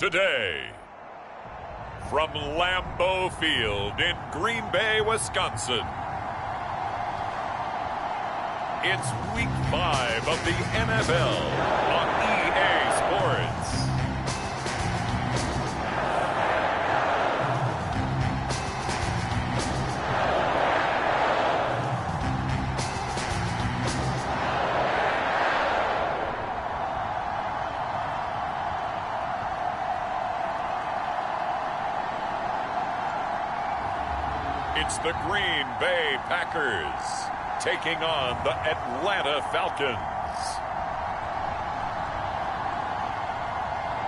today. From Lambeau Field in Green Bay, Wisconsin, it's Week 5 of the NFL on EA Sports. It's the Green Bay Packers taking on the Atlanta Falcons.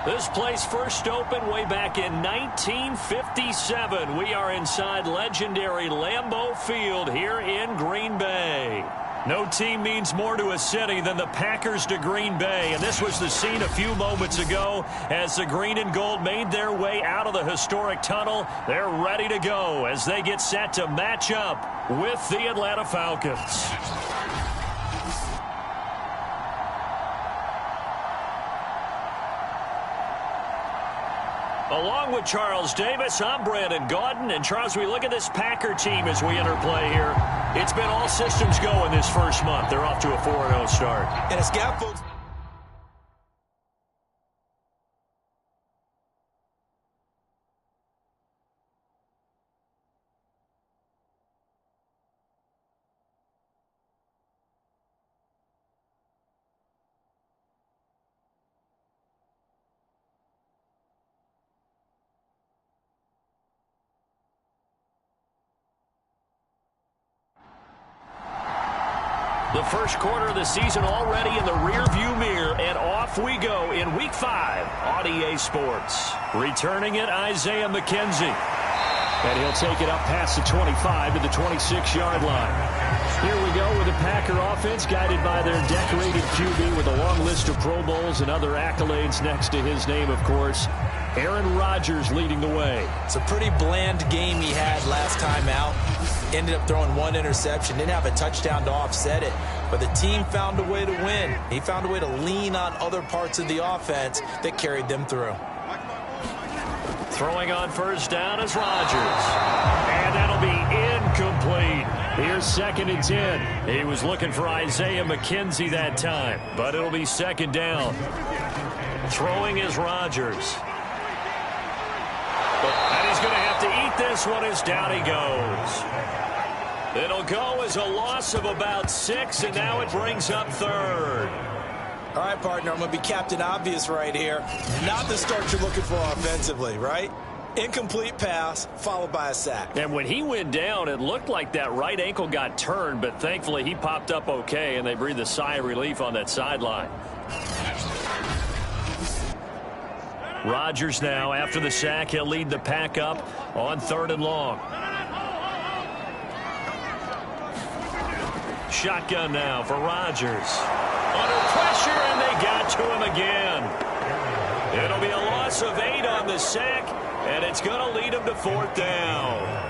This place first opened way back in 1957. We are inside legendary Lambeau Field here in Green Bay. No team means more to a city than the Packers to Green Bay, and this was the scene a few moments ago as the green and gold made their way out of the historic tunnel. They're ready to go as they get set to match up with the Atlanta Falcons. Along with Charles Davis, I'm Brandon Gaudin. And Charles, we look at this Packer team as we interplay here. It's been all systems go in this first month. They're off to a 4-0 start. And it's got folks. The first quarter of the season already in the rearview mirror, and off we go in Week 5 on EA Sports. Returning it, Isaiah McKenzie. And he'll take it up past the 25 to the 26-yard line. Here we go with the Packer offense guided by their decorated QB with a long list of Pro Bowls and other accolades next to his name, of course. Aaron Rodgers leading the way. It's a pretty bland game he had last time out. Ended up throwing one interception. Didn't have a touchdown to offset it. But the team found a way to win. He found a way to lean on other parts of the offense that carried them through. Throwing on first down is Rodgers. And that'll be incomplete. Here's 2nd and 10. He was looking for Isaiah McKenzie that time. But it'll be 2nd down. Throwing is Rodgers. And he's going to have to eat this one as down he goes. It'll go as a loss of about 6, and now it brings up 3rd. All right, partner, I'm going to be Captain Obvious right here. Not the start you're looking for offensively, right? Incomplete pass, followed by a sack. And when he went down, it looked like that right ankle got turned, but thankfully he popped up okay, and they breathed a sigh of relief on that sideline. Rodgers now, after the sack, he'll lead the pack up on 3rd and long. Shotgun now for Rodgers. Under pressure, and they got to him again. It'll be a loss of 8 on the sack, and it's going to lead him to 4th down.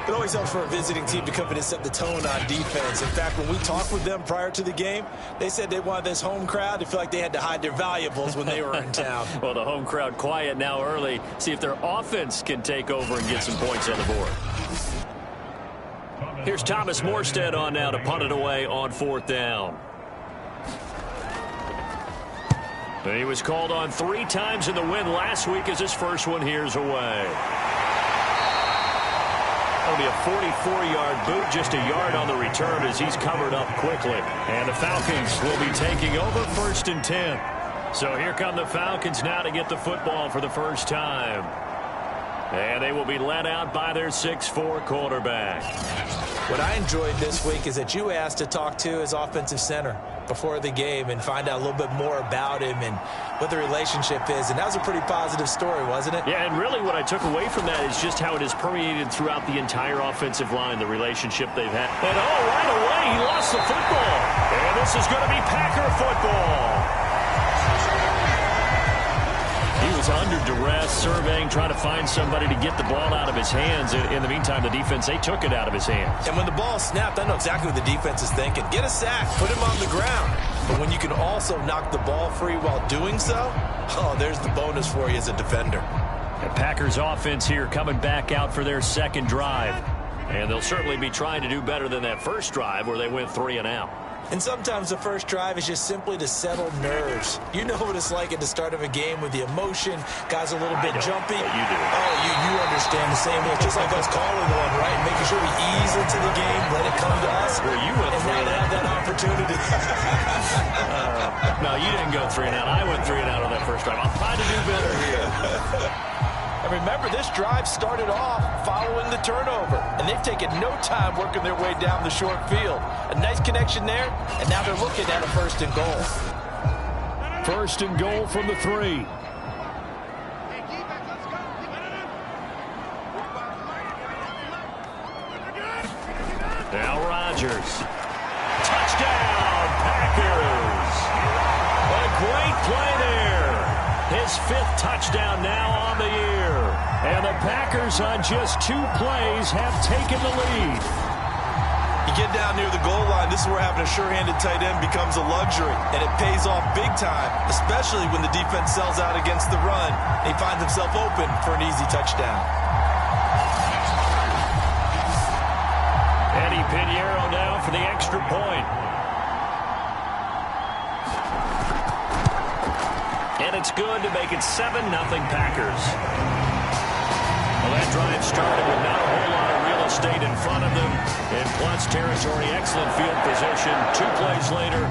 It always helps for a visiting team to come in and set the tone on defense. In fact, when we talked with them prior to the game, they said they wanted this home crowd to feel like they had to hide their valuables when they were in town. Well, the home crowd quiet now early. See if their offense can take over and get some points on the board. Here's Thomas Morstead on now to punt it away on 4th down. He was called on 3 times in the win last week as his first one here's away. That'll be a 44-yard boot, just a yard on the return as he's covered up quickly. And the Falcons will be taking over 1st and 10. So here come the Falcons now to get the football for the first time. And they will be led out by their 6'4" quarterback. What I enjoyed this week is that you asked to talk to his offensive center before the game and find out a little bit more about him and what the relationship is. And that was a pretty positive story, wasn't it? Yeah, and really what I took away from that is just how it has permeated throughout the entire offensive line, the relationship they've had. And right away, he lost the football. And this is going to be Packer football. He was under duress, surveying, trying to find somebody to get the ball out of his hands. In the meantime, the defense, they took it out of his hands. And when the ball snapped, I know exactly what the defense is thinking. Get a sack, put him on the ground. But when you can also knock the ball free while doing so, oh, there's the bonus for you as a defender. The Packers offense here coming back out for their second drive. And they'll certainly be trying to do better than that first drive where they went 3 and out. And sometimes the first drive is just simply to settle nerves. You know what it's like at the start of a game with the emotion. Guys a little bit jumpy. You do. Oh, you understand the same way. It's just like us calling one, right? Making sure we ease into the game, let it come to us. Well, you went and 3 now and they out. have that opportunity. No, you didn't go 3 and out. I went 3 and out on that first drive. I'll try to do better here. And remember, this drive started off following the turnover. And they've taken no time working their way down the short field. A nice connection there, and now they're looking at a 1st and goal. 1st and goal from the 3. Now Rodgers. Touchdown, Packers. A great play there. His 5th touchdown now on the year. And the Packers on just 2 plays have taken the lead. You get down near the goal line, this is where having a sure-handed tight end becomes a luxury. And it pays off big time, especially when the defense sells out against the run. And he finds himself open for an easy touchdown. Eddie Pinheiro now for the extra point. And it's good to make it 7-0 Packers. Well, that drive started with not a whole lot of real estate in front of them. In plus territory, excellent field position. 2 plays later,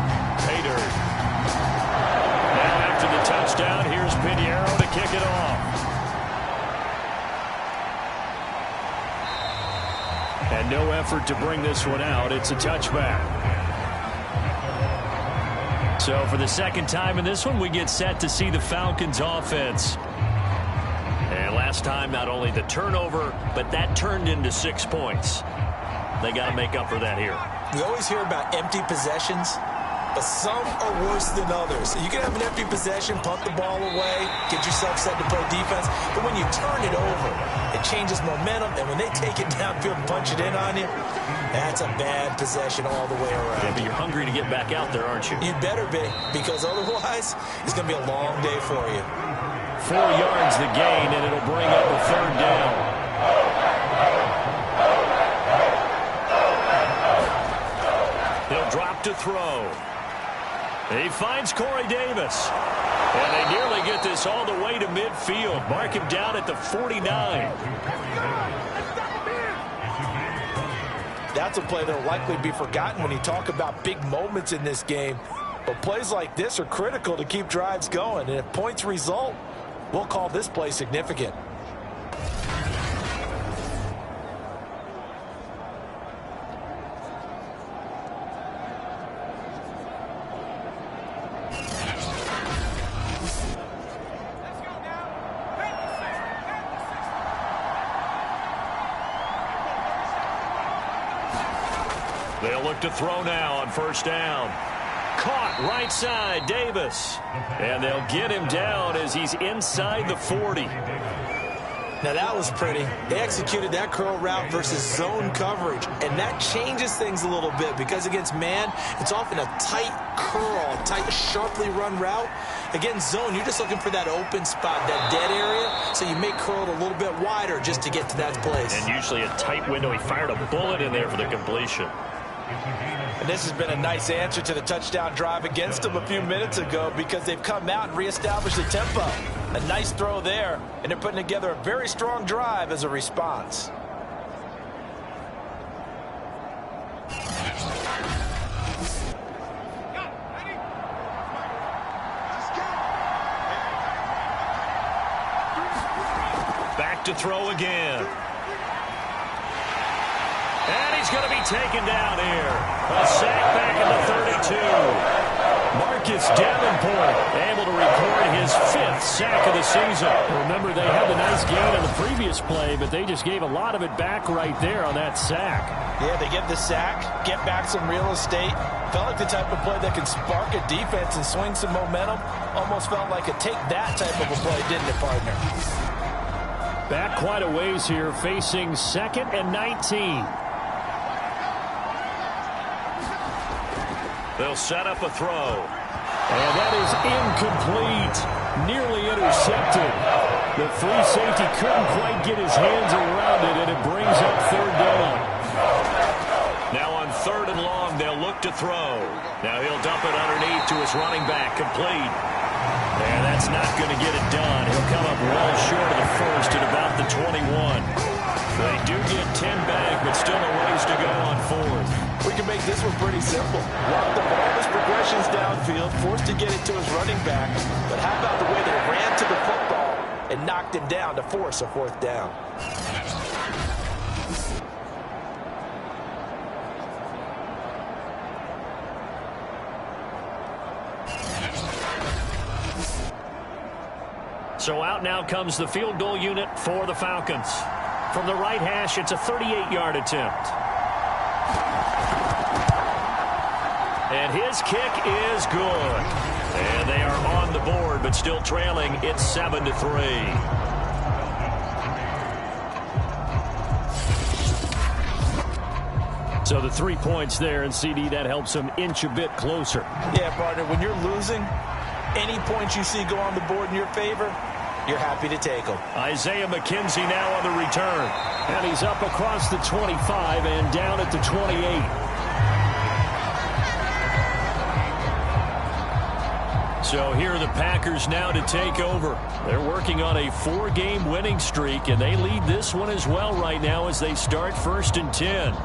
pay dirt. Now after the touchdown, here's Pinheiro to kick it off. And no effort to bring this one out. It's a touchback. So for the second time in this one, we get set to see the Falcons offense. And last time, not only the turnover, but that turned into 6 points. They got to make up for that here. We always hear about empty possessions, but some are worse than others. You can have an empty possession, punt the ball away, get yourself set to play defense, but when you turn it over, it changes momentum, and when they take it downfield and punch it in on you, that's a bad possession all the way around. Yeah, but you're hungry to get back out there, aren't you? You better be, because otherwise, it's going to be a long day for you. 4 yards the gain, and it'll bring up a 3rd down. He'll drop to throw. He finds Corey Davis. And they nearly get this all the way to midfield. Mark him down at the 49. That's a play that will likely be forgotten when you talk about big moments in this game. But plays like this are critical to keep drives going. And if points result, we'll call this play significant. They'll look to throw now on 1st down. Caught right side, Davis. And they'll get him down as he's inside the 40. Now that was pretty. They executed that curl route versus zone coverage, and that changes things a little bit because against man, it's often a tight curl, tight, sharply run route. Against zone, you're just looking for that open spot, that dead area, so you may curl it a little bit wider just to get to that place. And usually a tight window. He fired a bullet in there for the completion. And this has been a nice answer to the touchdown drive against them a few minutes ago because they've come out and reestablished the tempo. A nice throw there, and they're putting together a very strong drive as a response. Back to throw again. And he's going to be taken down here. A sack back at the 32. Marcus Davenport able to record his 5th sack of the season. Remember, they had the nice gain on the previous play, but they just gave a lot of it back right there on that sack. Yeah, they get the sack, get back some real estate. Felt like the type of play that can spark a defense and swing some momentum. Almost felt like a take that type of a play, didn't it, partner? Back quite a ways here, facing 2nd and 19. The They'll set up a throw. And that is incomplete. Nearly intercepted. The free safety couldn't quite get his hands around it, and it brings up third down. Now on 3rd and long, they'll look to throw. Now he'll dump it underneath to his running back, complete. And that's not going to get it done. He'll come up well short of the first at about the 21. They do get 10 back, but still a ways to go on 4th. We can make this one pretty simple. Walk the ball, his progressions downfield, forced to get it to his running back. But how about the way they ran to the football and knocked him down to force a 4th down? So out now comes the field goal unit for the Falcons. From the right hash, it's a 38-yard attempt. And his kick is good. And they are on the board, but still trailing. It's 7-3. So the 3 points there, and CD, that helps them inch a bit closer. Yeah, partner, when you're losing, any points you see go on the board in your favor, you're happy to take them. Isaiah McKenzie now on the return. And he's up across the 25 and down at the 28. So here are the Packers now to take over. They're working on a 4-game winning streak, and they lead this one as well right now as they start 1st and 10.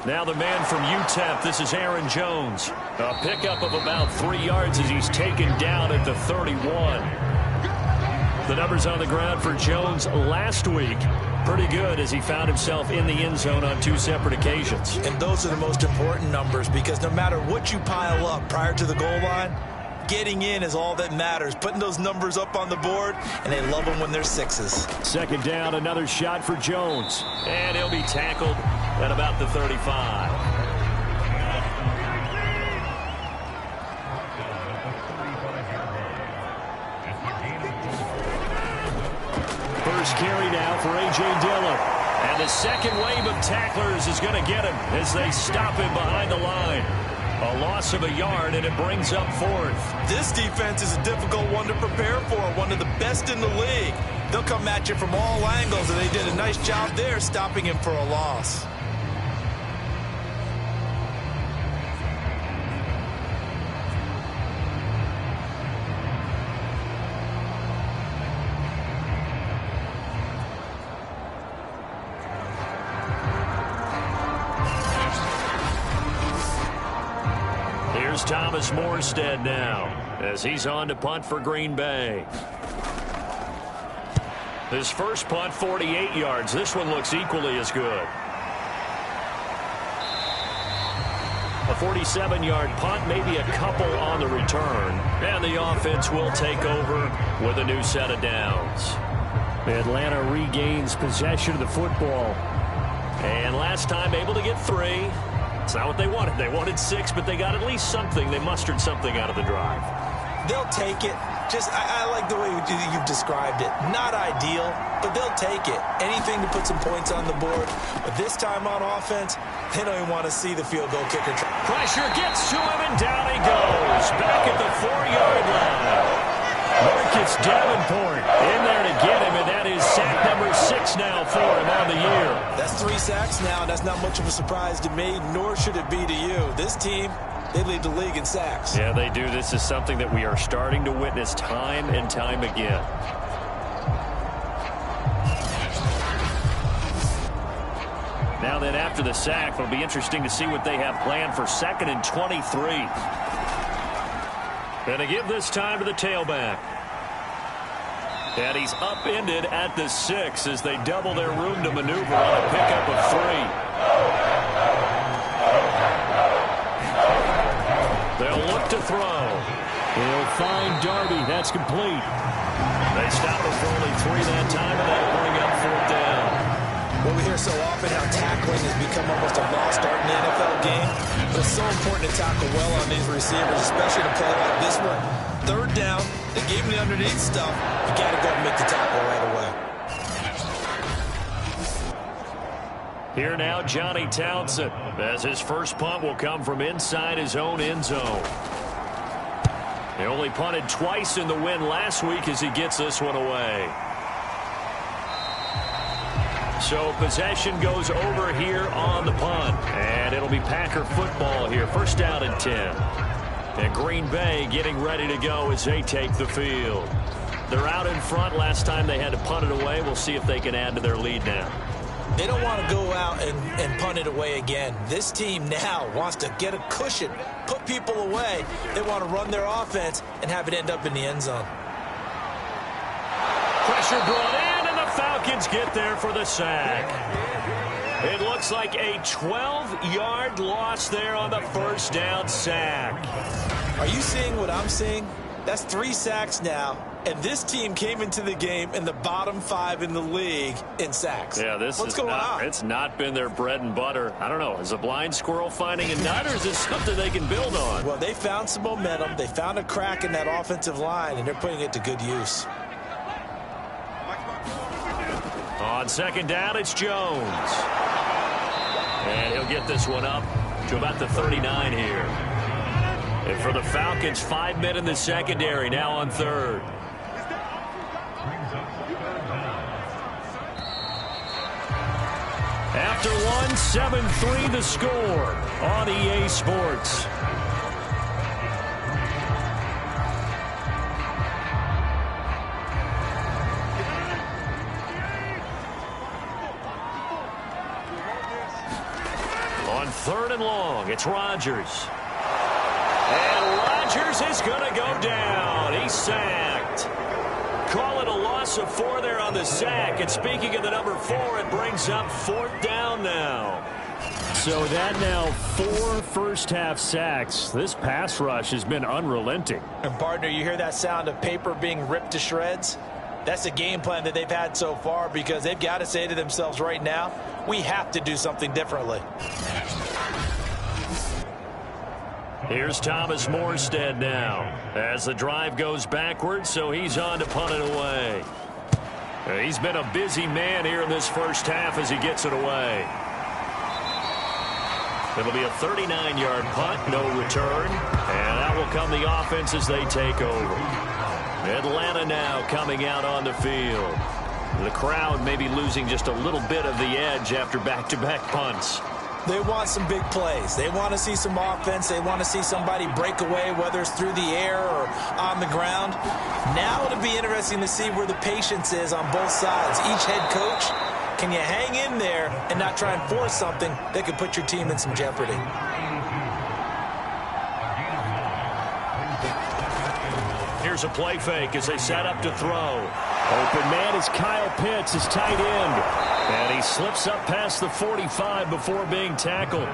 Now the man from UTEP, this is Aaron Jones. A pickup of about 3 yards as he's taken down at the 31. The numbers on the ground for Jones last week, pretty good as he found himself in the end zone on 2 separate occasions. And those are the most important numbers because no matter what you pile up prior to the goal line, getting in is all that matters. Putting those numbers up on the board, and they love them when they're 6s. 2nd down, another shot for Jones. And he'll be tackled at about the 35. First carry now for A.J. Dillon. And the second wave of tacklers is going to get him as they stop him behind the line. A loss of a yard, and it brings up 4th. This defense is a difficult one to prepare for, one of the best in the league. They'll come at you from all angles, and they did a nice job there stopping him for a loss. Thomas Morstead now as he's on to punt for Green Bay. His first punt, 48 yards. This one looks equally as good. A 47-yard punt, maybe a couple on the return. And the offense will take over with a new set of downs. Atlanta regains possession of the football. And last time able to get 3. It's not what they wanted. They wanted 6, but they got at least something. They mustered something out of the drive. They'll take it. I like the way you've described it. Not ideal, but they'll take it. Anything to put some points on the board. But this time on offense, they don't even want to see the field goal kicker. Pressure gets to him, and down he goes. Back at the 4-yard line. Marcus Davenport in there to get him, and that is sack number 6 now for him on the year. That's 3 sacks now. That's not much of a surprise to me, nor should it be to you. This team, they lead the league in sacks. Yeah, they do. This is something that we are starting to witness time and time again. Now then, after the sack, it'll be interesting to see what they have planned for 2nd and 23. And to give this time to the tailback. And he's upended at the 6 as they double their room to maneuver on a pickup of 3. They'll look to throw. He'll find Darby. That's complete. They stop him for only 3 that time, and that'll bring up 4th down. Well, we hear so often how tackling has become almost a lost art in the NFL game. But it's so important to tackle well on these receivers, especially to play like this one. 3rd down, they gave him the underneath stuff. You got to go and make the tackle right away. Here now, Johnny Townsend, as his first punt will come from inside his own end zone. He only punted twice in the win last week as he gets this one away. So possession goes over here on the punt, and it'll be Packer football here. First down and 10. And Green Bay getting ready to go as they take the field. They're out in front. Last time they had to punt it away. We'll see if they can add to their lead now. They don't want to go out and punt it away again. This team now wants to get a cushion, put people away. They want to run their offense and have it end up in the end zone. Pressure brought in, and the Falcons get there for the sack. It looks like a 12-yard loss there on the first down sack. Are you seeing what I'm seeing? That's 3 sacks now. And this team came into the game in the bottom 5 in the league in sacks. Yeah, what's going on? It's not been their bread and butter. I don't know. Is a blind squirrel finding a nut, or is this something they can build on? Well, they found some momentum. They found a crack in that offensive line, and they're putting it to good use. On second down, it's Jones. And he'll get this one up to about the 39 here. And for the Falcons, 5 men in the secondary, now on third. After one, 7-3 the score on EA Sports. On third and long, it's Rodgers. And Rodgers is going to go down. He's sacked. Call it a loss of 4 there on the sack. And speaking of the number 4, it brings up 4th down now. So that now 4 first-half sacks. This pass rush has been unrelenting. And, partner, you hear that sound of paper being ripped to shreds? That's the game plan that they've had so far, because they've got to say to themselves right now, we have to do something differently. Here's Thomas Morstead now as the drive goes backwards, so he's on to punt it away. He's been a busy man here in this first half as he gets it away. It'll be a 39-yard punt, no return, and that will come the offense as they take over. Atlanta now coming out on the field. The crowd may be losing just a little bit of the edge after back-to-back punts. They want some big plays. They want to see some offense. They want to see somebody break away, whether it's through the air or on the ground. Now it'll be interesting to see where the patience is on both sides. Each head coach, can you hang in there and not try and force something that could put your team in some jeopardy? Here's a play fake as they set up to throw. Open man is Kyle Pitts, his tight end. And he slips up past the 45 before being tackled.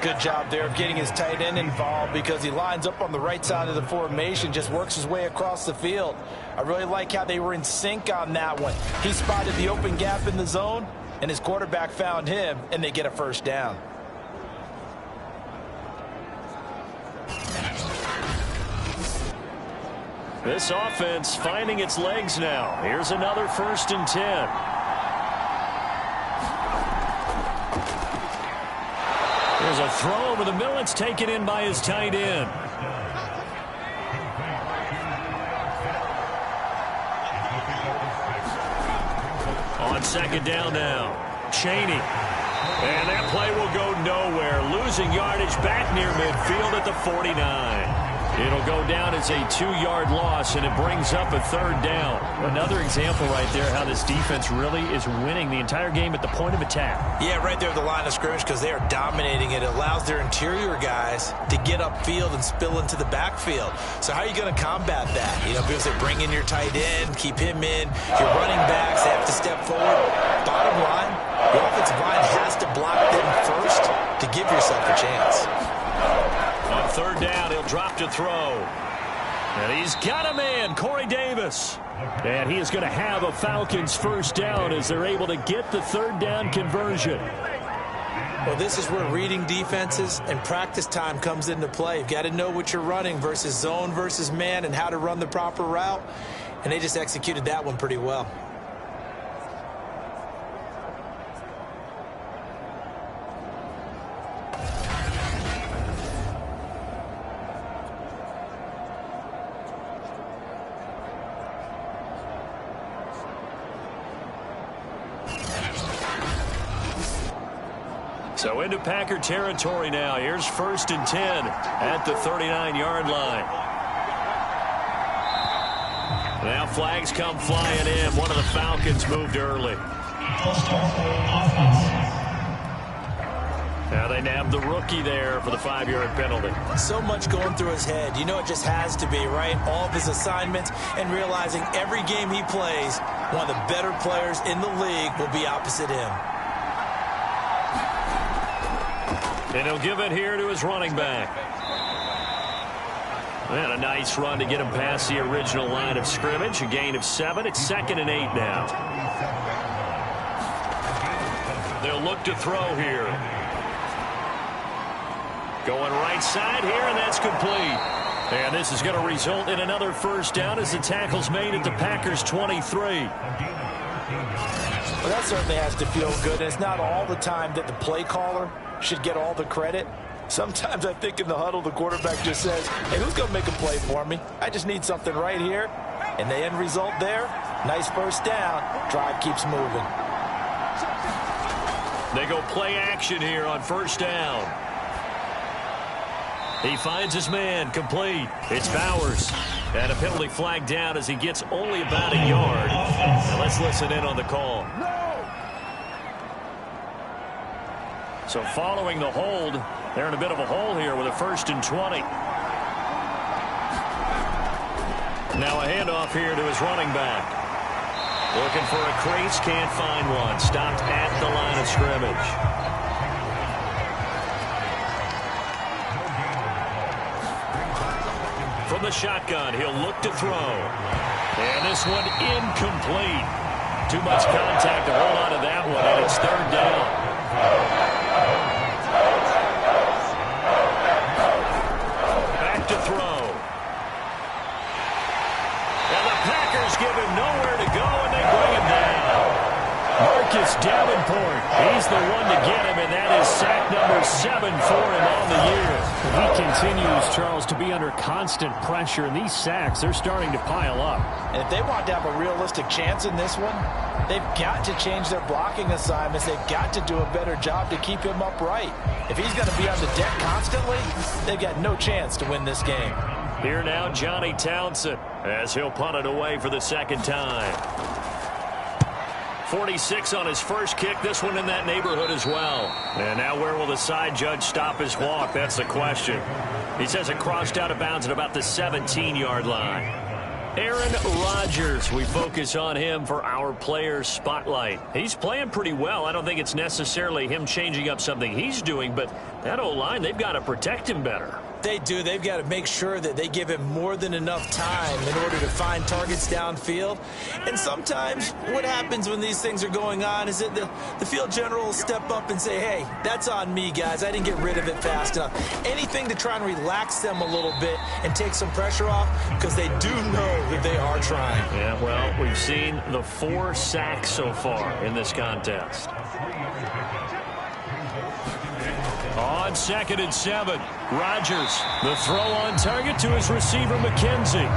Good job there of getting his tight end involved, because he lines up on the right side of the formation, just works his way across the field. I really like how they were in sync on that one. He spotted the open gap in the zone, and his quarterback found him, and they get a first down. This offense finding its legs now. Here's another 1st and 10. There's a throw over the middle. It's taken in by his tight end. On second down now, Chaney. And that play will go nowhere. Losing yardage back near midfield at the 49. It'll go down as a 2-yard loss, and it brings up a 3rd down. Another example right there how this defense really is winning the entire game at the point of attack. Yeah, right there at the line of scrimmage, because they are dominating it. It allows their interior guys to get upfield and spill into the backfield. So how are you going to combat that? You know, because they bring in your tight end, keep him in. Your running backs, they have to step forward. Bottom line, the offensive line has to block them first to give yourself a chance. On 3rd down, he'll drop to throw. And he's got a man, Corey Davis. And he is going to have a Falcons first down as they're able to get the 3rd down conversion. Well, this is where reading defenses and practice time comes into play. You've got to know what you're running versus zone versus man and how to run the proper route. And they just executed that one pretty well. So into Packer territory now. Here's 1st and 10 at the 39-yard line. Now flags come flying in. One of the Falcons moved early. Now they nabbed the rookie there for the 5-yard penalty. So much going through his head. You know it just has to be, right? All of his assignments and realizing every game he plays, one of the better players in the league will be opposite him. And he'll give it here to his running back. And a nice run to get him past the original line of scrimmage. A gain of 7. It's 2nd and 8 now. They'll look to throw here. Going right side here, and that's complete. And this is going to result in another 1st down as the tackle's made at the Packers' 23. Well, that certainly has to feel good. And it's not all the time that the play caller should get all the credit. Sometimes I think in the huddle, the quarterback just says, hey, who's going to make a play for me? I just need something right here. And the end result there, nice 1st down. Drive keeps moving. They go play action here on 1st down. He finds his man, complete. It's Bowers. And a penalty flag down as he gets only about a yard. Now let's listen in on the call. So following the hold, they're in a bit of a hole here with a 1st and 20. Now a handoff here to his running back. Looking for a crease, can't find one. Stopped at the line of scrimmage. From the shotgun, he'll look to throw. And this one incomplete. Too much contact to hold on to that one, and it's 3rd down. Back to throw. And the Packers give him nowhere to go, and they bring him down. Marcus Davenport, he's the one to get him, and that is sack number 7 for him on the year. He continues, Charles, to be under constant pressure, and these sacks, they're starting to pile up. And if they want to have a realistic chance in this one, they've got to change their blocking assignments. They've got to do a better job to keep him upright. If he's going to be on the deck constantly, they've got no chance to win this game. Here now, Johnny Townsend, as he'll punt it away for the 2nd time. 46 on his first kick, this one in that neighborhood as well. And now where will the side judge stop his walk? That's the question. He says it crossed out of bounds at about the 17-yard line. Aaron Rodgers, we focus on him for our Players Spotlight. He's playing pretty well. I don't think it's necessarily him changing up something he's doing, but that O-line, they've got to protect him better. They do. They've got to make sure that they give him more than enough time in order to find targets downfield. And sometimes what happens when these things are going on is that the field general will step up and say, hey, that's on me, guys. I didn't get rid of it fast enough. Anything to try and relax them a little bit and take some pressure off, because they do know that they are trying. Yeah, well, we've seen the 4 sacks so far in this contest. On 2nd and 7, Rodgers, the throw on target to his receiver, McKenzie.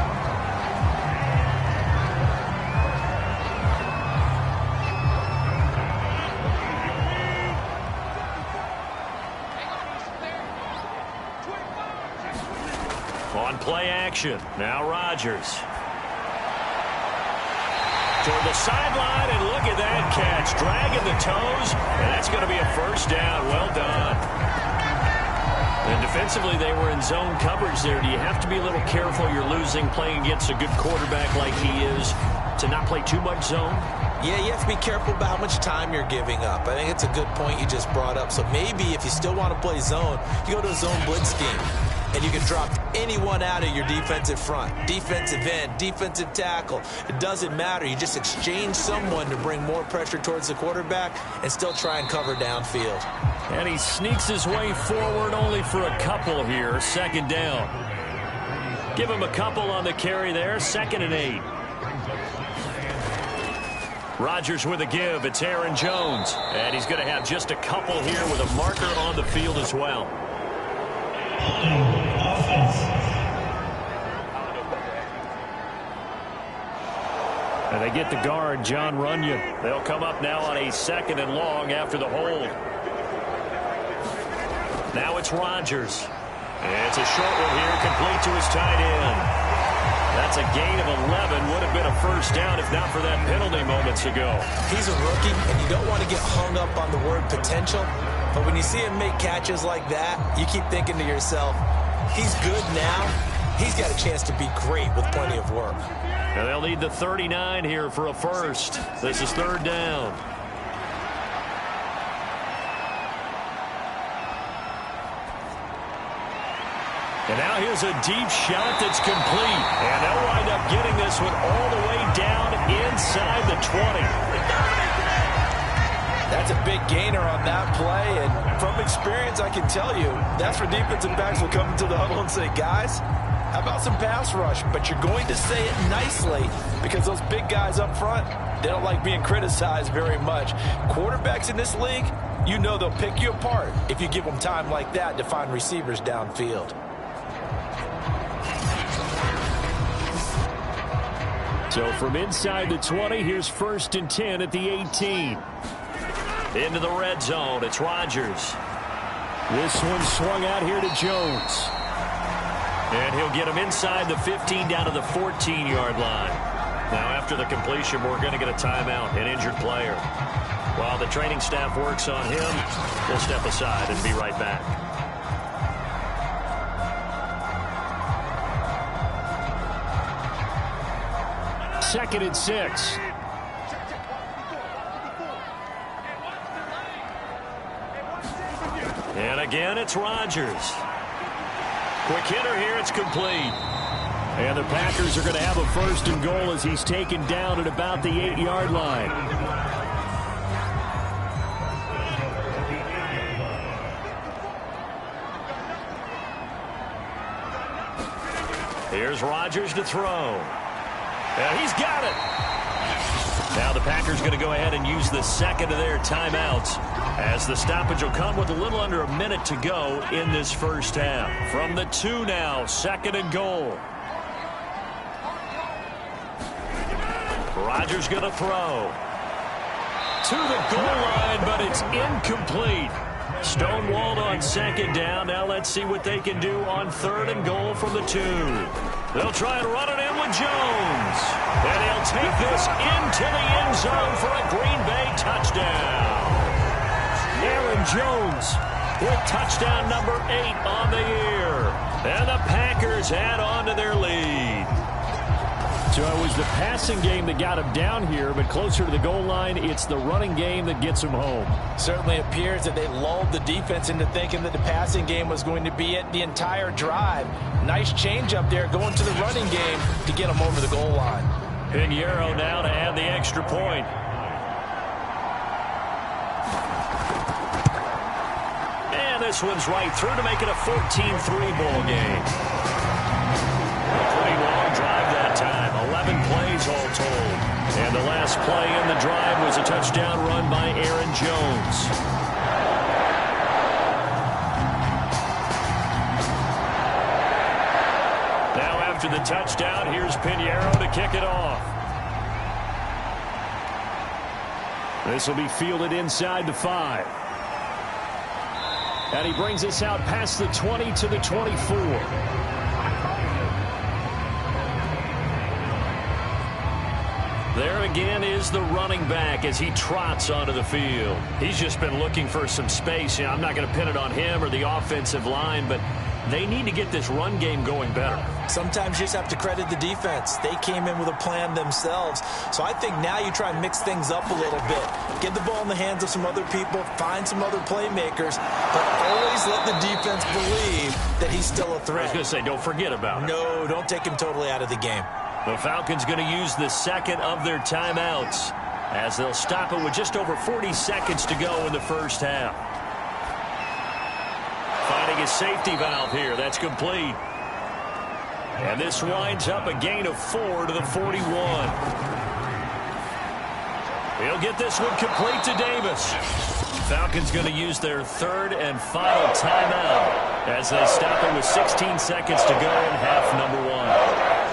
On play action, now Rodgers. Toward the sideline, and look at that catch. Dragging the toes, and that's going to be a 1st down. Well done. And defensively, they were in zone coverage there. Do you have to be a little careful? You're losing playing against a good quarterback like he is to not play too much zone? Yeah, you have to be careful about how much time you're giving up. I think it's a good point you just brought up. So maybe if you still want to play zone, you go to a zone blitz scheme. And you can drop anyone out of your defensive front. Defensive end, defensive tackle. It doesn't matter. You just exchange someone to bring more pressure towards the quarterback and still try and cover downfield. And he sneaks his way forward only for a couple here. 2nd down. Give him a couple on the carry there. 2nd and 8. Rodgers with a give. It's Aaron Jones. And he's going to have just a couple here with a marker on the field as well. And they get the guard, John Runyon. They'll come up now on a 2nd and long after the hold. Now it's Rodgers. It's a short one here, complete to his tight end. That's a gain of 11. Would have been a first down if not for that penalty moments ago. He's a rookie, and you don't want to get hung up on the word potential. But when you see him make catches like that, you keep thinking to yourself, he's good now. He's got a chance to be great with plenty of work. And they'll need the 39 here for a first. This is third down. And now here's a deep shot that's complete. And they'll wind up getting this one all the way down inside the 20. That's a big gainer on that play. And from experience, I can tell you, that's where defensive backs will come into the huddle and say, guys, how about some pass rush? But you're going to say it nicely because those big guys up front, they don't like being criticized very much. Quarterbacks in this league, you know they'll pick you apart if you give them time like that to find receivers downfield. So from inside the 20, here's 1st and 10 at the 18. Into the red zone, it's Rodgers. This one swung out here to Jones. And he'll get him inside the 15 down to the 14-yard line. Now after the completion, we're going to get a timeout, an injured player. While the training staff works on him, we'll step aside and be right back. Second and 6. And again, it's Rodgers. Quick hitter here, it's complete. And the Packers are going to have a 1st and goal as he's taken down at about the 8-yard line. Here's Rodgers to throw. And he's got it. Now the Packers going to go ahead and use the second of their timeouts as the stoppage will come with a little under a minute to go in this first half. From the 2 now, 2nd and goal. Rodgers going to throw. To the goal line, but it's incomplete. Stonewalled on 2nd down. Now let's see what they can do on 3rd and goal from the 2. They'll try and run it in with Jones. And he'll take this into the end zone for a Green Bay touchdown. Aaron Jones with touchdown number 8 on the year. And the Packers add on to their lead. So it was the passing game that got him down here, but closer to the goal line, it's the running game that gets him home. Certainly appears that they lulled the defense into thinking that the passing game was going to be it the entire drive. Nice change up there going to the running game to get him over the goal line. Pinheiro now to add the extra point. And this one's right through to make it a 14-3 ball game. A pretty long drive that time. 11 plays all told. And the last play in the drive was a touchdown run by Aaron Jones. Now after the touchdown, here's Pinheiro to kick it off. This will be fielded inside the 5. And he brings us out past the 20 to the 24. There again is the running back as he trots onto the field. He's just been looking for some space. I'm not going to pin it on him or the offensive line, but they need to get this run game going better. Sometimes you just have to credit the defense. They came in with a plan themselves. So I think now you try and mix things up a little bit. Get the ball in the hands of some other people, find some other playmakers, but always let the defense believe that he's still a threat. I was going to say, don't forget about it. No, don't take him totally out of the game. The Falcons going to use the second of their timeouts as they'll stop it with just over 40 seconds to go in the first half. Finding a safety valve here. That's complete. And this winds up a gain of 4 to the 41. He'll get this one complete to Davis. Falcons going to use their 3rd and final timeout as they stop it with 16 seconds to go in half number 1.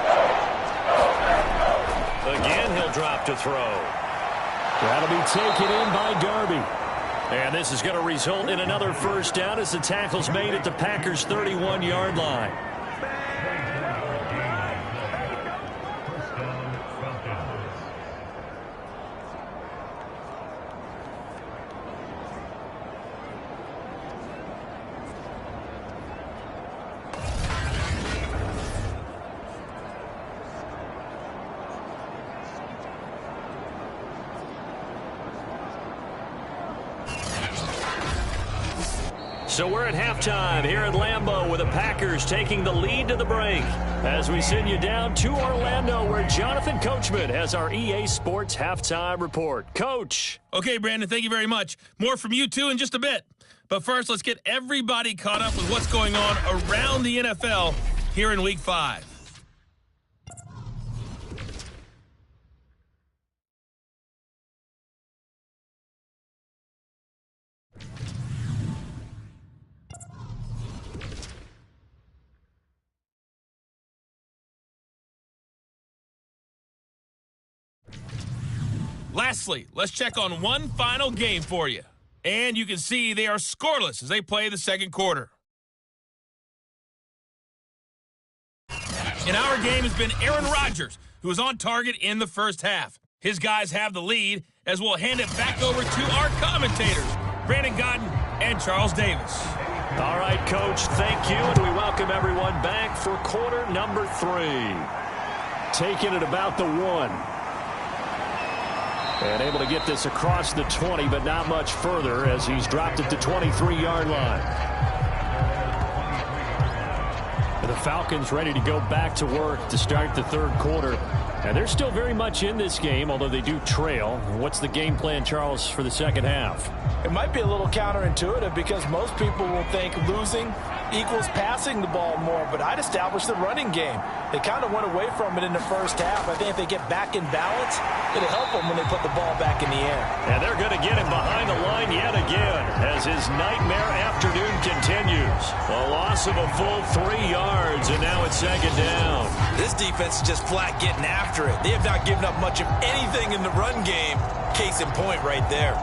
Again, he'll drop to throw. That'll be taken in by Darby. And this is going to result in another first down as the tackle's made at the Packers' 31-yard line. So we're at halftime here at Lambeau with the Packers taking the lead to the break as we send you down to Orlando where Jonathan Coachman has our EA Sports halftime report. Coach. Okay, Brandon, thank you very much. More from you, too, in just a bit. But first, let's get everybody caught up with what's going on around the NFL here in Week 5. Lastly, let's check on one final game for you. And you can see they are scoreless as they play the second quarter. In our game has been Aaron Rodgers, who was on target in the first half. His guys have the lead as we'll hand it back over to our commentators, Brandon Godden and Charles Davis. All right, Coach, thank you, and we welcome everyone back for quarter number 3. Taking it about the 1. And able to get this across the 20, but not much further as he's dropped it to 23-yard line. And the Falcons ready to go back to work to start the third quarter. And they're still very much in this game, although they do trail. What's the game plan, Charles, for the second half? It might be a little counterintuitive because most people will think losing equals passing the ball more, but I'd establish the running game. They kind of went away from it in the first half. I think if they get back in balance, it'll help them when they put the ball back in the air. And they're going to get him behind the line yet again as his nightmare afternoon continues. A loss of a full 3 yards, and now it's second down. This defense is just flat getting after it. They have not given up much of anything in the run game. Case in point right there.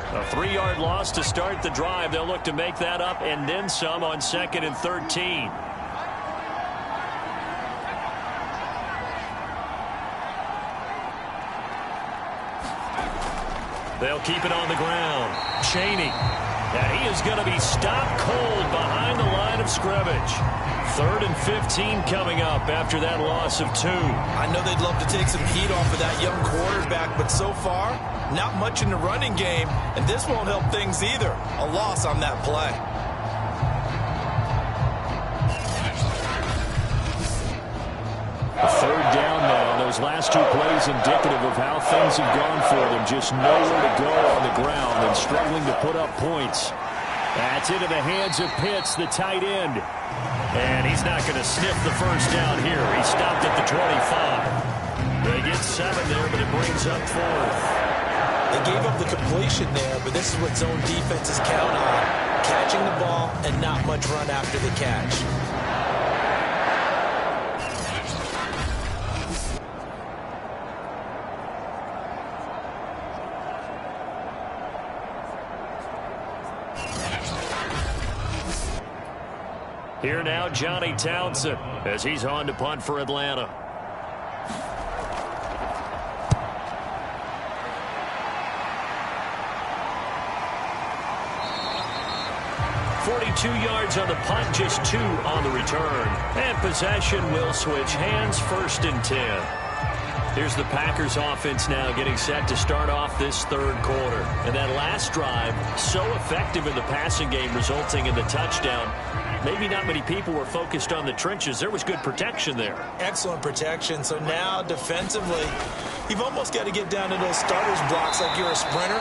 A 3-yard loss to start the drive. They'll look to make that up and then some on 2nd and 13. They'll keep it on the ground. Chaney. And he is going to be stopped cold behind the line of scrimmage. 3rd and 15 coming up after that loss of 2. I know they'd love to take some heat off of that young quarterback, but so far, not much in the running game, and this won't help things either. A loss on that play. A 3rd down now. Those last 2 plays indicative of how things have gone for them. Just nowhere to go on the ground and struggling to put up points. That's into the hands of Pitts, the tight end. And he's not going to sniff the first down here. He stopped at the 25. They get 7 there, but it brings up 4th. They gave up the completion there, but this is what zone defenses count on. Catching the ball and not much run after the catch. Here now, Johnny Townsend, as he's on to punt for Atlanta. .42 yards on the punt, just 2 on the return. And possession will switch hands, 1st and 10. Here's the Packers offense now getting set to start off this third quarter. And that last drive, so effective in the passing game, resulting in the touchdown. Maybe not many people were focused on the trenches. There was good protection there. Excellent protection. So now defensively, you've almost got to get down to those starters blocks like you're a sprinter.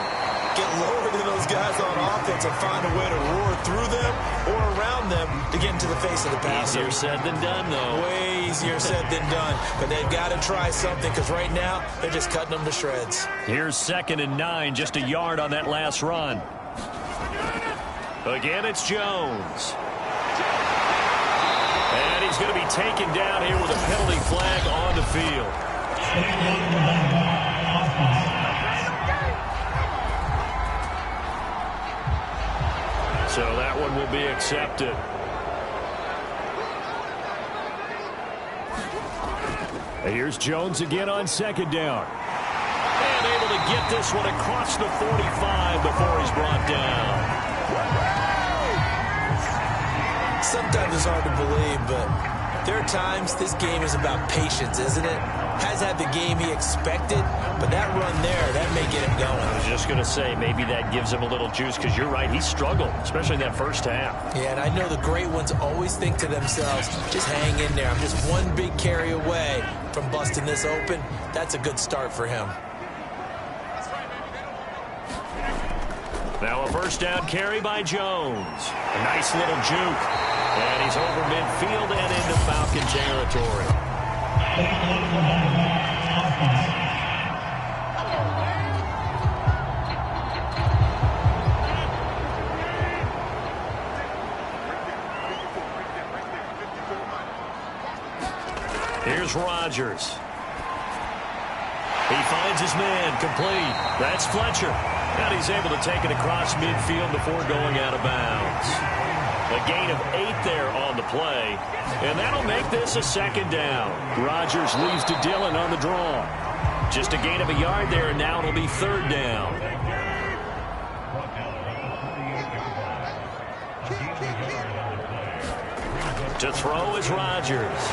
Get lower than those guys on offense and find a way to roar through them or around them to get into the face of the passer. Easier said than done, though. Way easier said than done. But they've got to try something because right now they're just cutting them to shreds. Here's 2nd and 9, just a yard on that last run. Again, it's Jones. And he's going to be taken down here with a penalty flag on the field. So that one will be accepted. And here's Jones again on second down. And able to get this one across the 45 before he's brought down. Sometimes it's hard to believe, but there are times this game is about patience, isn't it? Has had the game he expected, but that run there, that may get him going. I was just going to say, maybe that gives him a little juice, because you're right, he struggled, especially in that first half. Yeah, and I know the great ones always think to themselves, just hang in there. I'm just one big carry away from busting this open. That's a good start for him. Now a first down carry by Jones. A nice little juke. And he's over midfield and into Falcon territory. Here's Rodgers. He finds his man, complete. That's Fletcher. And he's able to take it across midfield before going out of bounds. A gain of 8 there on the play. And that'll make this a second down. Rodgers leaves to Dillon on the draw. Just a gain of a yard there, and now it'll be third down. To throw is Rodgers.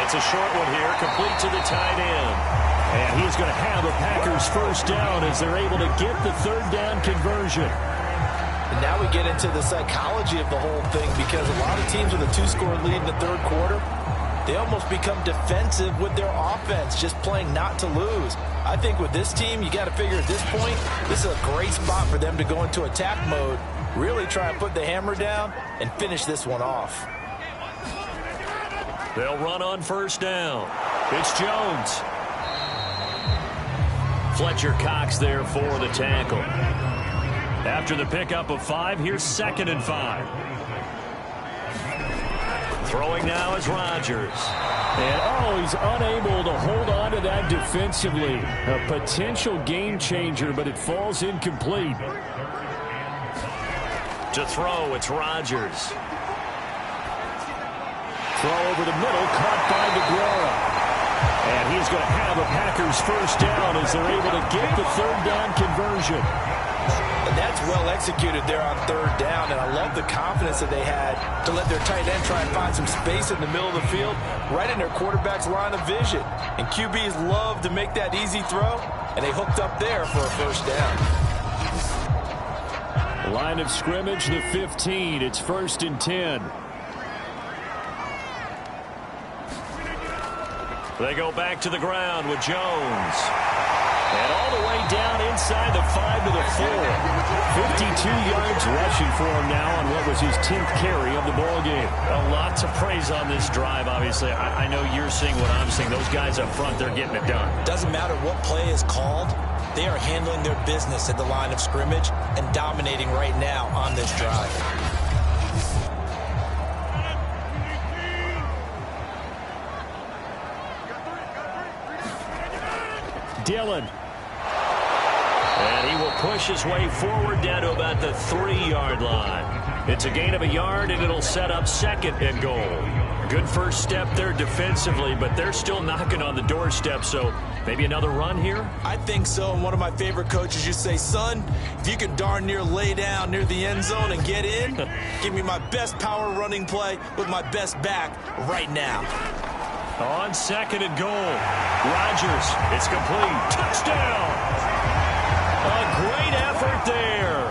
It's a short one here, complete to the tight end. And he's going to have a Packers first down as they're able to get the third down conversion. And now we get into the psychology of the whole thing, because a lot of teams with a 2-score lead in the third quarter, they almost become defensive with their offense, just playing not to lose. I think with this team, you got to figure at this point, this is a great spot for them to go into attack mode, really try and put the hammer down and finish this one off. They'll run on first down. It's Jones. Fletcher Cox there for the tackle. After the pickup of 5, here's 2nd and 5. Throwing now is Rodgers. And, he's unable to hold on to that defensively. A potential game changer, but it falls incomplete. To throw, it's Rodgers. Throw over the middle, caught by DeGuara. And he's going to have a Packers first down as they're able to get the third down conversion. And that's well executed there on third down, and I love the confidence that they had to let their tight end try and find some space in the middle of the field, right in their quarterback's line of vision. And QBs love to make that easy throw, and they hooked up there for a first down. Line of scrimmage, the 15. It's 1st and 10. They go back to the ground with Jones. And all the way down inside the 5 to the 4. 52 yards rushing for him now on what was his 10th carry of the ball game. A lot to praise on this drive, obviously. I know you're seeing what I'm seeing. Those guys up front, they're getting it done. Doesn't matter what play is called. They are handling their business at the line of scrimmage and dominating right now on this drive. Dillon. And he will push his way forward down to about the 3-yard line. It's a gain of a yard, and it'll set up 2nd and goal. Good first step there defensively, but they're still knocking on the doorstep, so maybe another run here? I think so, and one of my favorite coaches used to say, son, if you can darn near lay down near the end zone and get in, give me my best power running play with my best back right now. On 2nd and goal, Rodgers, it's complete, touchdown! A great effort there.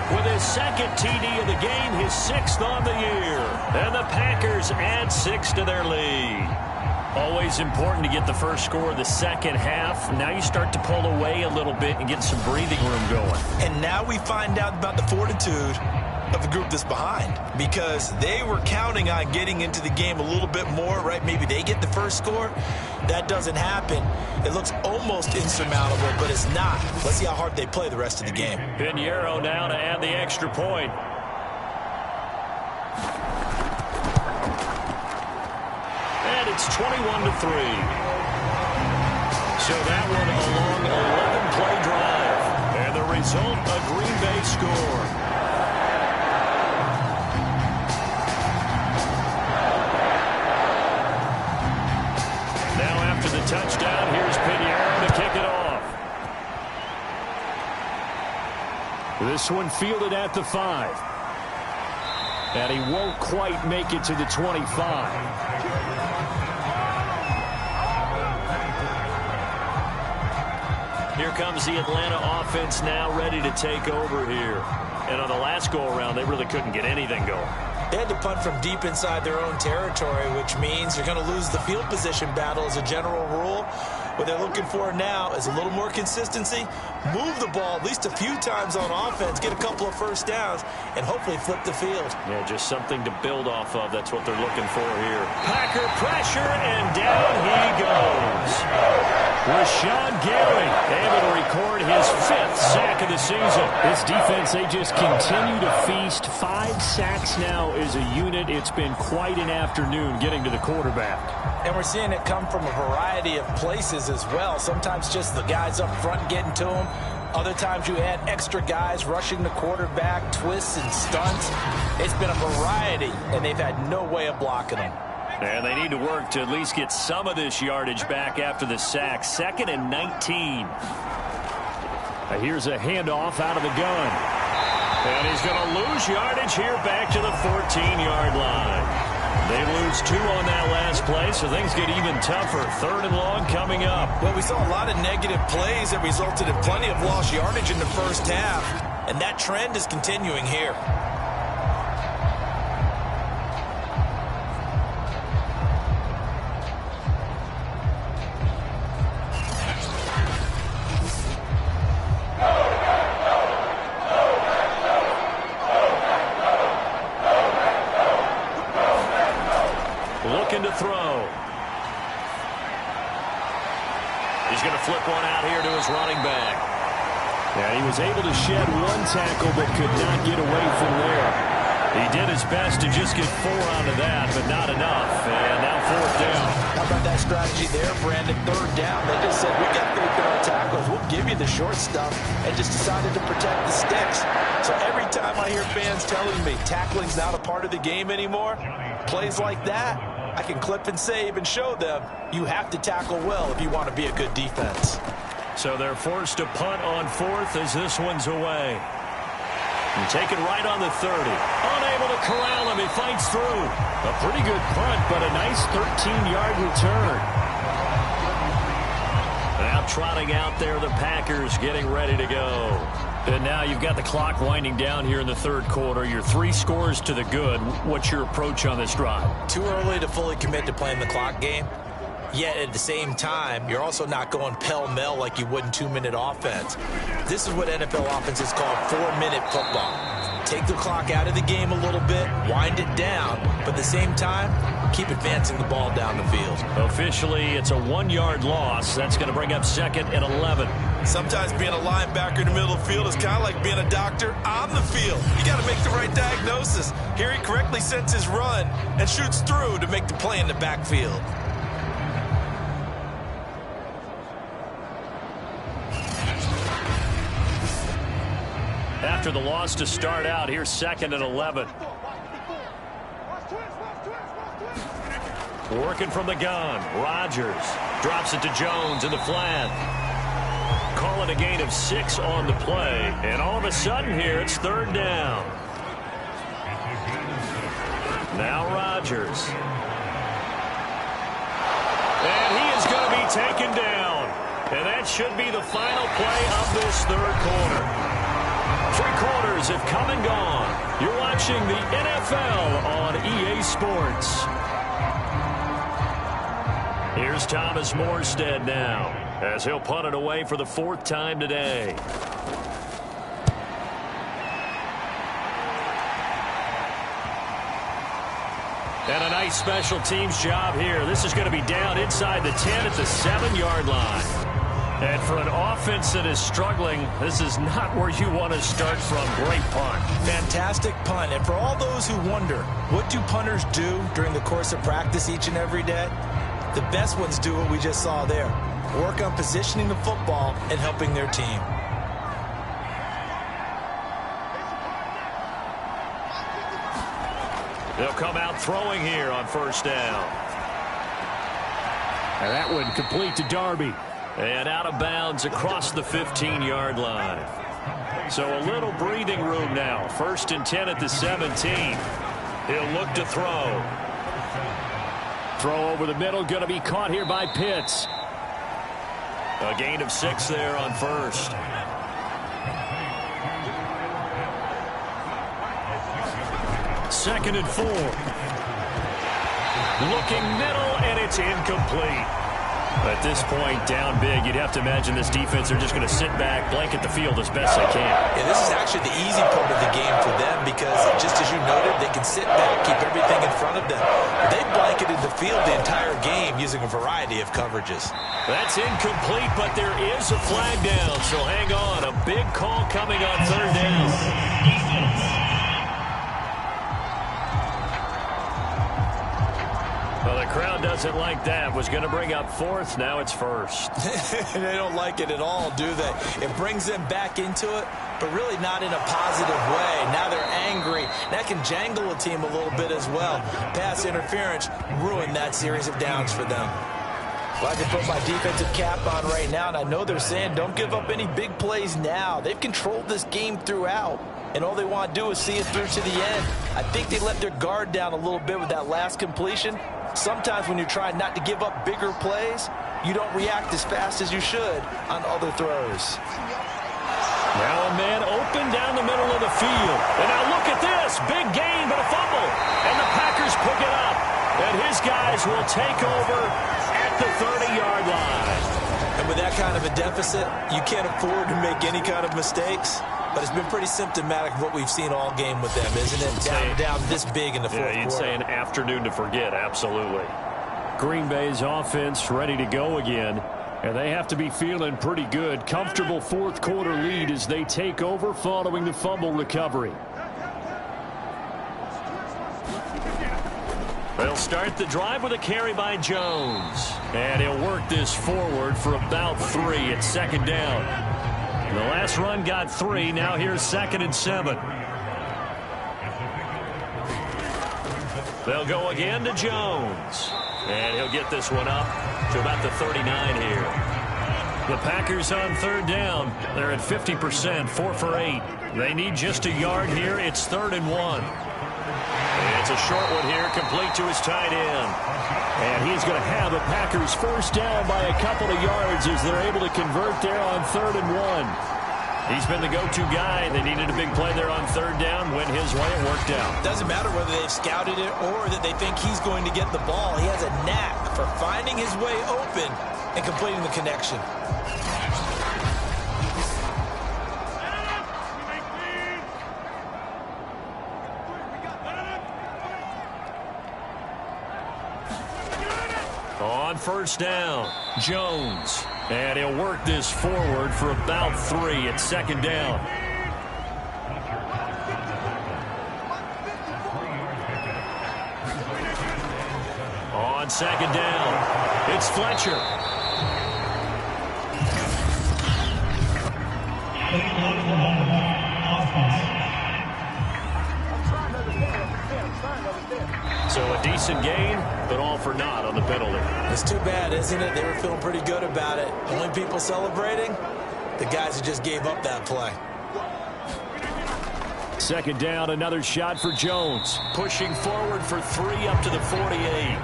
With his 2nd TD of the game, his 6th on the year. And the Packers add 6 to their lead. Always important to get the first score of the second half. Now you start to pull away a little bit and get some breathing room going. And now we find out about the fortitude of the group that's behind, because they were counting on getting into the game a little bit more, right? Maybe they get the first score. That doesn't happen. It looks almost insurmountable, but it's not. Let's see how hard they play the rest of the game. Pinheiro now to add the extra point. And it's 21-3. So that one a long 11-play drive. And the result, a Green Bay score. Now after the touchdown, here's Pinheiro to kick it off. This one fielded at the 5. And he won't quite make it to the 25. Here comes the Atlanta offense now ready to take over here. And on the last go-around, they really couldn't get anything going. They had to punt from deep inside their own territory, which means they're going to lose the field position battle as a general rule. What they're looking for now is a little more consistency, move the ball at least a few times on offense, get a couple of first downs, and hopefully flip the field. Yeah, just something to build off of. That's what they're looking for here. Packer pressure, and down he goes. Rashawn Gary able to record his 5th sack of the season. This defense, they just continue to feast. 5 sacks now as a unit. It's been quite an afternoon getting to the quarterback. And we're seeing it come from a variety of places as well. Sometimes just the guys up front getting to him. Other times you add extra guys rushing the quarterback, twists and stunts. It's been a variety, and they've had no way of blocking them. And they need to work to at least get some of this yardage back after the sack. 2nd and 19. Here's a handoff out of the gun. And he's going to lose yardage here back to the 14-yard line. They lose 2 on that last play, so things get even tougher. 3rd and long coming up. Well, we saw a lot of negative plays that resulted in plenty of lost yardage in the first half, and that trend is continuing here. Looking to throw. He's going to flip one out here to his running back. Yeah, he was able to shed 1 tackle but could not get away from there. He did his best to just get 4 out of that, but not enough. And now 4th down. How about that strategy there, Brandon? 3rd down. They just said, we got faith in our tackles. We'll give you the short stuff, and just decided to protect the sticks. So every time I hear fans telling me tackling's not a part of the game anymore, plays like that, I can clip and save and show them you have to tackle well if you want to be a good defense. So they're forced to punt on 4th as this one's away. And taken right on the 30. Unable to corral him. He fights through. A pretty good punt, but a nice 13-yard return. Now trotting out there, the Packers getting ready to go. And now you've got the clock winding down here in the 3rd quarter. You're 3 scores to the good. What's your approach on this drive? Too early to fully commit to playing the clock game. Yet at the same time, you're also not going pell-mell like you would in 2-minute offense. This is what NFL offenses call 4-minute football. Take the clock out of the game a little bit, wind it down, but at the same time, keep advancing the ball down the field. Officially, it's a 1-yard loss. That's going to bring up 2nd and 11. Sometimes being a linebacker in the middle of the field is kind of like being a doctor on the field. You got to make the right diagnosis. Here he correctly sets his run and shoots through to make the play in the backfield. After the loss to start out, here's 2nd and 11. Working from the gun. Rodgers drops it to Jones in the flat. Call it a gain of 6 on the play. And all of a sudden here, it's 3rd down. Now Rodgers. And he is going to be taken down. And that should be the final play of this 3rd quarter. 3 quarters have come and gone. You're watching the NFL on EA Sports. Here's Thomas Morstead now, as he'll punt it away for the 4th time today. And a nice special teams job here. This is going to be down inside the 10 at the 7-yard line. And for an offense that is struggling, this is not where you want to start from. Great punt. Fantastic punt. And for all those who wonder, what do punters do during the course of practice each and every day? The best ones do what we just saw there. work on positioning the football and helping their team. They'll come out throwing here on first down. And that one complete to Darby. And out of bounds across the 15-yard line. So a little breathing room now. 1st and 10 at the 17. He'll look to throw. Throw over the middle, going to be caught here by Pitts. A gain of 6 there on first. Second and 4. Looking middle, and it's incomplete. At this point, down big, you'd have to imagine this defense are just going to sit back, blanket the field as best they can. Yeah, this is actually the easy part of the game for them because, just as you noted, they can sit back, keep everything in front of them. They blanketed the field the entire game using a variety of coverages. That's incomplete, but there is a flag down, so hang on. A big call coming on third down. Well, the crowd doesn't like that. Was going to bring up 4th. Now it's 1st. They don't like it at all, do they? It brings them back into it, but really not in a positive way. Now they're angry. That can jangle a team a little bit as well. Pass interference ruined that series of downs for them. Well, I can put my defensive cap on right now, and I know they're saying don't give up any big plays now. They've controlled this game throughout, and all they want to do is see it through to the end. I think they let their guard down a little bit with that last completion. Sometimes when you're trying not to give up bigger plays, you don't react as fast as you should on other throws. Now a man open down the middle of the field. And now look at this. Big gain, but a fumble. And the Packers pick it up. And his guys will take over at the 30-yard line. And with that kind of a deficit, you can't afford to make any kind of mistakes. But it's been pretty symptomatic of what we've seen all game with them, isn't it? Down this big in the fourth quarter. You'd say an afternoon to forget, absolutely. Green Bay's offense ready to go again. And they have to be feeling pretty good. Comfortable fourth quarter lead as they take over following the fumble recovery. They'll start the drive with a carry by Jones. And he'll work this forward for about 3 at second down. The last run got 3. Now here's 2nd and 7. They'll go again to Jones. And he'll get this one up to about the 39 here. The Packers on third down. They're at 50%, 4 for 8. They need just a yard here. It's 3rd and 1. And it's a short one here, complete to his tight end. And he's going to have the Packers first down by a couple of yards as they're able to convert there on 3rd and 1. He's been the go-to guy. They needed a big play there on third down. Went his way. It worked out. Doesn't matter whether they've scouted it or that they think he's going to get the ball. He has a knack for finding his way open and completing the connection. On first down, Jones. And he'll work this forward for about 3 at second down. On second down, it's Fletcher. So a decent gain, but all for naught on the penalty. It's too bad, isn't it? They were feeling pretty good about it. Only people celebrating, the guys who just gave up that play. Second down, another shot for Jones. Pushing forward for 3 up to the 48.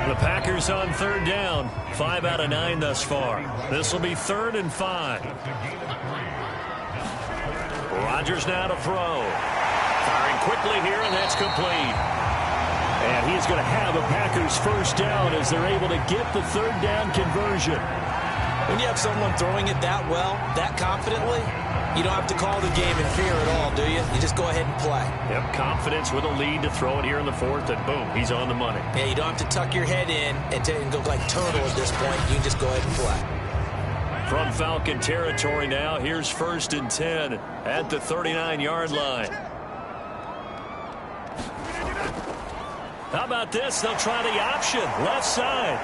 The Packers on third down. 5 out of 9 thus far. This will be 3rd and 5. Rodgers now to throw. Firing quickly here, and that's complete. And he's going to have a Packers first down as they're able to get the third down conversion. When you have someone throwing it that well, that confidently, you don't have to call the game in fear at all, do you? You just go ahead and play. Yep, confidence with a lead to throw it here in the 4th, and boom, he's on the money. Yeah, you don't have to tuck your head in and go like turtle at this point. You can just go ahead and play. From Falcon territory now, here's 1st and 10 at the 39-yard line. How about this? They'll try the option. Left side.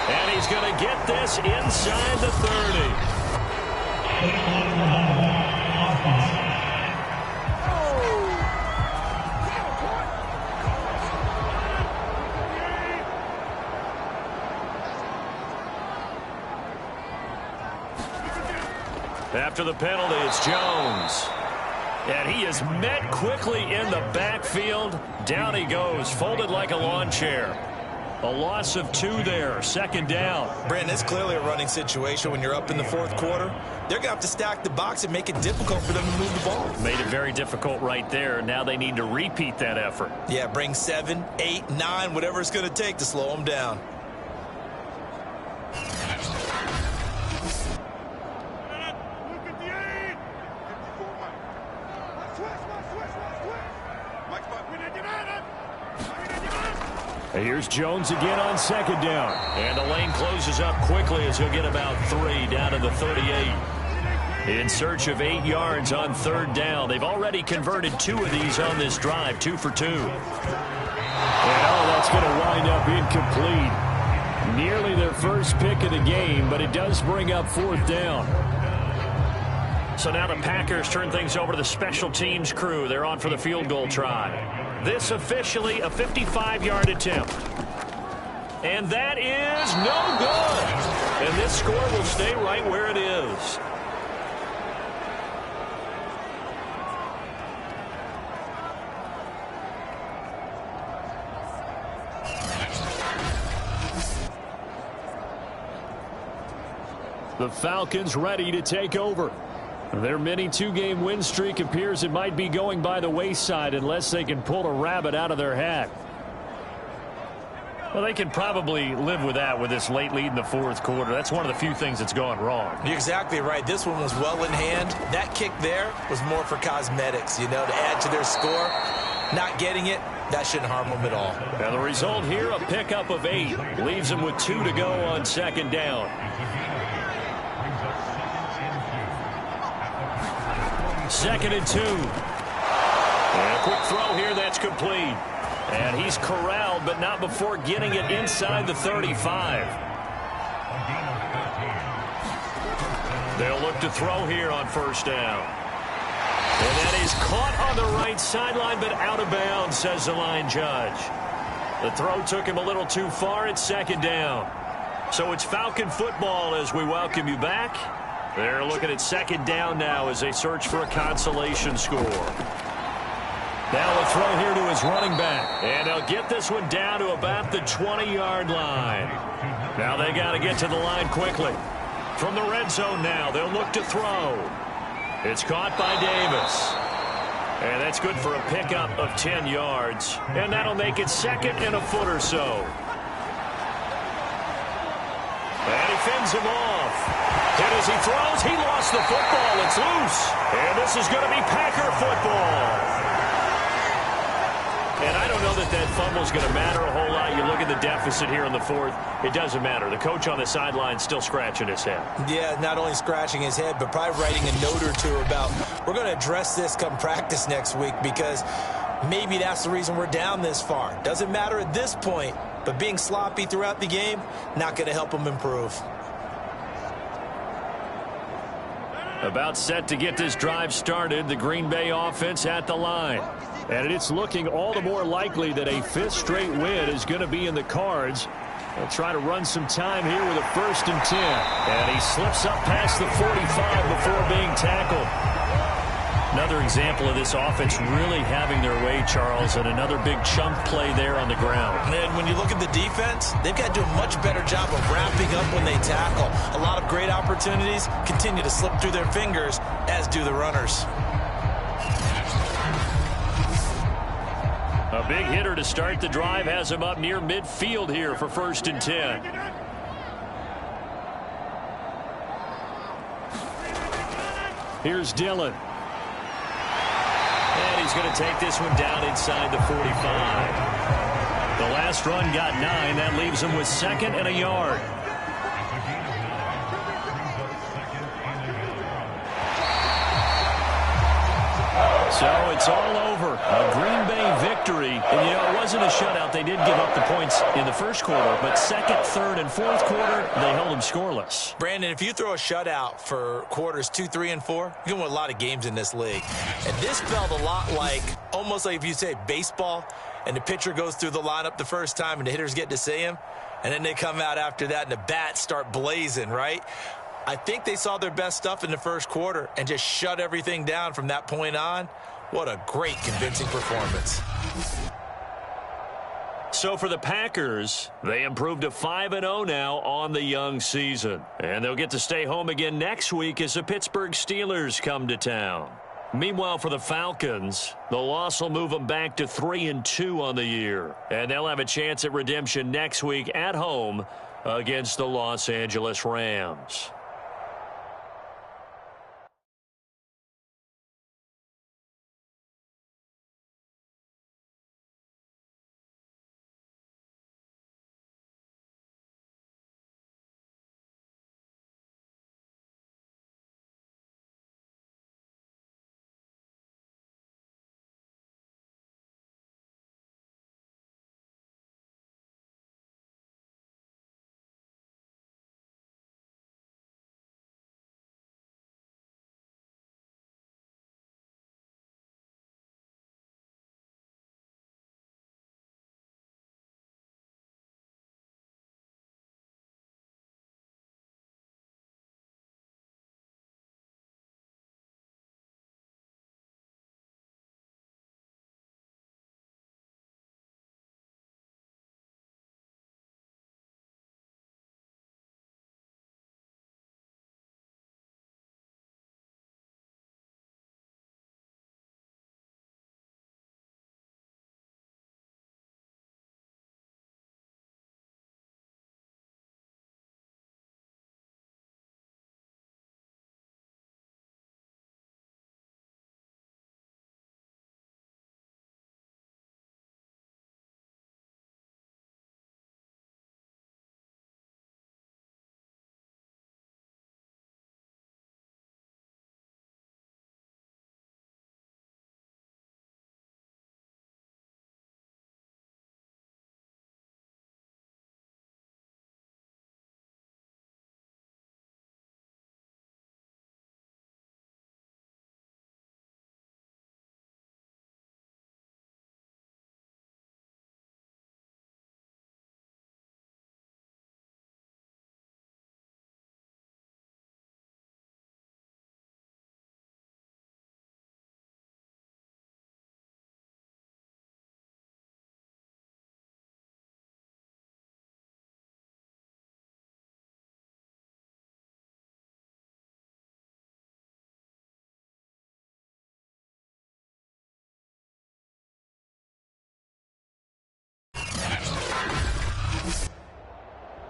And he's going to get this inside the 30. After the penalty, it's Jones. And he is met quickly in the backfield. Down he goes, folded like a lawn chair. A loss of 2 there, second down. Brandon, it's clearly a running situation when you're up in the fourth quarter. They're going to have to stack the box and make it difficult for them to move the ball. Made it very difficult right there. Now they need to repeat that effort. Yeah, bring 7, 8, 9, whatever it's going to take to slow them down. Here's Jones again on second down. And the lane closes up quickly as he'll get about 3 down to the 38. In search of 8 yards on third down. They've already converted 2 of these on this drive, 2 for 2. And that's going to wind up incomplete. Nearly their first pick of the game, but it does bring up fourth down. So now the Packers turn things over to the special teams crew. They're on for the field goal try. This officially a 55-yard attempt. And that is no good. And this score will stay right where it is. The Falcons ready to take over. Their mini 2-game win streak appears it might be going by the wayside unless they can pull a rabbit out of their hat. Well, they can probably live with that with this late lead in the fourth quarter. That's one of the few things that's gone wrong. You're exactly right. This one was well in hand. That kick there was more for cosmetics, to add to their score. Not getting it, that shouldn't harm them at all. Now the result here, a pickup of 8. Leaves them with 2 to go on second down. Second and 2. And a quick throw here that's complete. And he's corralled, but not before getting it inside the 35. They'll look to throw here on first down. And that is caught on the right sideline, but out of bounds, says the line judge. The throw took him a little too far at second down. So it's Falcon football as we welcome you back. They're looking at second down now as they search for a consolation score. Now a throw here to his running back. And they'll get this one down to about the 20-yard line. Now they got to get to the line quickly. From the red zone now, they'll look to throw. It's caught by Davis. And that's good for a pickup of 10 yards. And that'll make it second and a foot or so. And he fends him off. And as he throws, he lost the football. It's loose. And this is going to be Packer football. And I don't know that that fumble is going to matter a whole lot. You look at the deficit here in the fourth, it doesn't matter. The coach on the sideline still scratching his head. Yeah, not only scratching his head, but probably writing a note or two about, we're going to address this come practice next week because maybe that's the reason we're down this far. Doesn't matter at this point, but being sloppy throughout the game, not going to help him improve. About set to get this drive started, the Green Bay offense at the line. And it's looking all the more likely that a 5th straight win is going to be in the cards. They'll try to run some time here with a 1st and 10. And he slips up past the 45 before being tackled. Another example of this offense really having their way, Charles, and another big chunk play there on the ground. And when you look at the defense, they've got to do a much better job of wrapping up when they tackle. A lot of great opportunities continue to slip through their fingers, as do the runners. A big hitter to start the drive has him up near midfield here for 1st and 10. Here's Dillon. And he's going to take this one down inside the 45. The last run got 9. That leaves him with 2nd and a yard. So it's all over. A Green Bay victory. victory. And, it wasn't a shutout. They did give up the points in the first quarter, but second, third, and fourth quarter, they held them scoreless. Brandon, if you throw a shutout for quarters 2, 3, and 4, you can win a lot of games in this league. And this felt a lot like, almost like if you say baseball, and the pitcher goes through the lineup the first time and the hitters get to see him, and then they come out after that and the bats start blazing, right? I think they saw their best stuff in the first quarter and just shut everything down from that point on. What a great, convincing performance. So for the Packers, they improved to 5-0 now on the young season. And they'll get to stay home again next week as the Pittsburgh Steelers come to town. Meanwhile, for the Falcons, the loss will move them back to 3-2 on the year. And they'll have a chance at redemption next week at home against the Los Angeles Rams.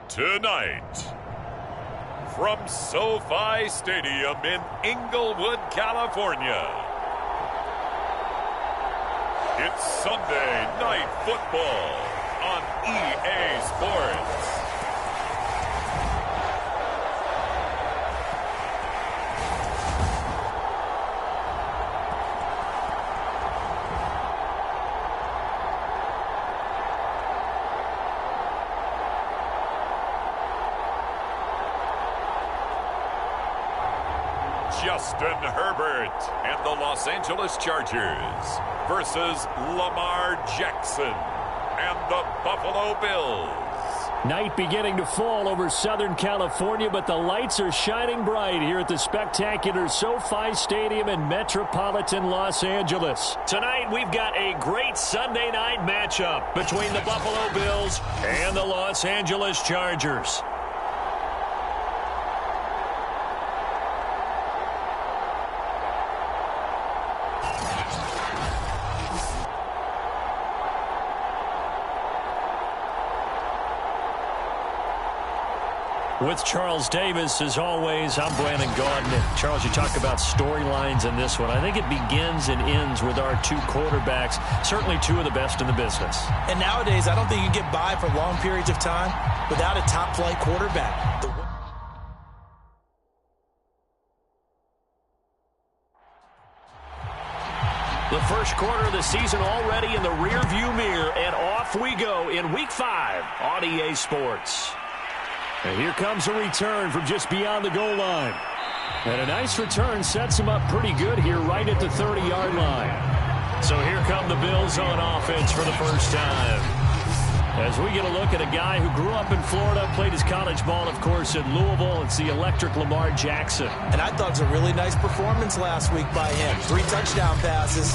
Tonight, from SoFi Stadium in Inglewood, California, it's Sunday Night Football on EA Sports. Justin Herbert and the Los Angeles Chargers versus Lamar Jackson and the Buffalo Bills. Night beginning to fall over Southern California, but the lights are shining bright here at the spectacular SoFi Stadium in metropolitan Los Angeles. Tonight, we've got a great Sunday night matchup between the Buffalo Bills and the Los Angeles Chargers. With Charles Davis, as always, I'm Brandon Gaudin. Charles, you talk about storylines in this one. I think it begins and ends with our two quarterbacks, certainly two of the best in the business. And nowadays, I don't think you can get by for long periods of time without a top-flight quarterback. The first quarter of the season already in the rearview mirror, and off we go in Week 5 on EA Sports. And here comes a return from just beyond the goal line. And a nice return sets him up pretty good here right at the 30-yard line. So here come the Bills on offense for the first time. As we get a look at a guy who grew up in Florida, played his college ball, of course, in Louisville. It's the electric Lamar Jackson. And I thought it was a really nice performance last week by him. 3 touchdown passes.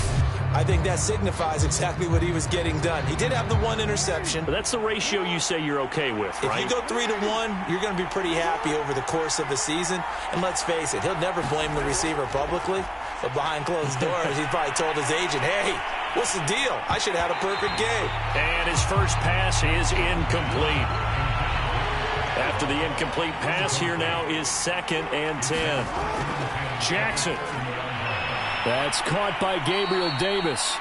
I think that signifies exactly what he was getting done. He did have the 1 interception. But that's the ratio you say you're okay with, right? If you go 3-to-1, you're going to be pretty happy over the course of the season. And let's face it, he'll never blame the receiver publicly. But behind closed doors, he probably told his agent, hey, what's the deal? I should have had a perfect game. And his first pass is incomplete. After the incomplete pass, here now is 2nd and 10. Jackson. That's caught by Gabriel Davis.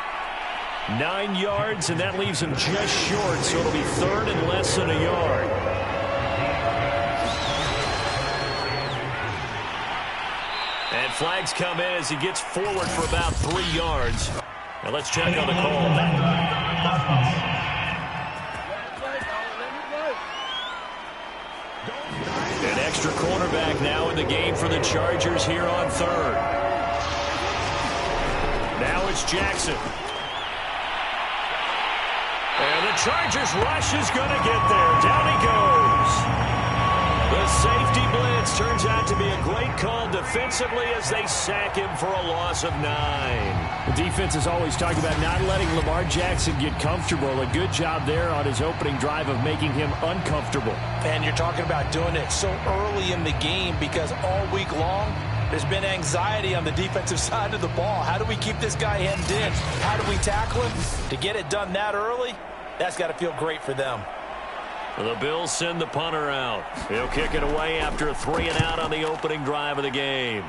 9 yards, and that leaves him just short, so it'll be 3rd and less than a yard. And flags come in as he gets forward for about 3 yards. Now let's check on the call. An extra cornerback now in the game for the Chargers here on 3rd. Now it's Jackson. And the Chargers rush is going to get there. Down he goes. The safety blitz turns out to be a great call defensively as they sack him for a loss of 9. The defense is always talking about not letting Lamar Jackson get comfortable. A good job there on his opening drive of making him uncomfortable. And you're talking about doing it so early in the game because all week long, there's been anxiety on the defensive side of the ball. How do we keep this guy hemmed in? How do we tackle him? To get it done that early, that's got to feel great for them. The Bills send the punter out. He'll kick it away after a 3-and-out on the opening drive of the game.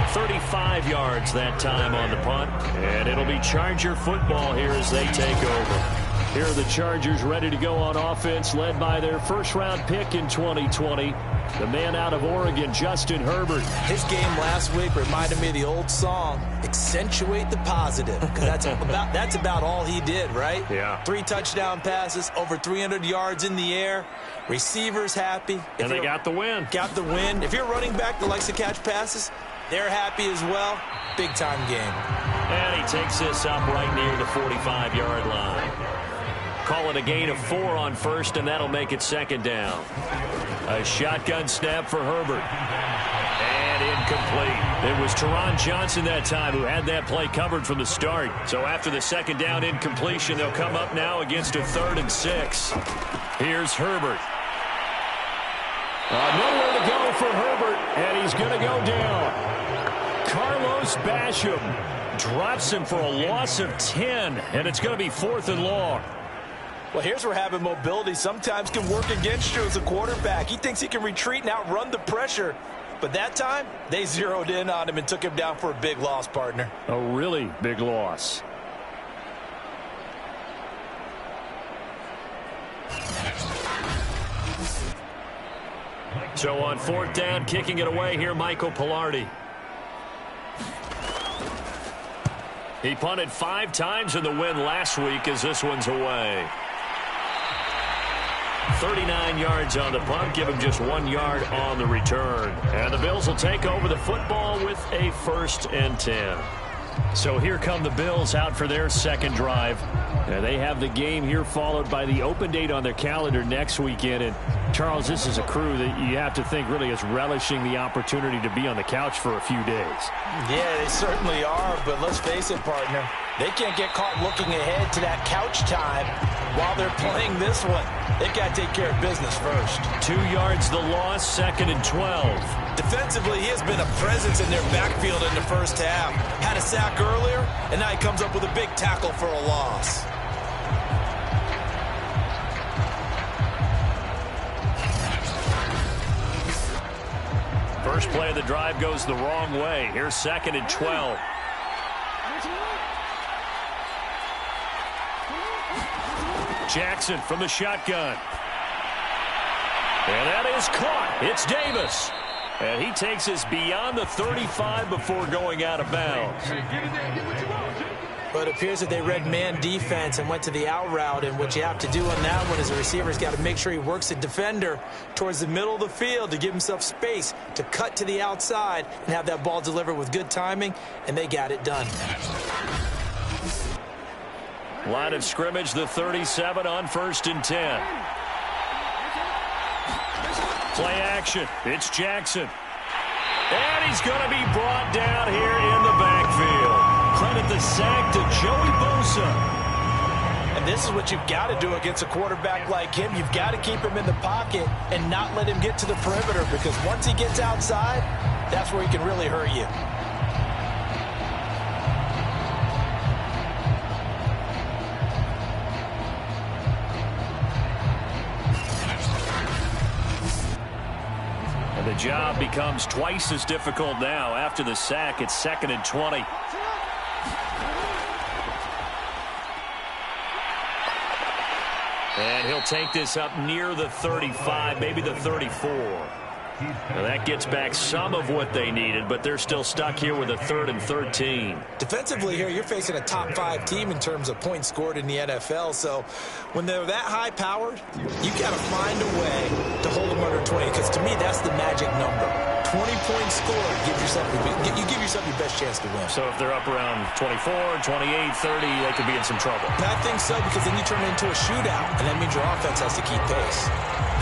"35 yards that time on the punt, and it'll be Charger football here as they take over. Here are the Chargers ready to go on offense, led by their first-round pick in 2020, the man out of Oregon, Justin Herbert. His game last week reminded me of the old song, Accentuate the Positive, because that's about all he did, right? Yeah. 3 touchdown passes, over 300 yards in the air, receivers happy. And they got the win. Got the win. If you're a running back that likes to catch passes, they're happy as well. Big-time game. And he takes this up right near the 45-yard line. Call it a gain of 4 on first, and that'll make it 2nd down. A shotgun snap for Herbert. And incomplete. It was Teron Johnson that time who had that play covered from the start. So after the 2nd down incompletion, they'll come up now against a 3rd and 6. Here's Herbert. Nowhere to go for Herbert, and he's going to go down. Carlos Basham drops him for a loss of 10, and it's going to be 4th and long. Well, here's where having mobility sometimes can work against you as a quarterback. He thinks he can retreat and outrun the pressure. But that time, they zeroed in on him and took him down for a big loss, partner. A really big loss. So on 4th down, kicking it away here, Michael Pilardi. He punted 5 times in the win last week as this one's away. 39 yards on the punt, give him just 1 yard on the return. And the Bills will take over the football with a 1st and 10. So here come the Bills out for their 2nd drive. And they have the game here followed by the open date on their calendar next weekend. And Charles, this is a crew that you have to think really is relishing the opportunity to be on the couch for a few days. Yeah, they certainly are, but let's face it, partner. They can't get caught looking ahead to that couch time while they're playing this one. They've got to take care of business first. 2 yards the loss, 2nd and 12. Defensively, he has been a presence in their backfield in the first half. Had a sack earlier, and now he comes up with a big tackle for a loss. First play of the drive goes the wrong way. Here's 2nd and 12. Jackson from the shotgun. And that is caught. It's Davis. And he takes us beyond the 35 before going out of bounds. But it appears that they read man defense and went to the out route. And what you have to do on that one is the receiver's got to make sure he works the defender towards the middle of the field to give himself space to cut to the outside and have that ball delivered with good timing. And they got it done. Line of scrimmage, the 37 on 1st and 10. Play action. It's Jackson. And he's going to be brought down here in the backfield. Credit the sack to Joey Bosa. And this is what you've got to do against a quarterback like him. You've got to keep him in the pocket and not let him get to the perimeter, because once he gets outside, that's where he can really hurt you. And the job becomes twice as difficult now. After the sack, it's 2nd and 20. And he'll take this up near the 35, maybe the 34. Now that gets back some of what they needed, but they're still stuck here with a 3rd and 13. Defensively here, you're facing a top 5 team in terms of points scored in the NFL. So when they're that high-powered, you got to find a way to hold them under 20, because to me, that's the magic number. 20 points scored, you give yourself your best chance to win. So if they're up around 24, 28, 30, they could be in some trouble. I think so, because then you turn it into a shootout, and that means your offense has to keep pace.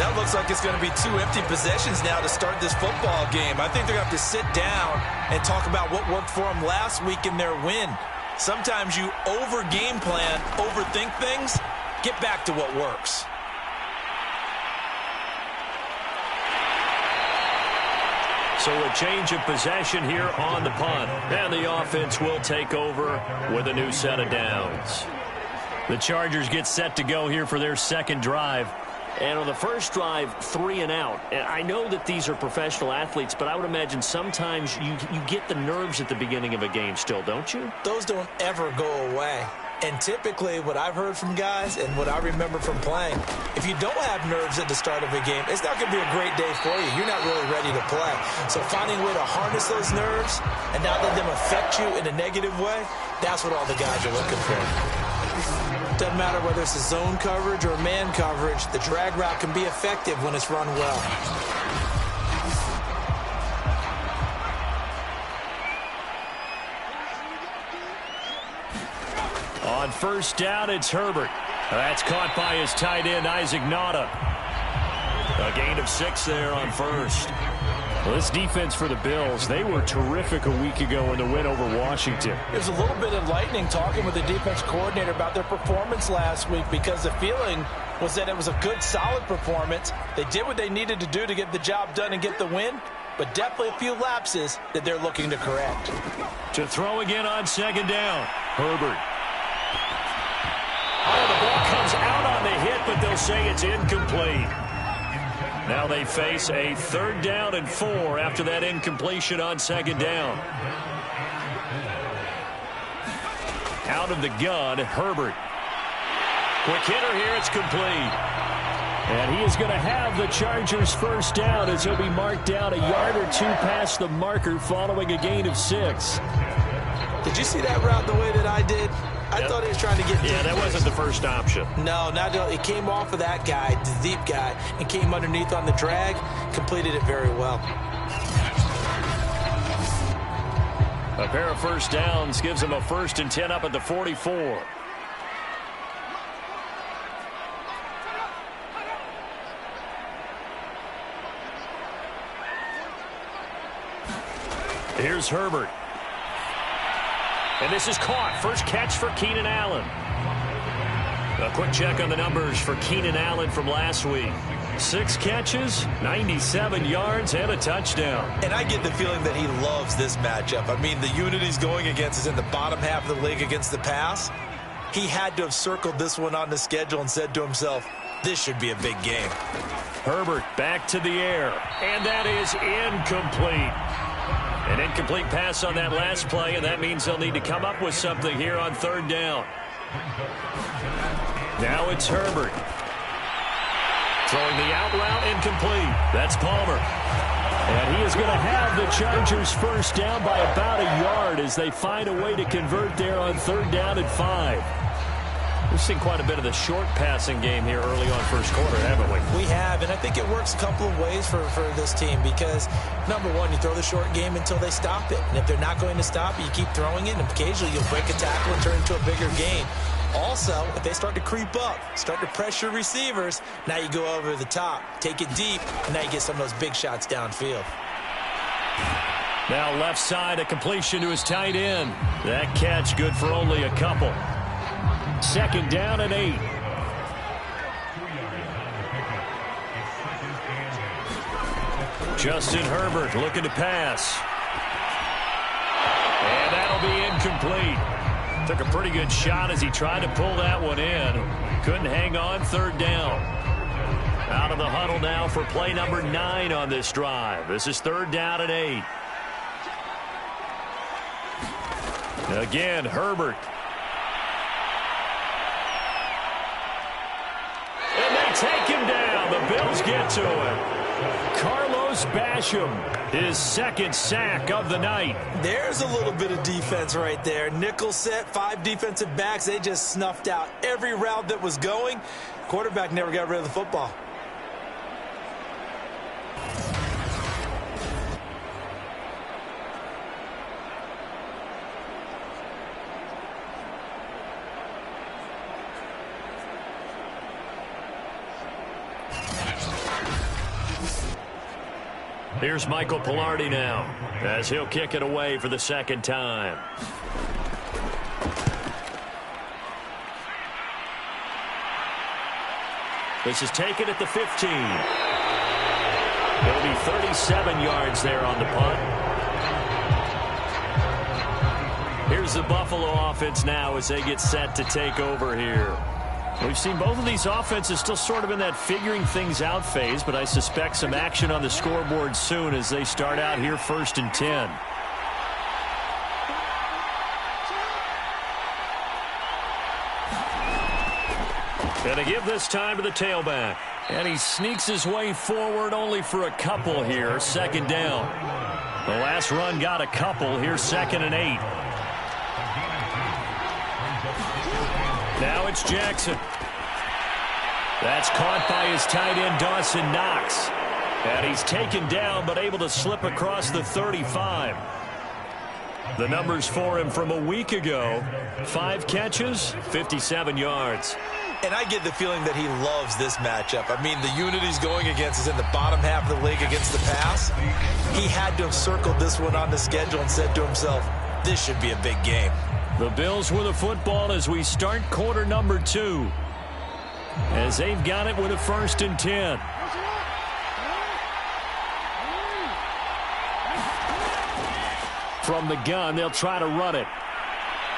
That looks like it's going to be 2 empty possessions now to start this football game. I think they're going to have to sit down and talk about what worked for them last week in their win. Sometimes you over-game plan, overthink things, get back to what works. So a change of possession here on the punt. And the offense will take over with a new set of downs. The Chargers get set to go here for their second drive. And on the first drive, 3 and out. And I know that these are professional athletes, but I would imagine sometimes you get the nerves at the beginning of a game still, don't you? Those don't ever go away. And typically what I've heard from guys and what I remember from playing, if you don't have nerves at the start of a game, it's not going to be a great day for you. You're not really ready to play. So finding a way to harness those nerves and not let them affect you in a negative way, that's what all the guys are looking for. Doesn't matter whether it's a zone coverage or man coverage, the drag route can be effective when it's run well. On first down, it's Herbert. That's caught by his tight end, Isaac Nauta. A gain of 6 there on first. Well, this defense for the Bills, they were terrific a week ago in the win over Washington. It was a little bit enlightening talking with the defense coordinator about their performance last week, because the feeling was that it was a good, solid performance. They did what they needed to do to get the job done and get the win, but definitely a few lapses that they're looking to correct. To throw again on second down, Herbert. Oh, the ball comes out on the hit, but they'll say it's incomplete. Now they face a 3rd down and 4 after that incompletion on second down. Out of the gun, Herbert. Quick hitter here, it's complete. And he is going to have the Chargers first down as he'll be marked down a yard or 2 past the marker following a gain of 6. Did you see that route the way that I did? I thought he was trying to get deep. Yeah, that wasn't the first option. No, it came off of that guy, the deep guy, and came underneath on the drag, completed it very well. A pair of first downs gives him a 1st and 10 up at the 44. Here's Herbert. And this is caught. First catch for Keenan Allen. A quick check on the numbers for Keenan Allen from last week. 6 catches, 97 yards, and a touchdown. And I get the feeling that he loves this matchup. I mean, the unit he's going against is in the bottom half of the league against the pass. He had to have circled this one on the schedule and said to himself, this should be a big game. Herbert back to the air. And that is incomplete. An incomplete pass on that last play, and that means they'll need to come up with something here on 3rd down. Now it's Herbert. Throwing the out route, incomplete. That's Palmer. And he is going to have the Chargers first down by about a yard as they find a way to convert there on 3rd down and 5. We've seen quite a bit of the short passing game here early on first quarter, haven't we? We have, and I think it works a couple of ways for this team because, number one, you throw the short game until they stop it. And if they're not going to stop it, you keep throwing it, and occasionally you'll break a tackle and turn it into a bigger gain. Also, if they start to creep up, start to pressure receivers, now you go over the top, take it deep, and now you get some of those big shots downfield. Now left side, a completion to his tight end. That catch good for only a couple. 2nd down and 8. Justin Herbert looking to pass. And that'll be incomplete. Took a pretty good shot as he tried to pull that one in. Couldn't hang on. 3rd down. Out of the huddle now for play number 9 on this drive. This is 3rd down and 8. Again, Herbert. Take him down. The Bills get to him. Carlos Basham, his 2nd sack of the night. There's a little bit of defense right there. Nickel set, 5 defensive backs. They just snuffed out every route that was going. Quarterback never got rid of the football. Here's Michael Pilardi now as he'll kick it away for the 2nd time. This is taken at the 15. It'll be 37 yards there on the punt. Here's the Buffalo offense now as they get set to take over here. We've seen both of these offenses still sort of in that figuring things out phase, but I suspect some action on the scoreboard soon as they start out here 1st and 10. Gonna give this time to the tailback. And he sneaks his way forward only for a couple here. 2nd down. The last run got a couple. Here's 2nd and 8. Now it's Jackson. That's caught by his tight end, Dawson Knox. And he's taken down, but able to slip across the 35. The numbers for him from a week ago. 5 catches, 57 yards. And I get the feeling that he loves this matchup. I mean, the unit he's going against is in the bottom half of the league against the pass. He had to have circled this one on the schedule and said to himself, this should be a big game. The Bills with a football as we start quarter number 2. As they've got it with a 1st and 10. From the gun, they'll try to run it.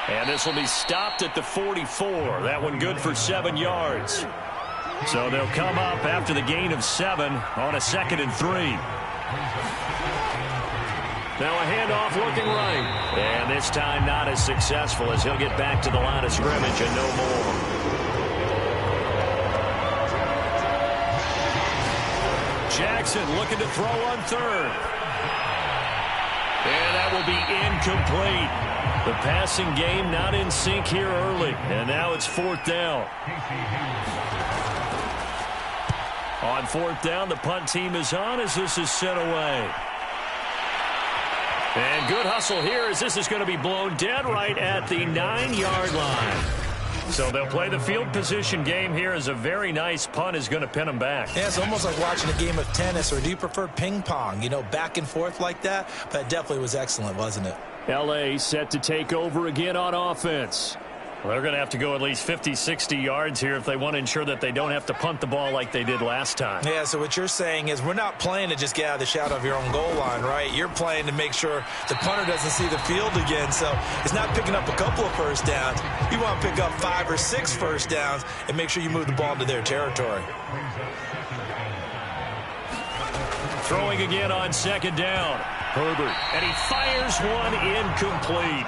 And this will be stopped at the 44. That one good for 7 yards. So they'll come up after the gain of 7 on a 2nd and 3. Now a handoff looking right. And this time not as successful as he'll get back to the line of scrimmage and no more. Jackson looking to throw on 3rd. And that will be incomplete. The passing game not in sync here early. And now it's 4th down. On 4th down, the punt team is on as this is sent away. And good hustle here as this is going to be blown dead right at the 9-yard line. So they'll play the field position game here as a very nice punt is going to pin them back. Yeah, it's almost like watching a game of tennis, or do you prefer ping pong? You know, back and forth like that? But it definitely was excellent, wasn't it? L.A. set to take over again on offense. Well, they're going to have to go at least 50, 60 yards here if they want to ensure that they don't have to punt the ball like they did last time. Yeah, so what you're saying is we're not playing to just get out of the shadow of your own goal line, right? You're playing to make sure the punter doesn't see the field again. So it's not picking up a couple of first downs. You want to pick up 5 or 6 first downs and make sure you move the ball into their territory. Throwing again on 2nd down. Herbert, and he fires one incomplete.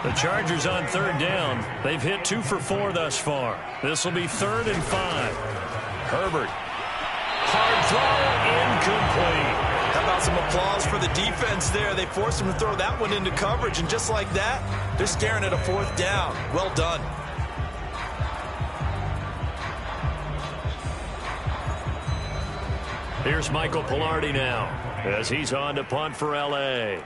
The Chargers on 3rd down. They've hit 2 for 4 thus far. This will be 3rd and 5. Herbert. Hard throw, incomplete. How about Some applause for the defense there. They forced him to throw that one into coverage, and just like that, they're staring at a 4th down. Well done. Here's Michael Pilardi now as he's on to punt for L.A.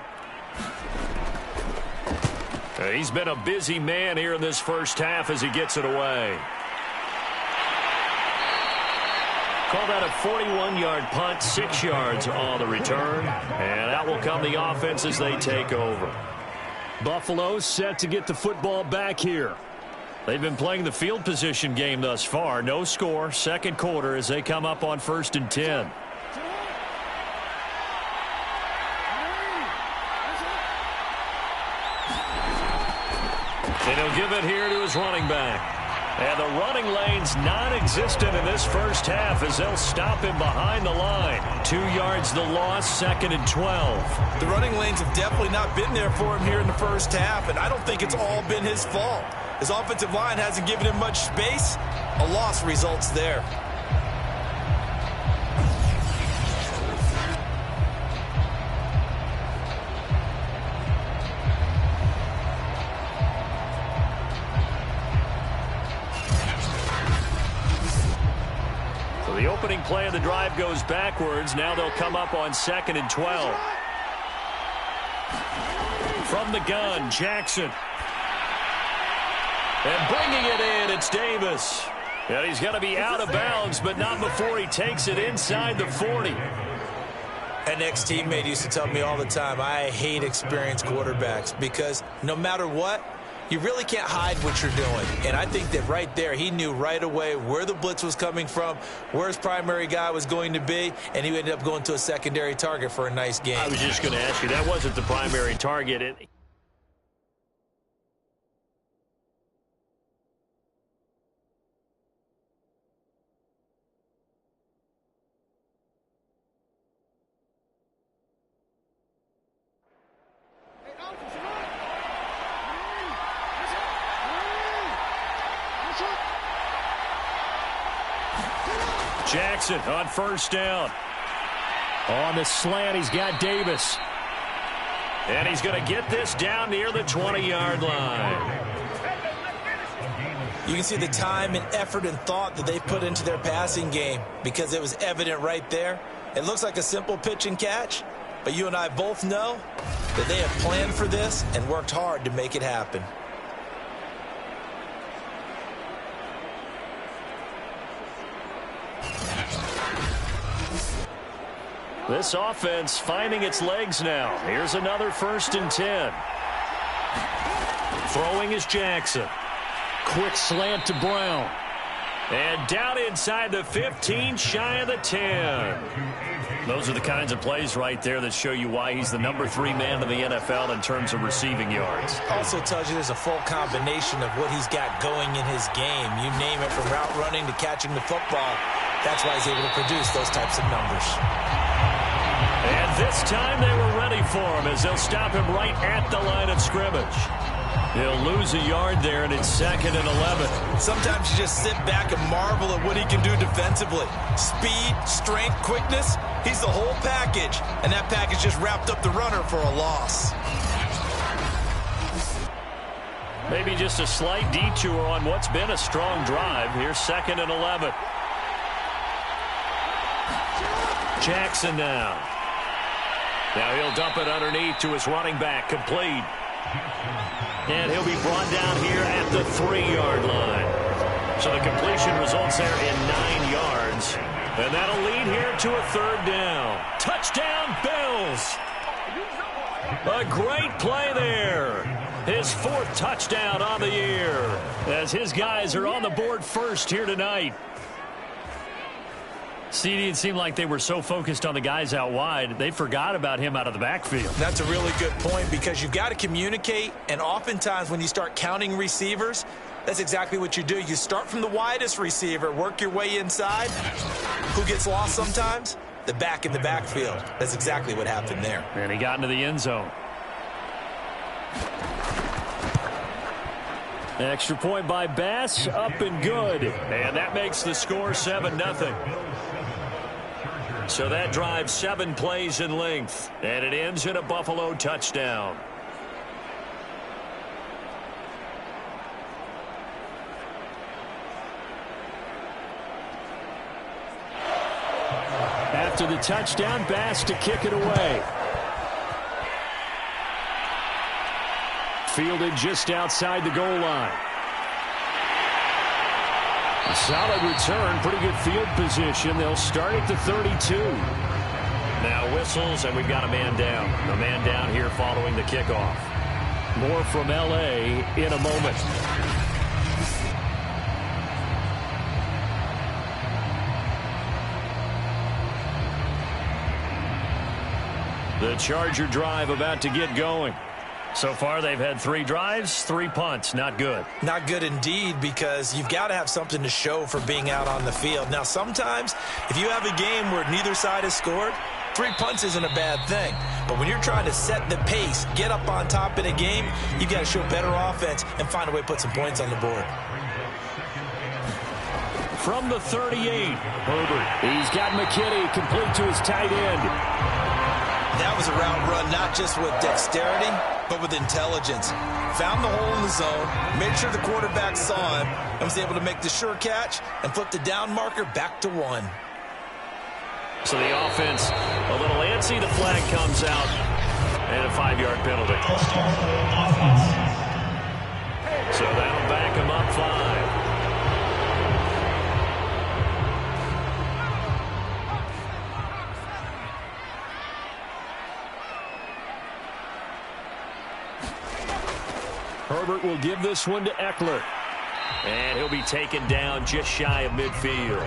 He's been a busy man here in this first half as he gets it away. Called out a 41-yard punt, 6 yards on the return. And out will come the offense as they take over. Buffalo set to get the football back here. They've been playing the field position game thus far. No score, second quarter as they come up on 1st and 10. And he'll give it here to his running back. And the running lane's non-existent in this first half as they'll stop him behind the line. 2 yards the loss, 2nd and 12. The running lanes have definitely not been there for him here in the first half, and I don't think it's all been his fault. His offensive line hasn't given him much space. A loss results there. The opening play of the drive goes backwards. Now they'll come up on 2nd and 12. From the gun, Jackson. And bringing it in, it's Davis. And he's going to be out of bounds, but not before he takes it inside the 40. An ex-teammate used to tell me all the time, I hate experienced quarterbacks because no matter what, you really can't hide what you're doing. And I think that right there, he knew right away where the blitz was coming from, where his primary guy was going to be, and he ended up going to a secondary target for a nice game. I was just going to ask you, that wasn't the primary target. Jackson on 1st down. On the slant, he's got Davis. And he's going to get this down near the 20-yard line. You can see the time and effort and thought that they put into their passing game because it was evident right there. It looks like a simple pitch and catch, but you and I both know that they have planned for this and worked hard to make it happen. This offense finding its legs now. Here's another 1st and 10. Throwing is Jackson. Quick slant to Brown. And down inside the 15, shy of the 10. Those are the kinds of plays right there that show you why he's the number 3 man in the NFL in terms of receiving yards. Also tells you there's a full combination of what he's got going in his game. You name it, from route running to catching the football. That's why he's able to produce those types of numbers. And this time they were ready for him as they'll stop him right at the line of scrimmage. He'll lose a yard there, and it's 2nd and 11. Sometimes you just sit back and marvel at what he can do defensively. Speed, strength, quickness, he's the whole package. And that package just wrapped up the runner for a loss. Maybe just a slight detour on what's been a strong drive. Here's 2nd and 11. Jackson now. Now he'll dump it underneath to his running back, complete. And he'll be brought down here at the 3-yard line. So the completion results there in 9 yards. And that'll lead here to a 3rd down. Touchdown, Bills! A great play there. His 4th touchdown on the year as his guys are on the board first here tonight. CD, it seemed like they were so focused on the guys out wide, they forgot about him out of the backfield. That's a really good point because you've got to communicate, and oftentimes when you start counting receivers, that's exactly what you do. You start from the widest receiver, work your way inside. Who gets lost sometimes? The back in the backfield. That's exactly what happened there. And he got into the end zone. Extra point by Bass, up and good. And that makes the score 7-0. So that drive 7 plays in length, and it ends in a Buffalo touchdown. After the touchdown, Bass to kick it away. Fielded just outside the goal line. A solid return, pretty good field position. They'll start at the 32. Now whistles, and we've got a man down. A man down here following the kickoff. More from L.A. in a moment. The Charger drive about to get going. So far, they've had 3 drives, 3 punts. Not good. Not good indeed, because you've got to have something to show for being out on the field. Now, sometimes, if you have a game where neither side has scored, 3 punts isn't a bad thing. But when you're trying to set the pace, get up on top in a game, you've got to show better offense and find a way to put some points on the board. From the 38, Herbert. He's got McKinney complete to his tight end. That was a route run, not just with dexterity, but with intelligence. Found the hole in the zone, made sure the quarterback saw him, and was able to make the sure catch and flip the down marker back to 1. So the offense a little antsy. The flag comes out, and a 5-yard penalty. So that'll back him up 5. Herbert will give this one to Eckler. And he'll be taken down just shy of midfield.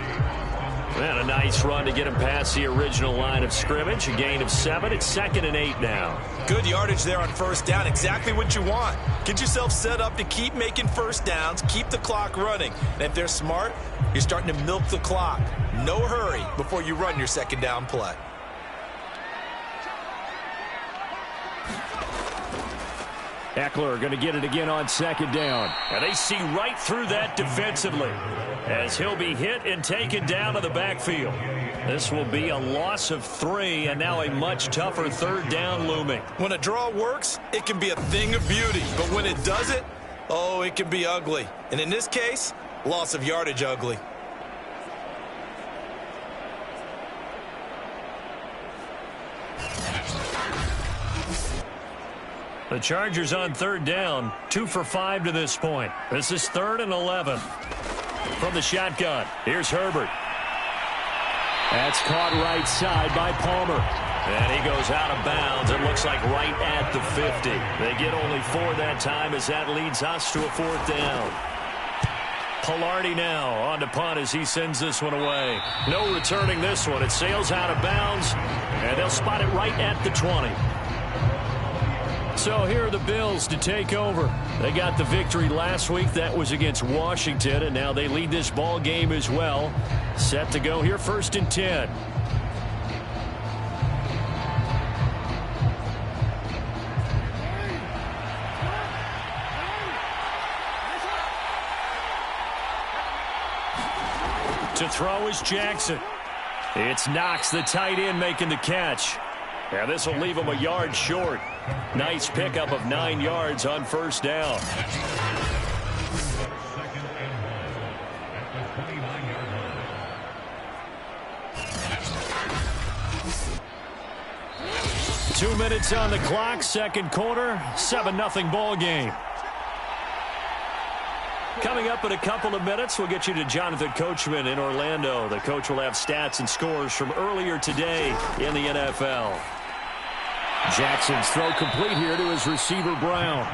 And a nice run to get him past the original line of scrimmage. A gain of 7. It's 2nd and 8 now. Good yardage there on first down. Exactly what you want. Get yourself set up to keep making first downs, keep the clock running. And if they're smart, you're starting to milk the clock. No hurry before you run your second down play. Eckler going to get it again on second down. And they see right through that defensively as he'll be hit and taken down to the backfield. This will be a loss of 3, and now a much tougher third down looming. When a draw works, it can be a thing of beauty. But when it doesn't, oh, it can be ugly. And in this case, loss of yardage ugly. The Chargers on third down, 2 for 5 to this point. This is 3rd and 11. From the shotgun, here's Herbert. That's caught right side by Palmer. And he goes out of bounds. It looks like right at the 50. They get only 4 that time as that leads us to a 4th down. Pilardi now on to punt as he sends this one away. No returning this one. It sails out of bounds, and they'll spot it right at the 20. So here are the Bills to take over. They got the victory last week. That was against Washington, and now they lead this ball game as well. Set to go here, 1st and 10. To throw is Jackson. It's Knox, the tight end, making the catch. Yeah, this will leave him a yard short. Nice pickup of 9 yards on first down. Two minutes on the clock, second quarter, 7-0 ball game. Coming up in a couple of minutes, we'll get you to Jonathan Coachman in Orlando. The coach will have stats and scores from earlier today in the NFL. Jackson's throw complete here to his receiver, Brown.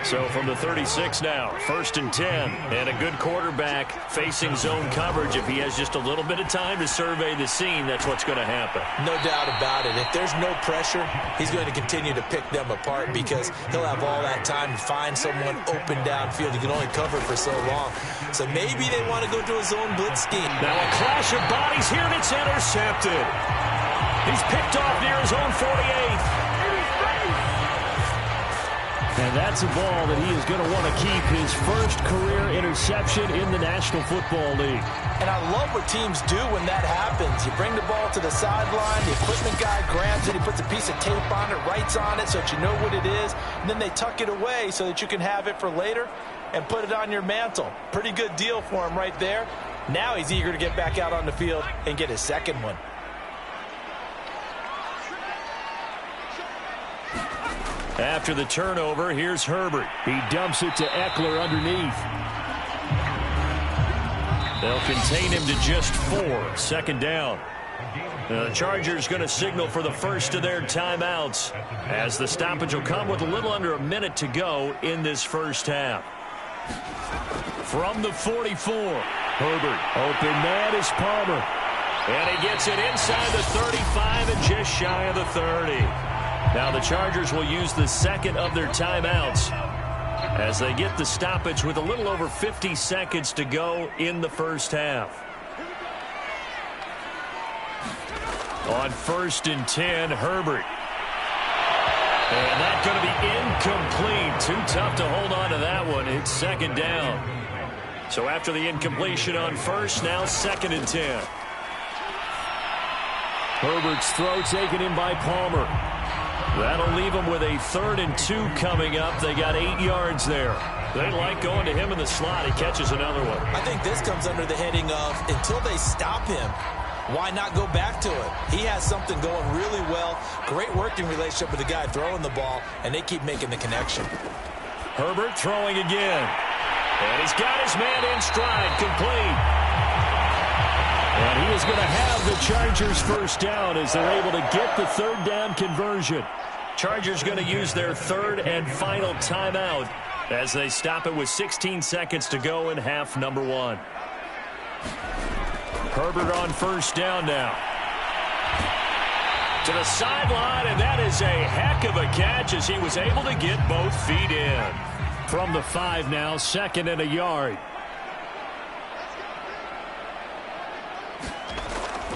So from the 36 now, 1st and 10. And a good quarterback facing zone coverage. If he has just a little bit of time to survey the scene, that's what's going to happen. No doubt about it. If there's no pressure, he's going to continue to pick them apart because he'll have all that time to find someone open downfield. He can only cover for so long. So maybe they want to go to a zone blitz scheme. Now a clash of bodies here, and it's intercepted. He's picked off near his own 48. And that's a ball that he is going to want to keep, his first career interception in the National Football League. And I love what teams do when that happens. You bring the ball to the sideline, the equipment guy grabs it, he puts a piece of tape on it, writes on it so that you know what it is, and then they tuck it away so that you can have it for later and put it on your mantle. Pretty good deal for him right there. Now he's eager to get back out on the field and get his second one. After the turnover, here's Herbert. He dumps it to Eckler underneath. They'll contain him to just 4. Second down. The Chargers going to signal for the first of their timeouts as the stoppage will come with a little under a minute to go in this first half. From the 44, Herbert. Open man is Palmer. And he gets it inside the 35 and just shy of the 30. Now the Chargers will use the second of their timeouts as they get the stoppage with a little over 50 seconds to go in the first half. On 1st and 10, Herbert. And that's going to be incomplete. Too tough to hold on to that one. It's second down. So after the incompletion on first, now 2nd and 10. Herbert's throw taken in by Palmer. That'll leave them with a 3rd and 2 coming up. They got 8 yards there. They like going to him in the slot. He catches another one. I think this comes under the heading of until they stop him, why not go back to it? He has something going really well. Great working relationship with the guy throwing the ball, and they keep making the connection. Herbert throwing again. And he's got his man in stride, complete. And he is going to have the Chargers first down as they're able to get the 3rd down conversion. Chargers going to use their 3rd and final timeout as they stop it with 16 seconds to go in half number 1. Herbert on first down now. To the sideline, and that is a heck of a catch as he was able to get both feet in. From the 5 now, 2nd and a yard.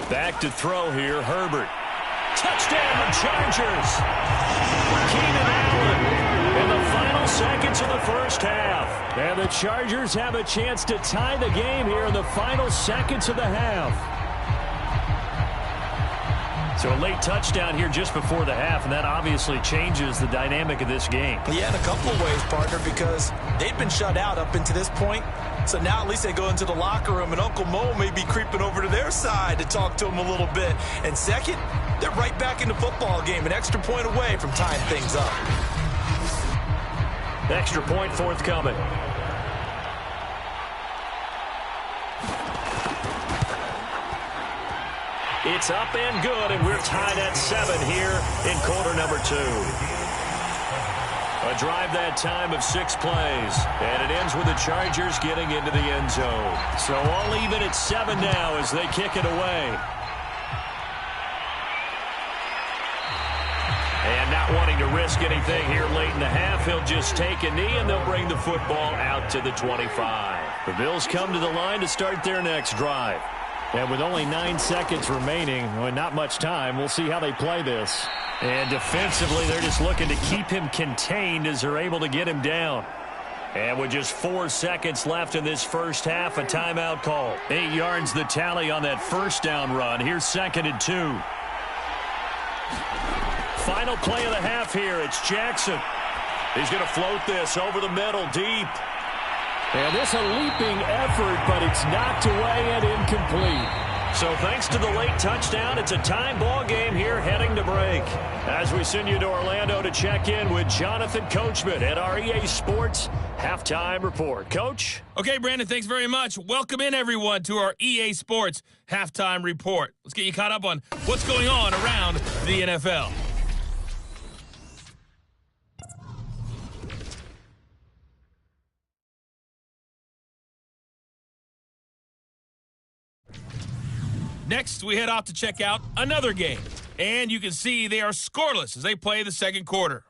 Back to throw here, Herbert. Touchdown, Chargers. Keenan Allen in the final seconds of the first half. And the Chargers have a chance to tie the game here in the final seconds of the half. So a late touchdown here just before the half, and that obviously changes the dynamic of this game. Yeah, in a couple of ways, partner, because they've been shut out up until this point. So now at least they go into the locker room, and Uncle Mo may be creeping over to their side to talk to them a little bit. And second, they're right back in the football game, an extra point away from tying things up. Extra point forthcoming. It's up and good, and we're tied at 7 here in quarter number 2. A drive that time of 6 plays, and it ends with the Chargers getting into the end zone. So all even at 7 now as they kick it away. And not wanting to risk anything here late in the half, he'll just take a knee, and they'll bring the football out to the 25. The Bills come to the line to start their next drive. And with only 9 seconds remaining, well, not much time, we'll see how they play this. And defensively, they're just looking to keep him contained as they're able to get him down. And with just 4 seconds left in this first half, a timeout call. 8 yards the tally on that first down run. Here's 2nd and 2. Final play of the half here. It's Jackson. He's going to float this over the middle, deep. And this a leaping effort, but it's knocked away and incomplete. So thanks to the late touchdown, it's a time ball game here heading to break. As we send you to Orlando to check in with Jonathan Coachman at our EA Sports Halftime Report. Coach? Okay, Brandon, thanks very much. Welcome in, everyone, to our EA Sports Halftime Report. Let's get you caught up on what's going on around the NFL. Next, we head off to check out another game. And you can see they are scoreless as they play the second quarter.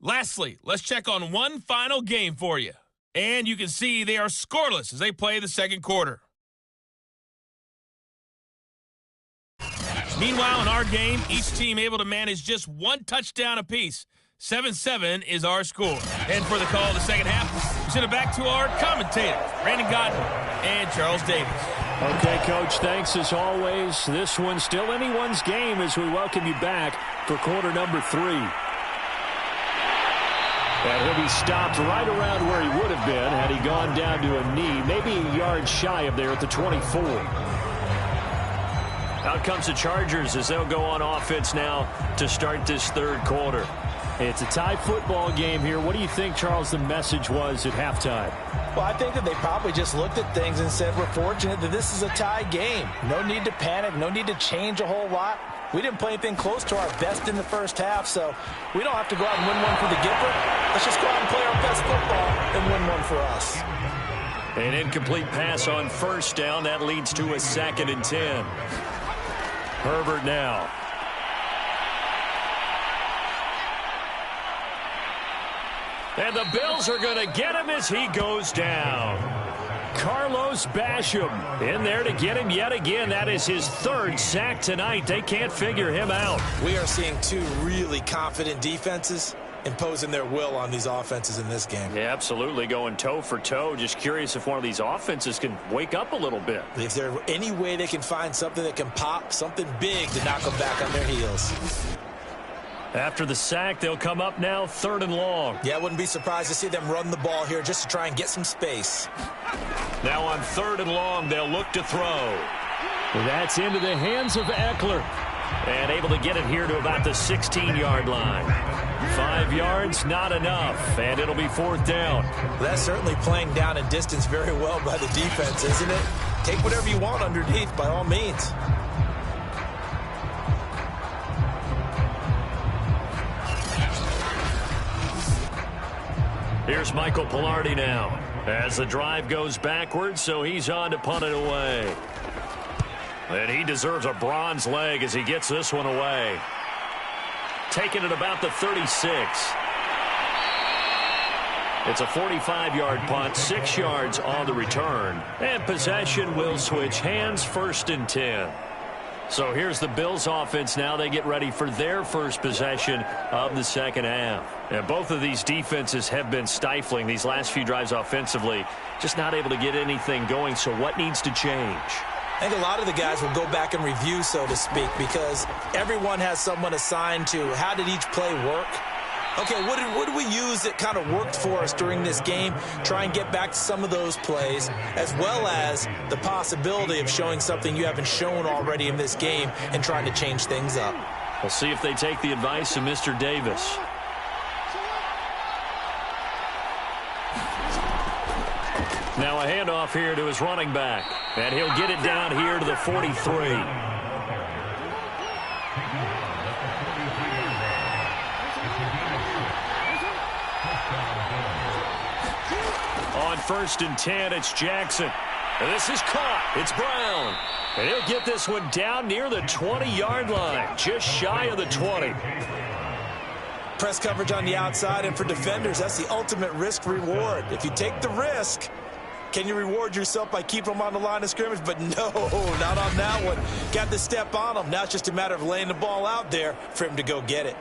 Lastly, let's check on one final game for you. And you can see they are scoreless as they play the second quarter. Meanwhile, in our game, each team able to manage just one touchdown apiece. 7-7 is our score. And for the call of the second half, we send it back to our commentators, Brandon Godden and Charles Davis. Okay, Coach, thanks as always. This one's still anyone's game as we welcome you back for quarter number 3. And he'll be stopped right around where he would have been had he gone down to a knee, maybe a yard shy of there at the 24. Out comes the Chargers as they'll go on offense now to start this third quarter. It's a tie football game here. What do you think, Charles, the message was at halftime? Well, I think that they probably just looked at things and said, we're fortunate that this is a tie game. No need to panic. No need to change a whole lot. We didn't play anything close to our best in the first half, so we don't have to go out and win one for the Gipper. Let's just go out and play our best football and win one for us. An incomplete pass on first down. That leads to a 2nd and 10. Herbert now. And the Bills are going to get him as he goes down. Carlos Basham in there to get him yet again. That is his 3rd sack tonight. They can't figure him out. We are seeing 2 really confident defenses imposing their will on these offenses in this game. Yeah, absolutely, going toe for toe. Just curious if one of these offenses can wake up a little bit. If there's any way they can find something that can pop, something big to knock them back on their heels. After the sack, they'll come up now 3rd and long. Yeah, I wouldn't be surprised to see them run the ball here just to try and get some space. Now on 3rd and long, they'll look to throw. That's into the hands of Eckler. And able to get it here to about the 16-yard line. 5 yards, not enough. And it'll be 4th down. Well, that's certainly playing down and distance very well by the defense, isn't it? Take whatever you want underneath, by all means. Here's Michael Pilardi now as the drive goes backwards, so he's on to punt it away. And he deserves a bronze leg as he gets this one away. Taking it about the 36. It's a 45-yard punt, 6 yards on the return. And possession will switch hands, 1st and 10. So here's the Bills offense now. They get ready for their first possession of the second half. And both of these defenses have been stifling these last few drives offensively. Just not able to get anything going. So what needs to change? I think a lot of the guys will go back and review, so to speak, because everyone has someone assigned to how did each play work. Okay, what did we use that kind of worked for us during this game? Try and get back to some of those plays, as well as the possibility of showing something you haven't shown already in this game and trying to change things up. We'll see if they take the advice of Mr. Davis. Now a handoff here to his running back, and he'll get it down here to the 43. On 1st and 10, it's Jackson. And this is caught. It's Brown. And he'll get this one down near the 20-yard line, just shy of the 20. Press coverage on the outside, and for defenders, that's the ultimate risk-reward. If you take the risk, can you reward yourself by keeping them on the line of scrimmage? But no, not on that one. Got to step on them. Now it's just a matter of laying the ball out there for him to go get it.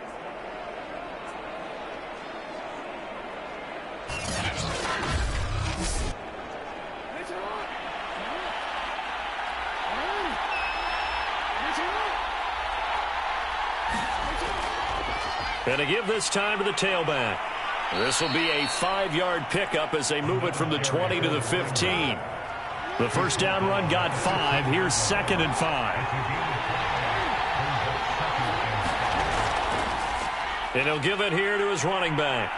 And to give this time to the tailback. This will be a 5-yard pickup as they move it from the 20 to the 15. The first down run got 5. Here's 2nd and 5. And he'll give it here to his running back.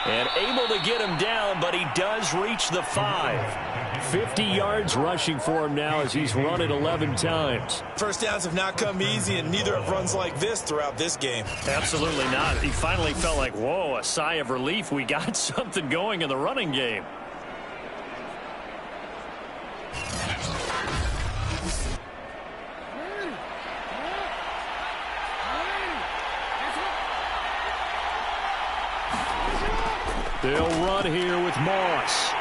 And able to get him down, but he does reach the 5. 50 yards rushing for him now as he's run it 11 times. First downs have not come easy, and neither have runs like this throughout this game. Absolutely not. He finally felt like, whoa, a sigh of relief. We got something going in the running game. They'll run here with Moss.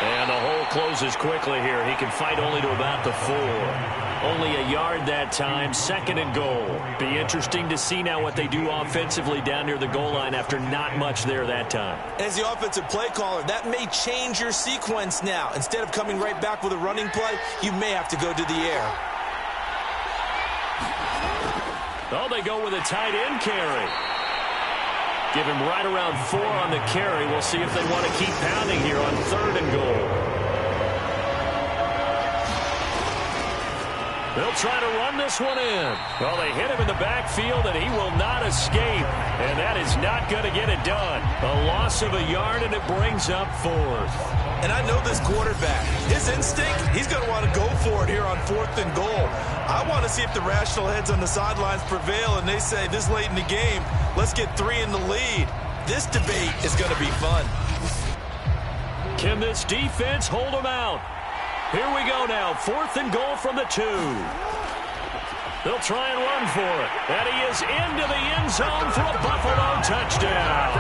And the hole closes quickly here. He can fight only to about the 4. Only a yard that time, 2nd and goal. Be interesting to see now what they do offensively down near the goal line after not much there that time. As the offensive play caller, that may change your sequence now. Instead of coming right back with a running play, you may have to go to the air. Oh, they go with a tight end carry. Give him right around 4 on the carry. We'll see if they want to keep pounding here on 3rd and goal. They'll try to run this one in. Well, they hit him in the backfield, and he will not escape. And that is not going to get it done. A loss of a yard, and it brings up 4th. And I know this quarterback. His instinct, he's going to want to go for it here on 4th and goal. I want to see if the rational heads on the sidelines prevail, and they say this late in the game, let's get 3 in the lead. This debate is going to be fun. Can this defense hold them out? Here we go now, 4th and goal from the 2. They'll try and run for it. And he is into the end zone for a Buffalo touchdown.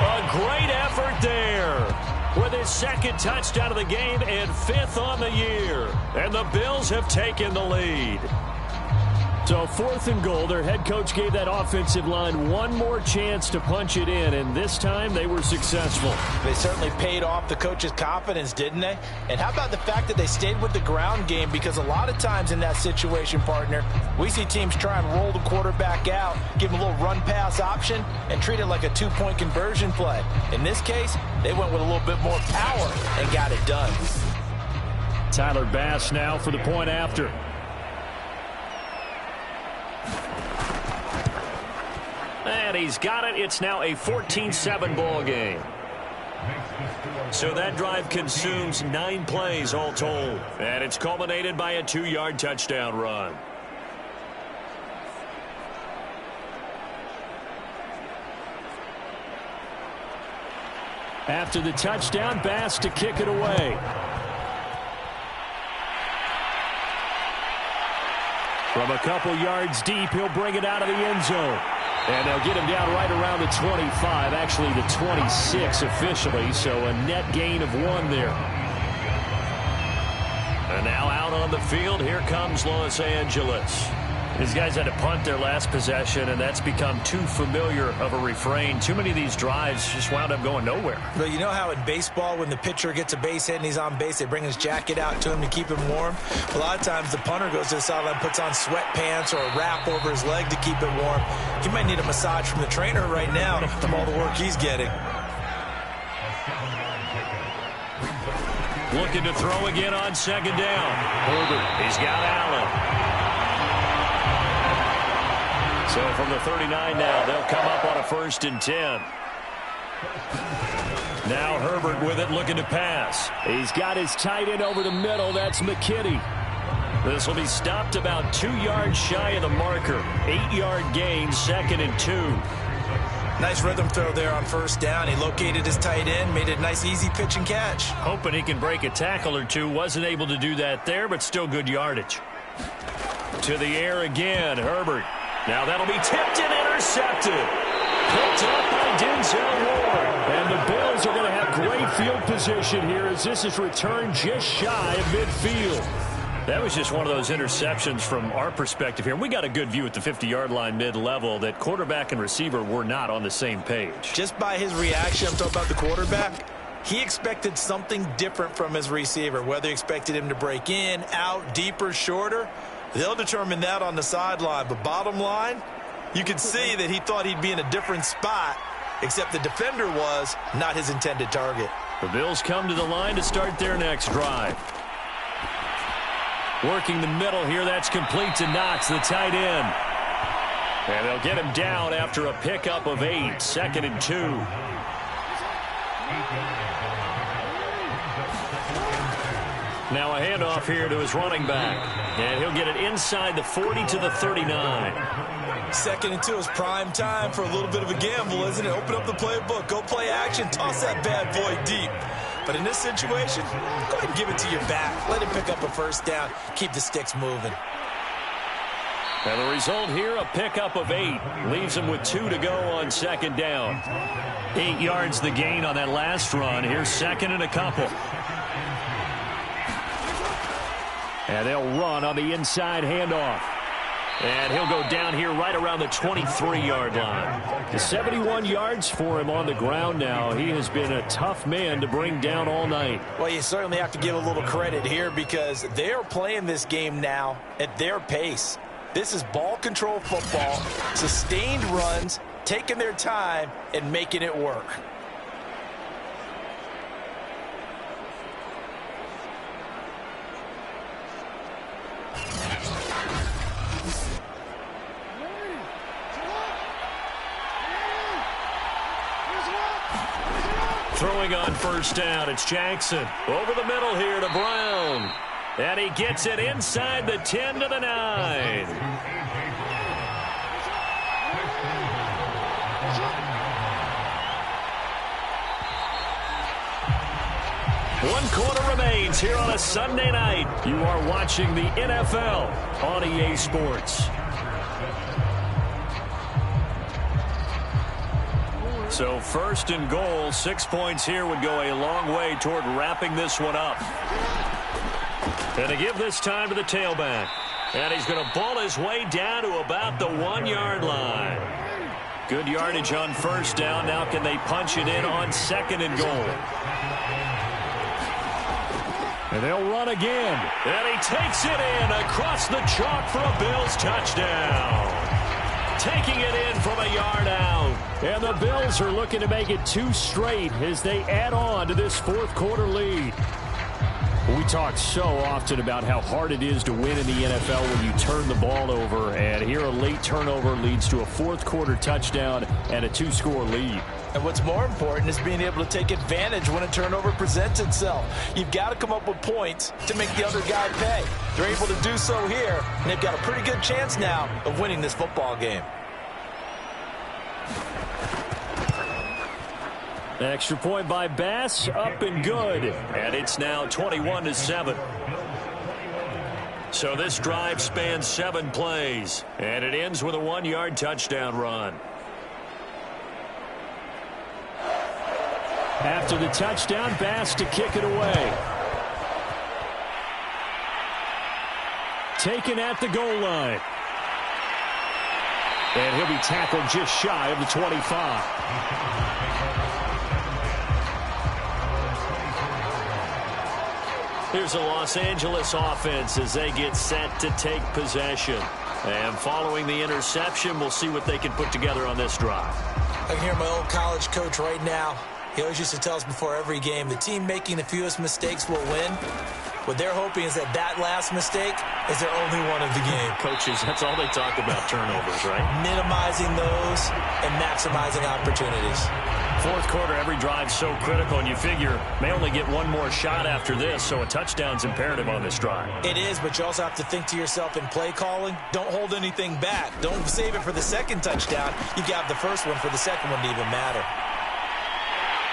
A great effort there with his 2nd touchdown of the game and 5th on the year. And the Bills have taken the lead. So 4th and goal, their head coach gave that offensive line one more chance to punch it in, and this time they were successful. They certainly paid off the coach's confidence, didn't they? And how about the fact that they stayed with the ground game? Because a lot of times in that situation, partner, we see teams try and roll the quarterback out, give him a little run-pass option, and treat it like a 2-point conversion play. In this case, they went with a little bit more power and got it done. Tyler Bass now for the point after. And he's got it. It's now a 14-7 ball game. So that drive consumes 9 plays all told. And it's culminated by a 2-yard touchdown run. After the touchdown, Bass to kick it away. From a couple yards deep, he'll bring it out of the end zone. And they'll get him down right around the 25, actually the 26 officially, so a net gain of 1 there. And now out on the field, here comes Los Angeles. These guys had to punt their last possession, and that's become too familiar of a refrain. Too many of these drives just wound up going nowhere. Well, you know how in baseball, when the pitcher gets a base hit and he's on base, they bring his jacket out to him to keep him warm? A lot of times the punter goes to the sideline, puts on sweatpants or a wrap over his leg to keep it warm. He might need a massage from the trainer right now from all the work he's getting. Looking to throw again on 2nd down. Herbert, he's got Allen. So from the 39 now, they'll come up on a 1st and 10. Now Herbert with it, looking to pass. He's got his tight end over the middle. That's McKinney. This will be stopped about 2 yards shy of the marker. 8-yard gain, 2nd and 2. Nice rhythm throw there on 1st down. He located his tight end, made it a nice easy pitch and catch. Hoping he can break a tackle or two. Wasn't able to do that there, but still good yardage. To the air again, Herbert. Now that'll be tipped and intercepted. Picked up by Denzel Ward. And the Bills are going to have great field position here as this is returned just shy of midfield. That was just one of those interceptions from our perspective here. We got a good view at the 50-yard line mid-level that quarterback and receiver were not on the same page. Just by his reaction, I'm talking about the quarterback, he expected something different from his receiver. Whether he expected him to break in, out, deeper, shorter, they'll determine that on the sideline. But bottom line, you could see that he thought he'd be in a different spot, except the defender was not his intended target. The Bills come to the line to start their next drive. Working the middle here, that's complete to Knox, the tight end. And they'll get him down after a pickup of 8, 2nd and 2. Now a handoff here to his running back. And he'll get it inside the 40 to the 39. 2nd and 2 is prime time for a little bit of a gamble, isn't it? Open up the playbook, go play action, toss that bad boy deep. But in this situation, go ahead and give it to your back. Let him pick up a 1st down. Keep the sticks moving. And the result here, a pickup of 8. Leaves him with 2 to go on second down. 8 yards the gain on that last run. Here's second and a couple. And they'll run on the inside handoff. And he'll go down here right around the 23-yard line. The 71 yards for him on the ground now. He has been a tough man to bring down all night. Well, you certainly have to give a little credit here because they're playing this game now at their pace. This is ball control football, sustained runs, taking their time, and making it work. Throwing on first down, it's Jackson. Over the middle here to Brown. And he gets it inside the 10 to the 9. One quarter remains here on a Sunday night. You are watching the NFL on EA Sports. So first and goal, 6 points here would go a long way toward wrapping this one up. And to give this time to the tailback. And he's going to ball his way down to about the 1-yard line. Good yardage on first down. Now can they punch it in on second and goal? And they'll run again. And he takes it in across the chalk for a Bills touchdown. Taking it in from a yard out. And the Bills are looking to make it 2 straight as they add on to this fourth quarter lead. We talk so often about how hard it is to win in the NFL when you turn the ball over. And here a late turnover leads to a fourth quarter touchdown and a 2-score lead. And what's more important is being able to take advantage when a turnover presents itself. You've got to come up with points to make the other guy pay. They're able to do so here, and they've got a pretty good chance now of winning this football game. Extra point by Bass, up and good. And it's now 21-7. So this drive spans 7 plays, and it ends with a 1-yard touchdown run. After the touchdown, Bass to kick it away. Taken at the goal line. And he'll be tackled just shy of the 25. Here's a Los Angeles offense as they get set to take possession. And following the interception, we'll see what they can put together on this drive. I can hear my old college coach right now. He always used to tell us before every game, the team making the fewest mistakes will win. What they're hoping is that last mistake is their only one of the game. Coaches, that's all they talk about, turnovers, right? Minimizing those and maximizing opportunities. Fourth quarter, every drive's so critical, and you figure may only get one more shot after this, so a touchdown's imperative on this drive. It is, but you also have to think to yourself in play calling, don't hold anything back. Don't save it for the second touchdown. You got the first one for the second one to even matter.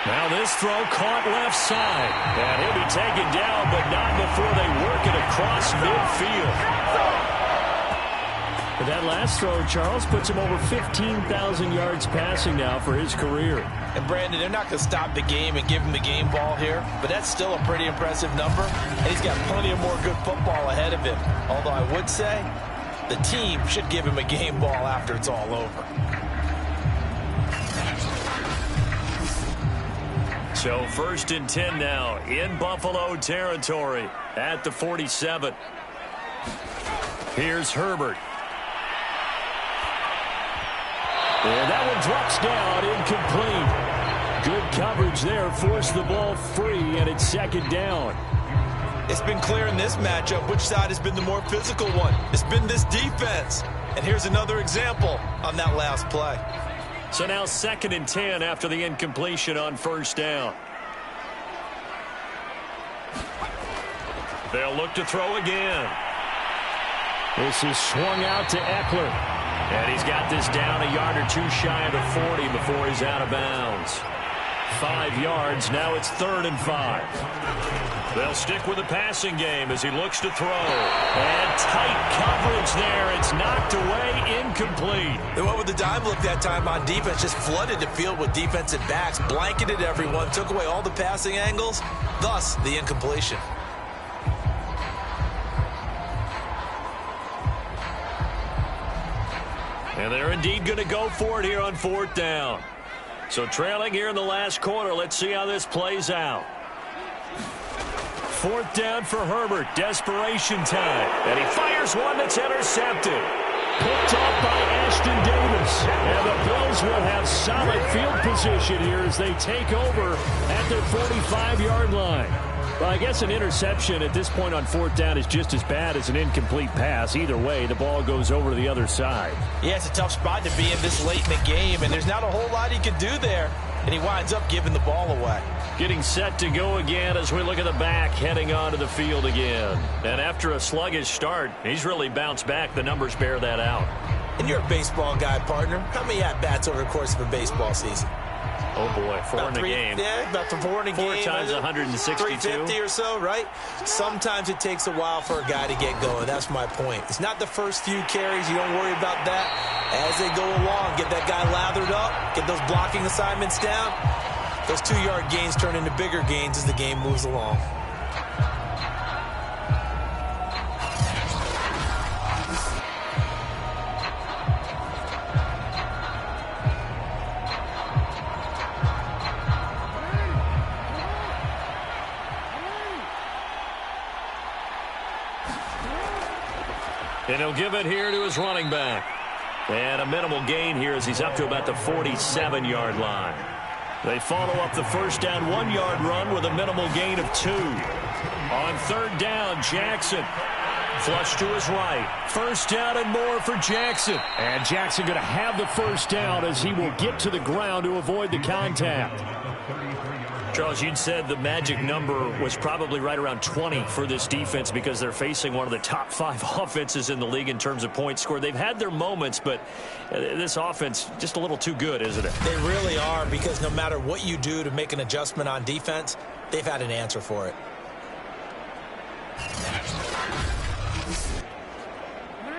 Now this throw caught left side. And he'll be taken down, but not before they work it across midfield. But that last throw, Charles, puts him over 15,000 yards passing now for his career. And Brandon, they're not going to stop the game and give him the game ball here, but that's still a pretty impressive number. And he's got plenty of more good football ahead of him. Although I would say the team should give him a game ball after it's all over. So first and 10 now in Buffalo territory at the 47. Here's Herbert. And that one drops down, incomplete. Good coverage there, forced the ball free, and it's second down. It's been clear in this matchup which side has been the more physical one. It's been this defense. And here's another example on that last play. So now second and 10 after the incompletion on first down. They'll look to throw again. This is swung out to Eckler. And he's got this down a yard or two shy of the 40 before he's out of bounds. 5 yards. Now it's 3rd and 5. They'll stick with the passing game as he looks to throw. And tight coverage there. It's knocked away, incomplete. They went with the dime look that time on defense. Just flooded the field with defensive backs. Blanketed everyone. Took away all the passing angles. Thus, the incompletion. And they're indeed going to go for it here on 4th down. So trailing here in the last quarter. Let's see how this plays out. 4th down for Herbert. Desperation time. And he fires one that's intercepted. Picked off by Ashton Davis. And the Bills will have solid field position here as they take over at their 45-yard line. Well, I guess an interception at this point on 4th down is just as bad as an incomplete pass. Either way, the ball goes over to the other side. Yeah, it's a tough spot to be in this late in the game, and there's not a whole lot he can do there. And he winds up giving the ball away. Getting set to go again as we look at the back, heading onto the field again. And after a sluggish start, he's really bounced back. The numbers bear that out. And you're a baseball guy, partner. How many at-bats over the course of a baseball season? Oh, boy, 4 in a game. Yeah, about 4 in a game. 4 times 162. 350 or so, right? Sometimes it takes a while for a guy to get going. That's my point. It's not the first few carries. You don't worry about that. As they go along, get that guy lathered up, get those blocking assignments down. Those 2-yard gains turn into bigger gains as the game moves along. And he'll give it here to his running back. And a minimal gain here as he's up to about the 47-yard line. They follow up the first down 1-yard run with a minimal gain of 2. On 3rd down, Jackson. Flush to his right. 1st down and more for Jackson. And Jackson going to have the 1st down as he will get to the ground to avoid the contact. Charles, you'd said the magic number was probably right around 20 for this defense because they're facing one of the top 5 offenses in the league in terms of points scored. They've had their moments, but this offense just a little too good, isn't it? They really are, because no matter what you do to make an adjustment on defense, they've had an answer for it.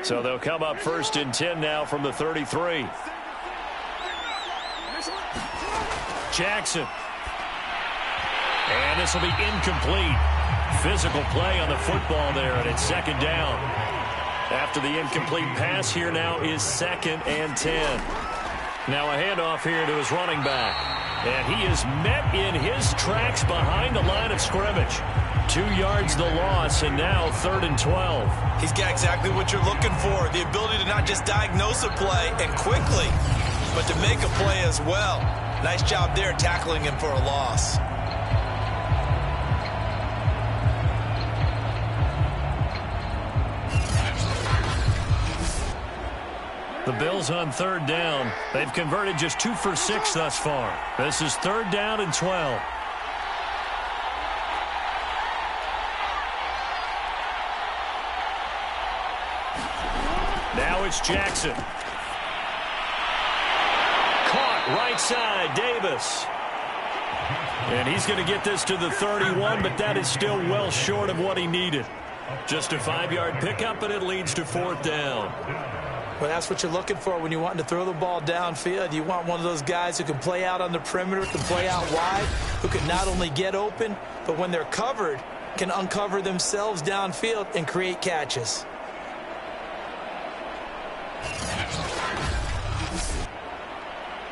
So they'll come up 1st and 10 now from the 33. Jackson. And this will be incomplete. Physical play on the football there, and it's 2nd down. After the incomplete pass, here now is 2nd and 10. Now a handoff here to his running back. And he is met in his tracks behind the line of scrimmage. 2 yards the loss, and now 3rd and 12. He's got exactly what you're looking for, the ability to not just diagnose a play and quickly, but to make a play as well. Nice job there tackling him for a loss. The Bills on 3rd down. They've converted just 2 for 6 thus far. This is 3rd down and 12. Now it's Jackson. Caught right side, Davis. And he's going to get this to the 31, but that is still well short of what he needed. Just a 5-yard pickup, and it leads to 4th down. Well, that's what you're looking for when you're wanting to throw the ball downfield. You want one of those guys who can play out on the perimeter, can play out wide, who can not only get open, but when they're covered, can uncover themselves downfield and create catches.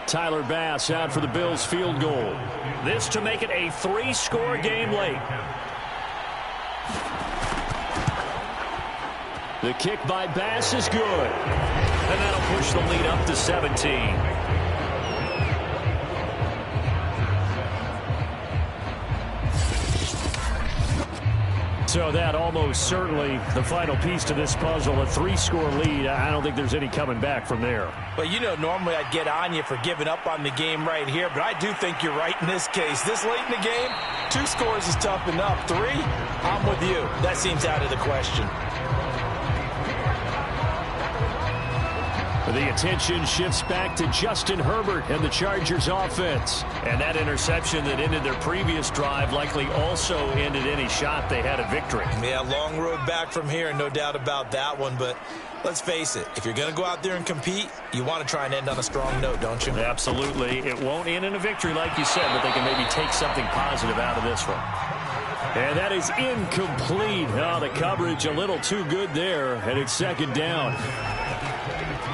Tyler Bass out for the Bills field goal. This to make it a 3-score game late. The kick by Bass is good. And that'll push the lead up to 17. So that almost certainly the final piece to this puzzle, a 3-score lead. I don't think there's any coming back from there. Well, you know, normally I'd get on you for giving up on the game right here, but I do think you're right in this case. This late in the game, 2 scores is tough enough. 3, I'm with you. That seems out of the question. The attention shifts back to Justin Herbert and the Chargers offense. And that interception that ended their previous drive likely also ended any shot they had at victory. Yeah, long road back from here, no doubt about that one. But let's face it, if you're going to go out there and compete, you want to try and end on a strong note, don't you? Absolutely. It won't end in a victory like you said, but they can maybe take something positive out of this one. And that is incomplete. Oh, the coverage a little too good there, and it's second down.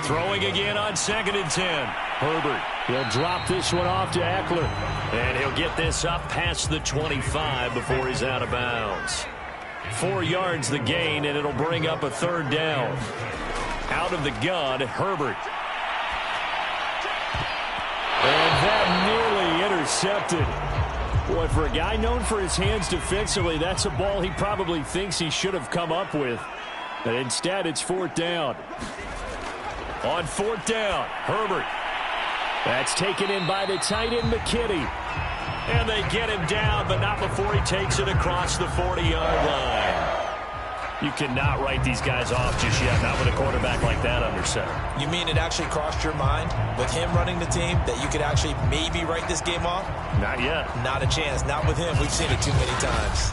Throwing again on 2nd and 10. Herbert, he'll drop this one off to Eckler. And he'll get this up past the 25 before he's out of bounds. 4 yards the gain, and it'll bring up a 3rd down. Out of the gun, Herbert. And that nearly intercepted. Boy, for a guy known for his hands defensively, that's a ball he probably thinks he should have come up with. But instead, it's 4th down. On 4th down, Herbert. That's taken in by the tight end, McKinney. And they get him down, but not before he takes it across the 40-yard line. You cannot write these guys off just yet, not with a quarterback like that under center. You mean it actually crossed your mind with him running the team that you could actually maybe write this game off? Not yet. Not a chance. Not with him. We've seen it too many times.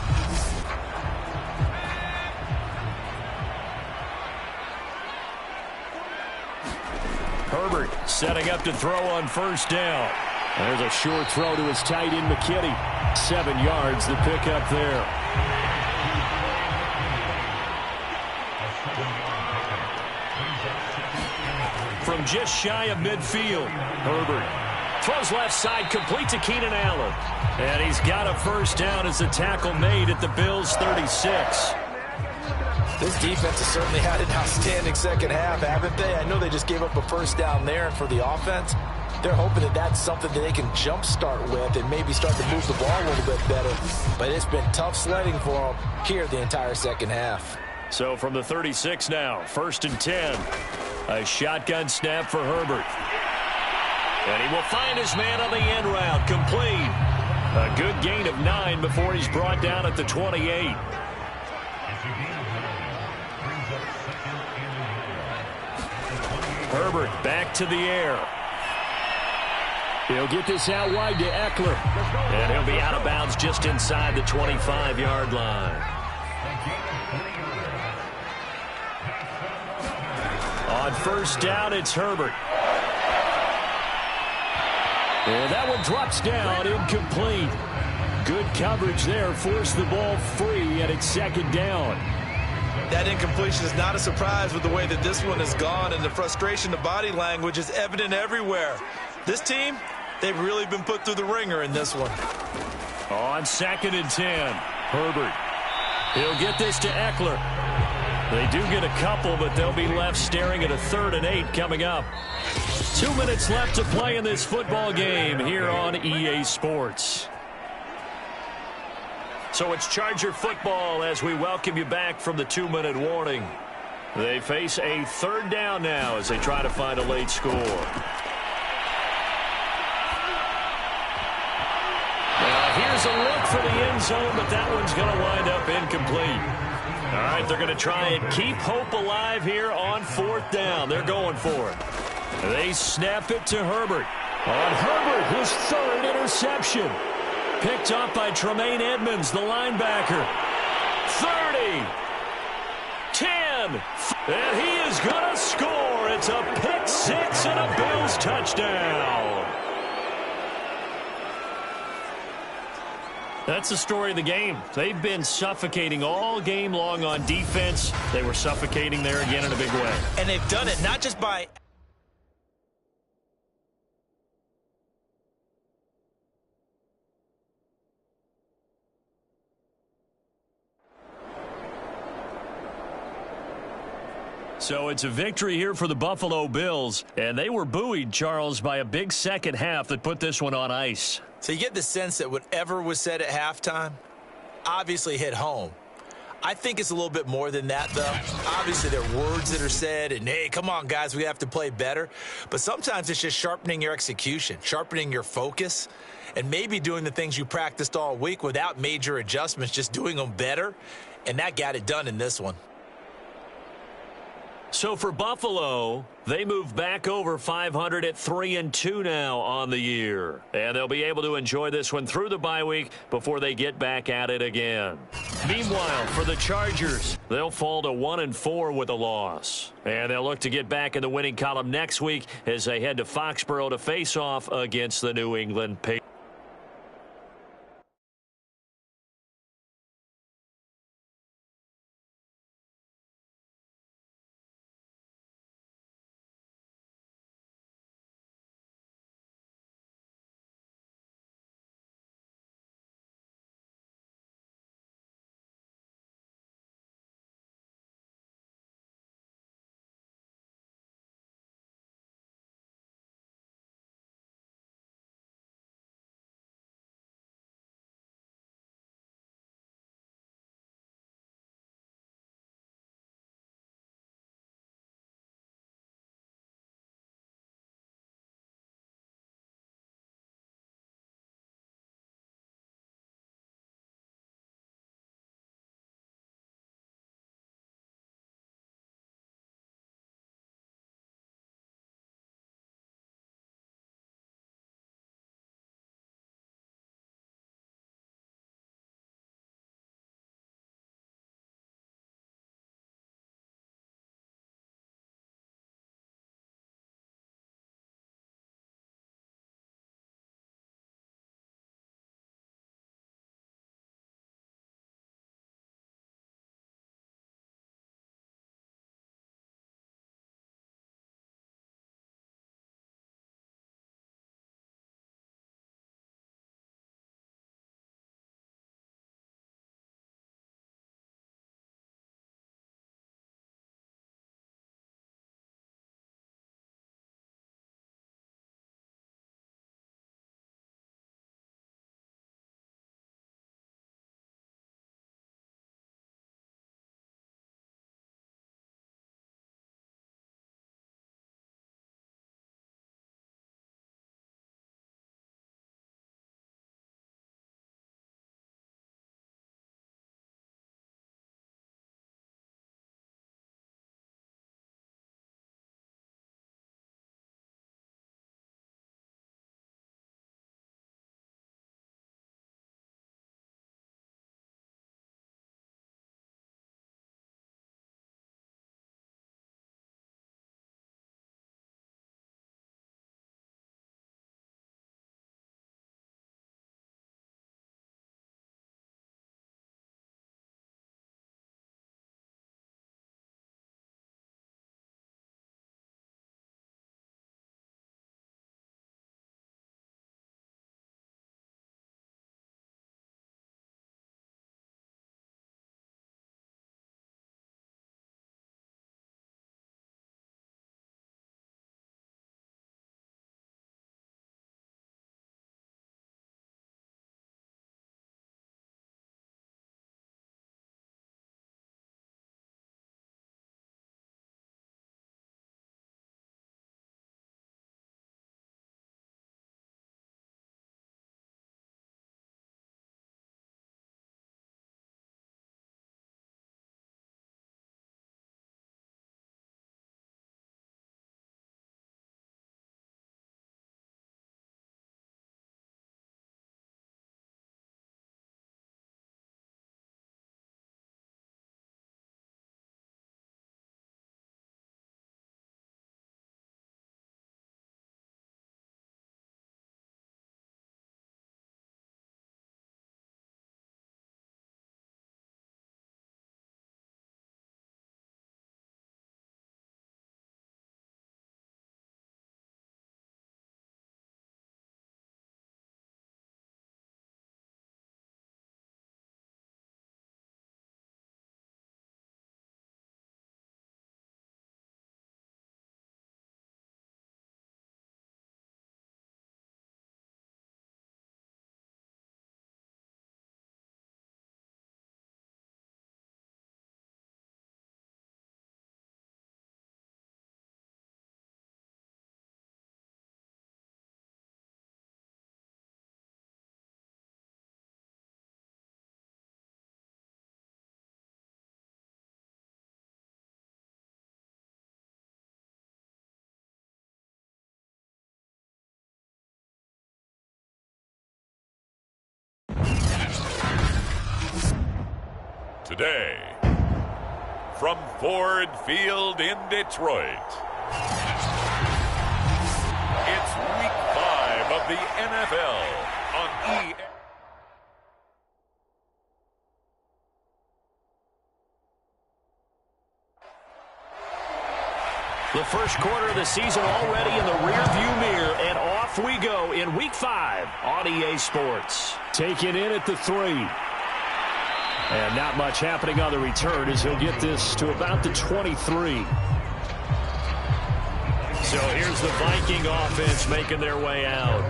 Herbert setting up to throw on 1st down. There's a short throw to his tight end, McKinney. 7 yards, the pickup there. From just shy of midfield, Herbert throws left side, complete to Keenan Allen. And he's got a 1st down as the tackle made at the Bills' 36. This defense has certainly had an outstanding second half, haven't they? I know they just gave up a 1st down there, and for the offense, they're hoping that that's something that they can jumpstart with and maybe start to move the ball a little bit better. But it's been tough sledding for them here the entire second half. So from the 36 now, 1st and 10. A shotgun snap for Herbert. And he will find his man on the end route, complete. A good gain of 9 before he's brought down at the 28. Herbert back to the air. He'll get this out wide to Eckler. And he'll be out of bounds just inside the 25-yard line. On 1st down, it's Herbert. And that one drops down, incomplete. Good coverage there, forced the ball free, and it's 2nd down. That incompletion is not a surprise with the way that this one has gone, and the frustration, the body language is evident everywhere. This team, they've really been put through the ringer in this one. On 2nd and 10, Herbert. He'll get this to Eckler. They do get a couple, but they'll be left staring at a 3rd and 8 coming up. 2 minutes left to play in this football game here on EA Sports. So it's Charger football as we welcome you back from the 2-minute warning. They face a 3rd down now as they try to find a late score. Now here's a look for the end zone, but that one's going to wind up incomplete. All right, they're going to try and keep hope alive here on 4th down. They're going for it. They snap it to Herbert. On Herbert, his 3rd interception. Picked up by Tremaine Edmonds, the linebacker. 30. 10. And he is going to score. It's a pick 6 and a Bills touchdown. That's the story of the game. They've been suffocating all game long on defense. They were suffocating there again in a big way. And they've done it not just by... So it's a victory here for the Buffalo Bills. And they were buoyed, Charles, by a big second half that put this one on ice. So you get the sense that whatever was said at halftime obviously hit home. I think it's a little bit more than that, though. Obviously, there are words that are said, and, hey, come on, guys, we have to play better. But sometimes it's just sharpening your execution, sharpening your focus, and maybe doing the things you practiced all week without major adjustments, just doing them better. And that got it done in this one. So for Buffalo, they move back over 500 at 3-2 now on the year. And they'll be able to enjoy this one through the bye week before they get back at it again. Meanwhile, for the Chargers, they'll fall to 1-4 with a loss. And they'll look to get back in the winning column next week as they head to Foxborough to face off against the New England Patriots. Today, from Ford Field in Detroit, it's Week 5 of the NFL on EA. The first quarter of the season already in the rearview mirror, and off we go in Week 5 on EA Sports. Taken in at the 3. And not much happening on the return as he'll get this to about the 23. So here's the Viking offense making their way out.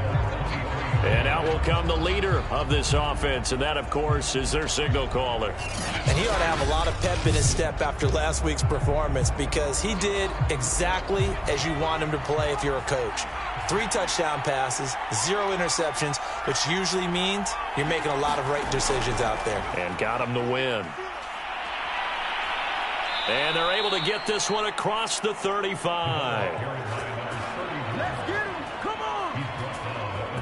And out will come the leader of this offense, and that, of course, is their signal caller. And he ought to have a lot of pep in his step after last week's performance because he did exactly as you want him to play if you're a coach. 3 touchdown passes, 0 interceptions, which usually means you're making a lot of right decisions out there. And got him to win. And they're able to get this one across the 35.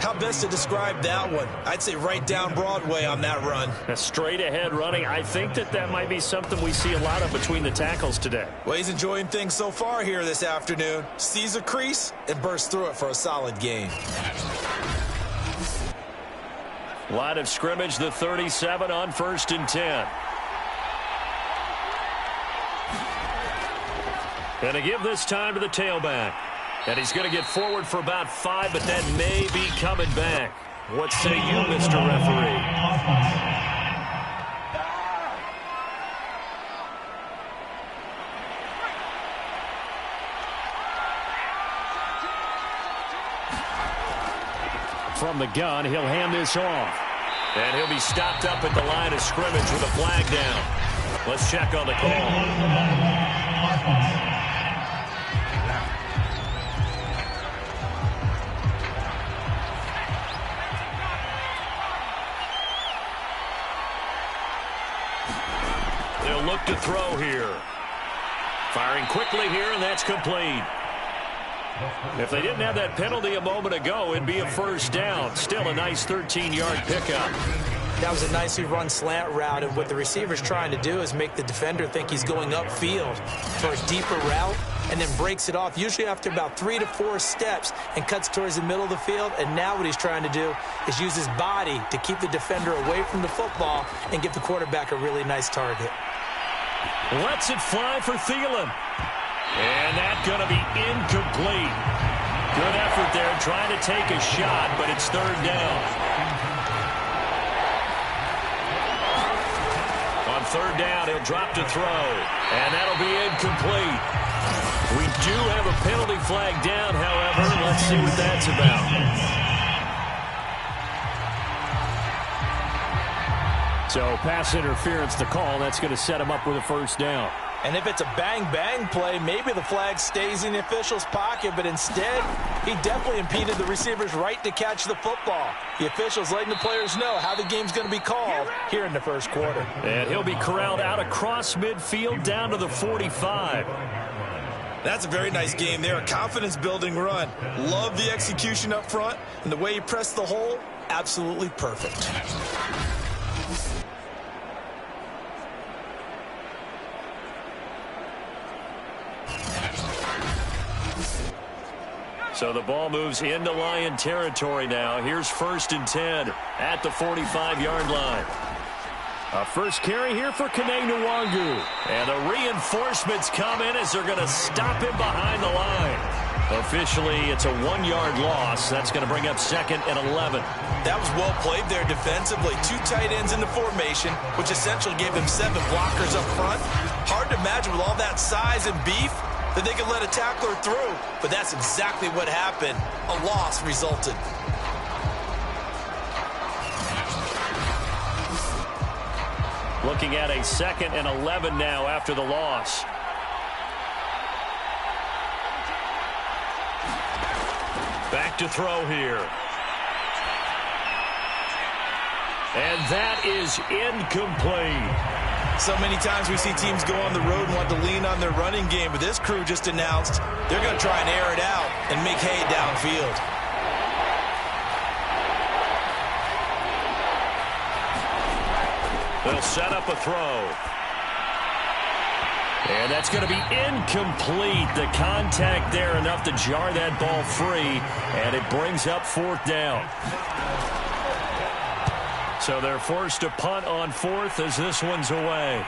How best to describe that one? I'd say right down Broadway on that run. A straight ahead running. I think that might be something we see a lot of between the tackles today. Well, he's enjoying things so far here this afternoon. Sees a crease and bursts through it for a solid gain. Line of scrimmage, the 37 on 1st and 10. And to give this time to the tailback. And he's going to get forward for about 5, but that may be coming back. What say you, Mr. Referee? From the gun, he'll hand this off. And he'll be stopped up at the line of scrimmage with a flag down. Let's check on the call. Look to throw here. Firing quickly here, and that's complete. If they didn't have that penalty a moment ago, it'd be a first down. Still a nice 13-yard pickup. That was a nicely run slant route, and what the receiver's trying to do is make the defender think he's going upfield for a deeper route, and then breaks it off, usually after about 3 to 4 steps, and cuts towards the middle of the field. And now what he's trying to do is use his body to keep the defender away from the football and give the quarterback a really nice target. Lets it fly for Thielen. And that's going to be incomplete. Good effort there trying to take a shot, but it's 3rd down. On 3rd down, he'll drop to throw. And that'll be incomplete. We do have a penalty flag down, however. Let's see what that's about. So pass interference the call. That's going to set him up with a first down. And if it's a bang-bang play, maybe the flag stays in the official's pocket, but instead, he definitely impeded the receiver's right to catch the football. The official's letting the players know how the game's going to be called here in the first quarter. And he'll be corralled out across midfield down to the 45. That's a very nice game there, a confidence-building run. Love the execution up front, and the way he pressed the hole, absolutely perfect. So the ball moves into Lion territory now. Here's 1st and 10 at the 45-yard line. A first carry here for Kene Nwangu. And the reinforcements come in as they're going to stop him behind the line. Officially, it's a 1-yard loss. That's going to bring up 2nd and 11. That was well played there defensively. 2 tight ends in the formation, which essentially gave them 7 blockers up front. Hard to imagine with all that size and beef that they could let a tackler through, but that's exactly what happened. A loss resulted. Looking at a 2nd and 11 now after the loss. Back to throw here. And that is incomplete. So many times we see teams go on the road and want to lean on their running game, but this crew just announced they're going to try and air it out and make hay downfield. They'll set up a throw. And that's going to be incomplete. The contact there enough to jar that ball free, and it brings up 4th down. So they're forced to punt on 4th as this one's away.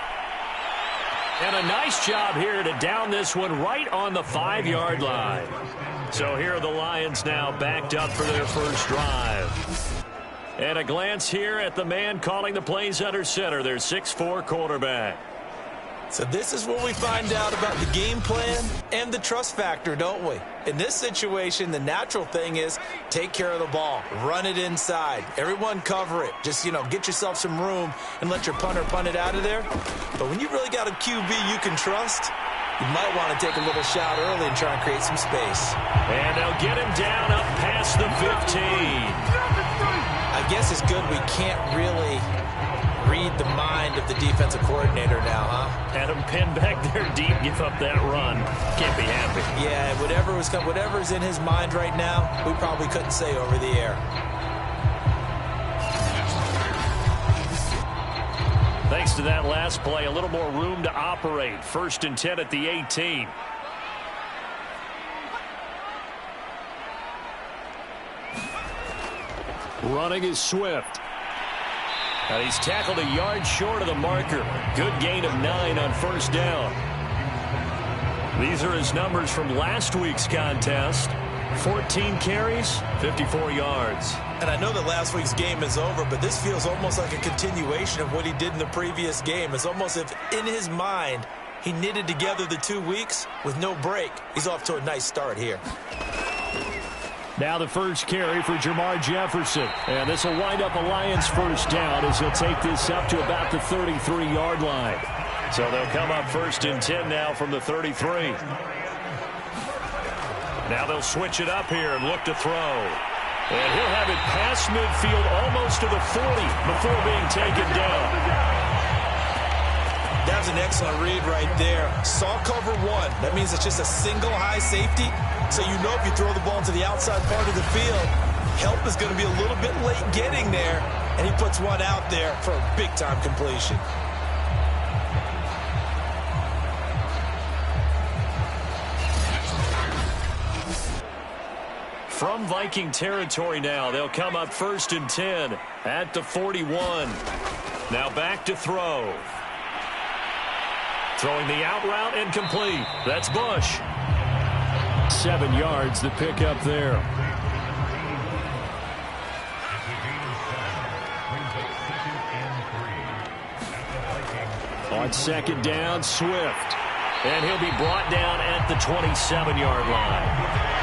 And a nice job here to down this one right on the 5-yard line. So here are the Lions now backed up for their first drive. And a glance here at the man calling the plays under center, their 6'4" quarterback. So this is where we find out about the game plan and the trust factor, don't we? In this situation, the natural thing is take care of the ball. Run it inside. Everyone cover it. Just, get yourself some room and let your punter punt it out of there. But when you really got a QB you can trust, you might want to take a little shot early and try and create some space. And they'll get him down up past the 15. I guess it's good we can't really read the mind of the defensive coordinator now, huh? Had him pinned back there deep, give up that run. Can't be happy. Yeah, whatever's in his mind right now, we probably couldn't say over the air. Thanks to that last play, a little more room to operate. 1st and 10 at the 18. Running is Swift. And he's tackled a yard short of the marker. Good gain of 9 on 1st down. These are his numbers from last week's contest. 14 carries, 54 yards. And I know that last week's game is over, but this feels almost like a continuation of what he did in the previous game. It's almost as if in his mind he knitted together the 2 weeks with no break. He's off to a nice start here. Now the first carry for Jamar Jefferson. And this will wind up a Lions first down as he'll take this up to about the 33-yard line. So they'll come up 1st and 10 now from the 33. Now they'll switch it up here and look to throw. And he'll have it past midfield almost to the 40 before being taken down. That was an excellent read right there. Saw cover 1. That means it's just a single high safety. So you know if you throw the ball to the outside part of the field, help is going to be a little bit late getting there. And he puts one out there for a big-time completion. From Viking territory now, they'll come up 1st and 10 at the 41. Now back to throw. Throwing the out route and complete. That's Bush. 7 yards, the pick up there. On 2nd down, Swift. And he'll be brought down at the 27-yard line.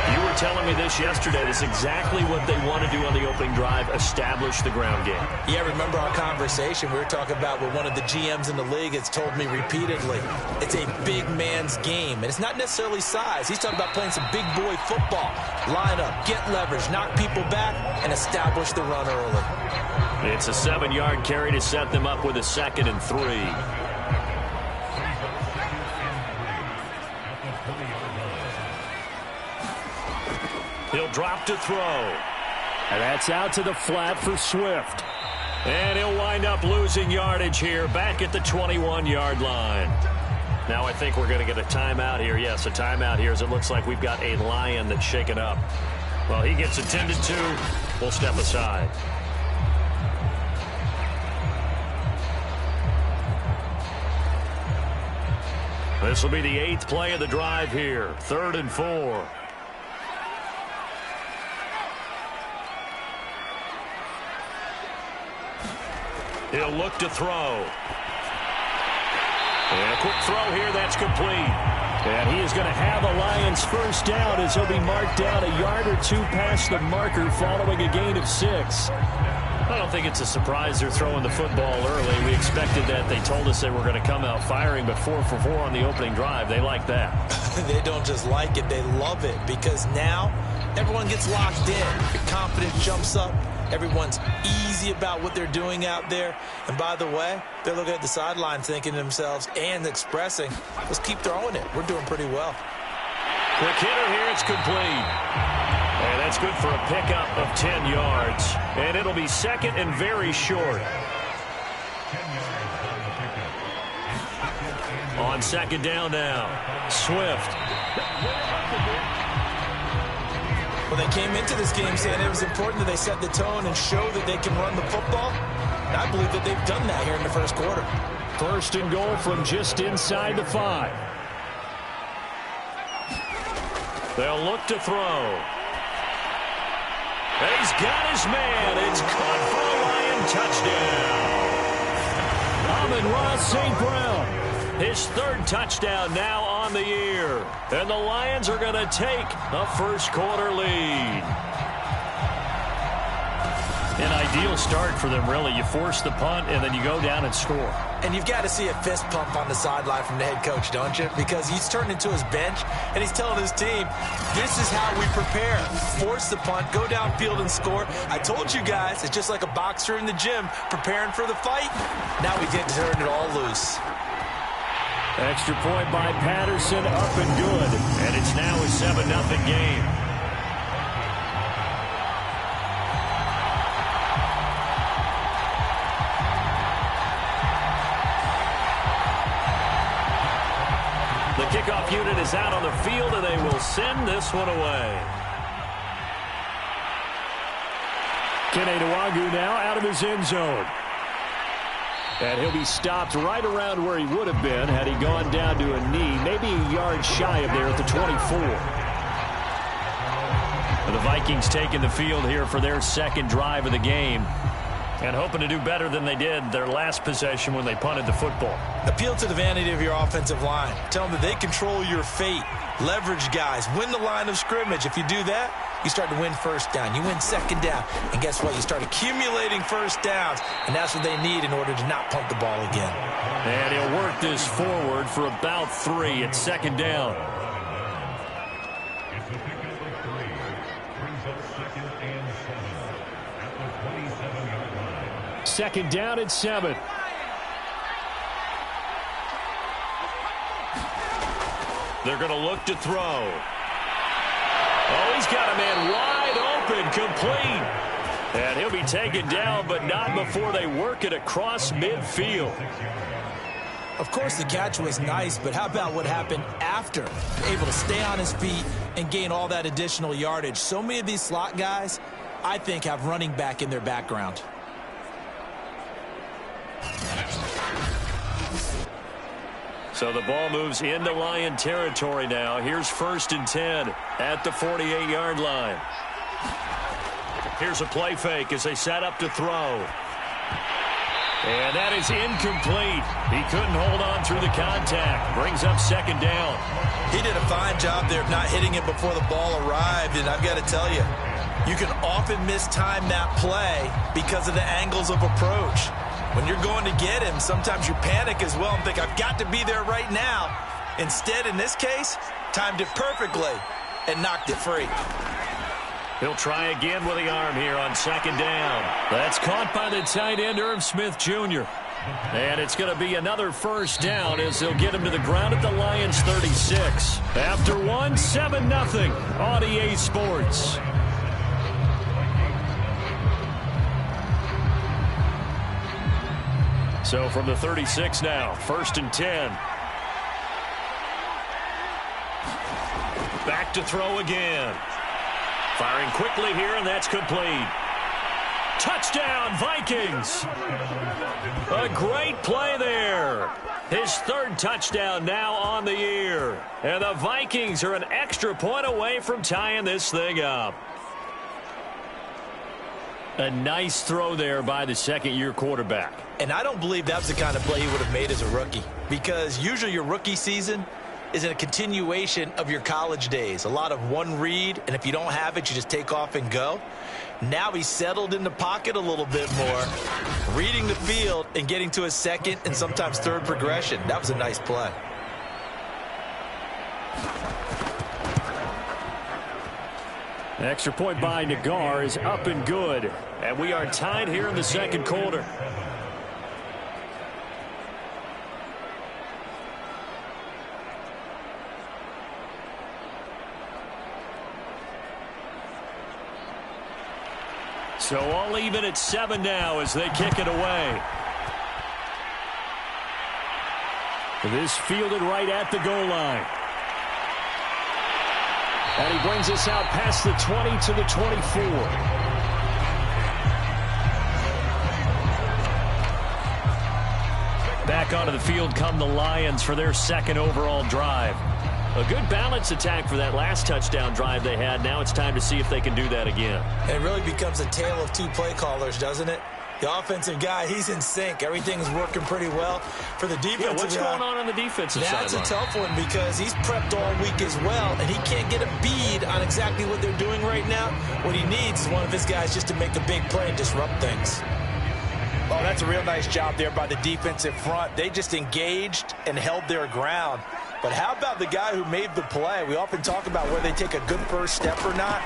You were telling me this yesterday. That's exactly what they want to do on the opening drive, establish the ground game. Yeah, remember our conversation we were talking about what one of the GMs in the league has told me repeatedly. It's a big man's game, and it's not necessarily size. He's talking about playing some big boy football. Line up, get leverage, knock people back, and establish the run early. It's a 7-yard carry to set them up with a 2nd and 3. He'll drop to throw. And that's out to the flat for Swift. And he'll wind up losing yardage here back at the 21-yard line. Now I think we're going to get a timeout here. Yes, a timeout here as it looks like we've got a Lion that's shaken up. Well, he gets attended to. We'll step aside. This will be the 8th play of the drive here. 3rd and 4. He'll look to throw. And a quick throw here, that's complete. And he is going to have a Lions first down as he'll be marked down a yard or 2 past the marker following a gain of 6. I don't think it's a surprise they're throwing the football early. We expected that. They told us they were going to come out firing, but 4 for 4 on the opening drive. They like that. They don't just like it, they love it, because now everyone gets locked in. Your confidence jumps up. Everyone's easy about what they're doing out there. And by the way, they're looking at the sideline thinking to themselves and expressing, let's keep throwing it. We're doing pretty well. Quick hitter here, it's complete. And that's good for a pickup of 10 yards. And it'll be 2nd and very short. On second down now, Swift. Well, they came into this game saying it was important that they set the tone and show that they can run the football. And I believe that they've done that here in the first quarter. First and goal from just inside the 5. They'll look to throw. He's got his man. It's caught for a Lion touchdown. Amon-Ra St. Brown. His third touchdown now on the year. And the Lions are going to take a first quarter lead. An ideal start for them, really. You force the punt, and then you go down and score. And you've got to see a fist pump on the sideline from the head coach, don't you? Because he's turned into his bench, and he's telling his team, this is how we prepare. Force the punt, go downfield and score. I told you guys, it's just like a boxer in the gym preparing for the fight. Now we get to turn it all loose. Extra point by Patterson, up and good. And it's now a 7-0 game. The kickoff unit is out on the field, and they will send this one away. Kene Nwangwu now out of his end zone. And he'll be stopped right around where he would have been had he gone down to a knee, maybe a yard shy of there at the 24. The Vikings taking the field here for their second drive of the game and hoping to do better than they did their last possession when they punted the football. Appeal to the vanity of your offensive line. Tell them that they control your fate. Leverage guys. Win the line of scrimmage. If you do that, you start to win first down. You win second down. And guess what? You start accumulating first downs. And that's what they need in order to not punt the ball again. And he'll work this forward for about 3 at second down. Second down at 7. They're going to look to throw. Oh, he's got a man wide open, complete. And he'll be taken down, but not before they work it across midfield. Of course, the catch was nice, but how about what happened after? Able to stay on his feet and gain all that additional yardage. So many of these slot guys, I think, have running back in their background. So the ball moves into Lion territory now. Here's 1st and 10 at the 48-yard line. Here's a play fake as they set up to throw. And that is incomplete. He couldn't hold on through the contact. Brings up second down. He did a fine job there of not hitting it before the ball arrived. And I've got to tell you, you can often mistime that play because of the angles of approach. When you're going to get him, sometimes you panic as well and think, I've got to be there right now. Instead, in this case, timed it perfectly and knocked it free. He'll try again with the arm here on second down. That's caught by the tight end, Irv Smith Jr. And it's going to be another first down as they'll get him to the ground at the Lions 36. After 7-0 on EA Sports. So from the 36 now, 1st and 10. Back to throw again. Firing quickly here, and that's complete. Touchdown, Vikings. A great play there. His 3rd touchdown now on the year. And the Vikings are an extra point away from tying this thing up. A nice throw there by the second-year quarterback. And I don't believe that's the kind of play he would have made as a rookie. Because usually your rookie season is in a continuation of your college days. A lot of one read, and if you don't have it, you just take off and go. Now he's settled in the pocket a little bit more, reading the field and getting to his second and sometimes third progression. That was a nice play. An extra point by Nagar is up and good. And we are tied here in the second quarter. So all even at 7 now as they kick it away. This fielded right at the goal line. And he brings us out past the 20 to the 24. Back onto the field come the Lions for their second overall drive. A good balance attack for that last touchdown drive they had. Now it's time to see if they can do that again. It really becomes a tale of two play callers, doesn't it? The offensive guy, he's in sync. Everything's working pretty well. For the defensive what's guy, going on the defensive side? That's a tough one because he's prepped all week as well, and he can't get a bead on exactly what they're doing right now. What he needs is one of his guys just to make a big play and disrupt things. Oh, that's a real nice job there by the defensive front. They just engaged and held their ground. But how about the guy who made the play? We often talk about whether they take a good first step or not.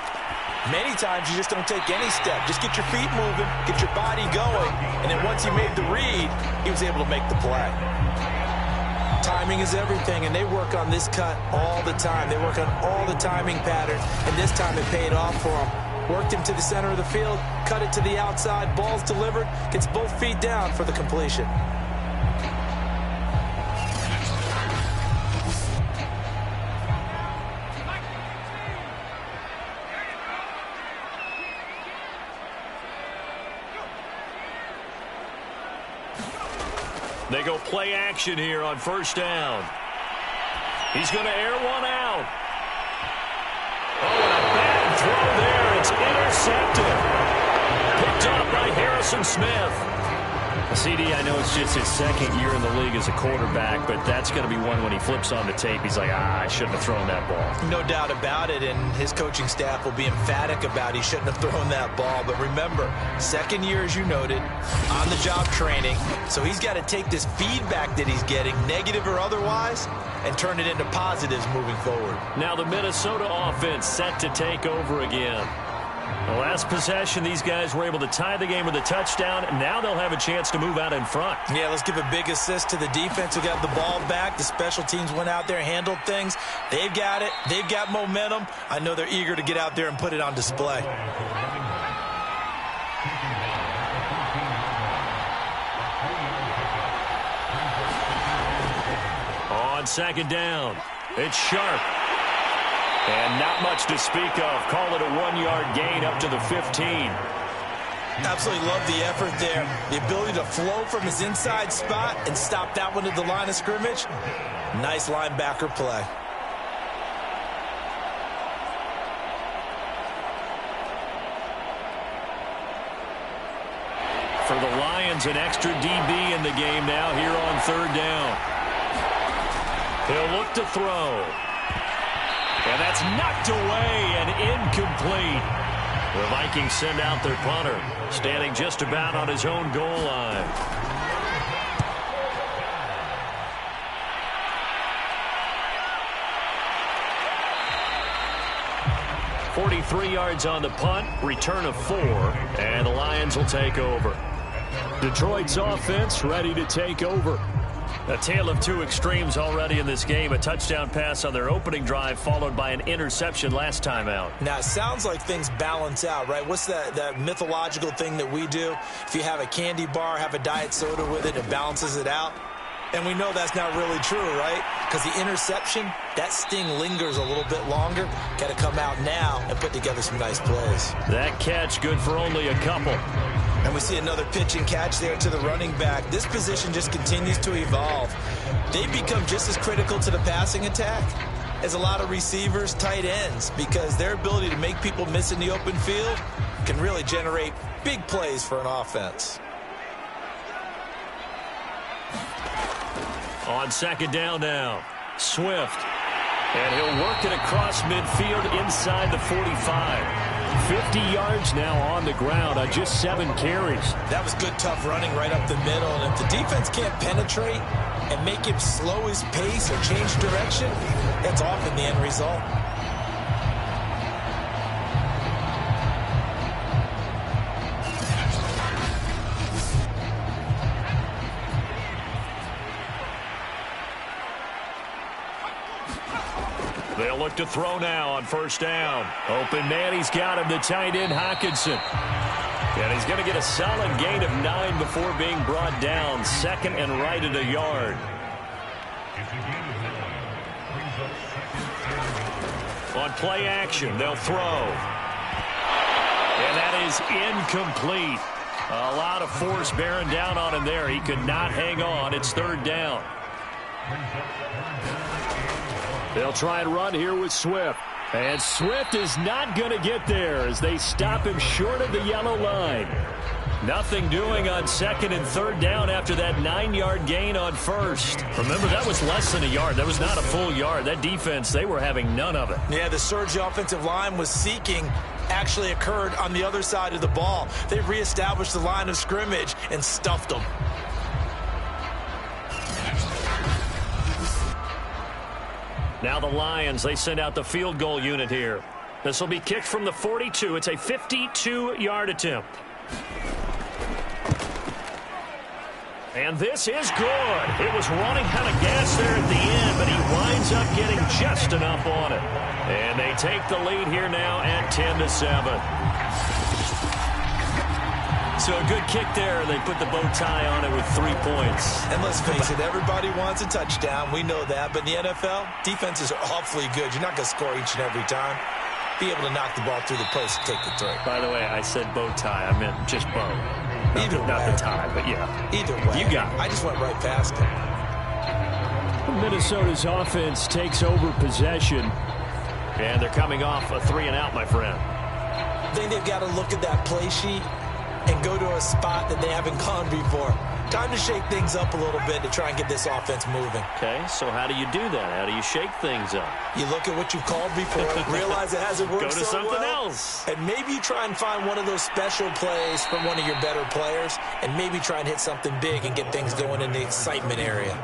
Many times you just don't take any step. Just get your feet moving, get your body going, and then once he made the read, he was able to make the play. Timing is everything, and they work on this cut all the time. They work on all the timing patterns, and this time it paid off for them. Worked him to the center of the field, cut it to the outside, ball's delivered, gets both feet down for the completion. They go play action here on first down. He's going to air one out. Oh, and a bad throw there. It's intercepted. Picked up by Harrison Smith. CD, I know it's just his second year in the league as a quarterback, but that's going to be one when he flips on the tape. He's like, I shouldn't have thrown that ball. No doubt about it, and his coaching staff will be emphatic about he shouldn't have thrown that ball. But remember, second year, as you noted, on-the-job training, so he's got to take this feedback that he's getting, negative or otherwise, and turn it into positives moving forward. Now the Minnesota offense set to take over again. The last possession, these guys were able to tie the game with a touchdown, and now they'll have a chance to move out in front. Yeah, let's give a big assist to the defense who got the ball back. The special teams went out there, handled things. They've got it. They've got momentum. I know they're eager to get out there and put it on display. On second down, it's Sharp. And not much to speak of. Call it a 1-yard gain up to the 15. Absolutely love the effort there. The ability to flow from his inside spot and stop that one at the line of scrimmage. Nice linebacker play. For the Lions, an extra DB in the game now here on third down. He'll look to throw. And that's knocked away and incomplete. The Vikings send out their punter, standing just about on his own goal line. .43 yards on the punt, return of 4, and the Lions will take over. Detroit's offense ready to take over. A tale of two extremes already in this game. A touchdown pass on their opening drive followed by an interception last time out. Now, it sounds like things balance out, right? What's that mythological thing that we do? If you have a candy bar, have a diet soda with it, it balances it out. And we know that's not really true, right? Because the interception, that sting lingers a little bit longer. Got to come out now and put together some nice plays. That catch good for only a couple. And we see another pitch and catch there to the running back. This position just continues to evolve. They become just as critical to the passing attack as a lot of receivers, tight ends, because their ability to make people miss in the open field can really generate big plays for an offense. On second down now, Swift. And he'll work it across midfield inside the 45. 50 yards now on the ground on just 7 carries. That was good, tough running right up the middle. And if the defense can't penetrate and make him slow his pace or change direction, that's often the end result. They'll look to throw now on first down. Open man, he's got him, the tight end, Hockenson. And he's going to get a solid gain of 9 before being brought down. Second and right at a yard. On play action, they'll throw. And that is incomplete. A lot of force bearing down on him there. He could not hang on. It's third down. They'll try and run here with Swift. And Swift is not going to get there as they stop him short of the yellow line. Nothing doing on second and third down after that 9-yard gain on first. Remember, that was less than a yard. That was not a full yard. That defense, they were having none of it. Yeah, the surge the offensive line was seeking actually occurred on the other side of the ball. They reestablished the line of scrimmage and stuffed them. Now the Lions, they send out the field goal unit here. This will be kicked from the 42. It's a 52-yard attempt. And this is good. It was running out of gas there at the end, but he winds up getting just enough on it. And they take the lead here now at 10-7. So a good kick there. They put the bow tie on it with 3 points. And let's face it, everybody wants a touchdown. We know that. But in the NFL, defenses are awfully good. You're not going to score each and every time. Be able to knock the ball through the post and take the three. By the way, I said bow tie. I meant just bow. Either way. Not the tie, but yeah. Either way. You got it. I just went right past it. Minnesota's offense takes over possession. And they're coming off a 3-and-out, my friend. I think they've got to look at that play sheet and go to a spot that they haven't gone before. Time to shake things up a little bit to try and get this offense moving. Okay, so how do you do that? How do you shake things up? You look at what you've called before, realize it hasn't worked Go to so something well, else. and maybe you try and find one of those special plays from one of your better players, and maybe try and hit something big and get things going in the excitement area.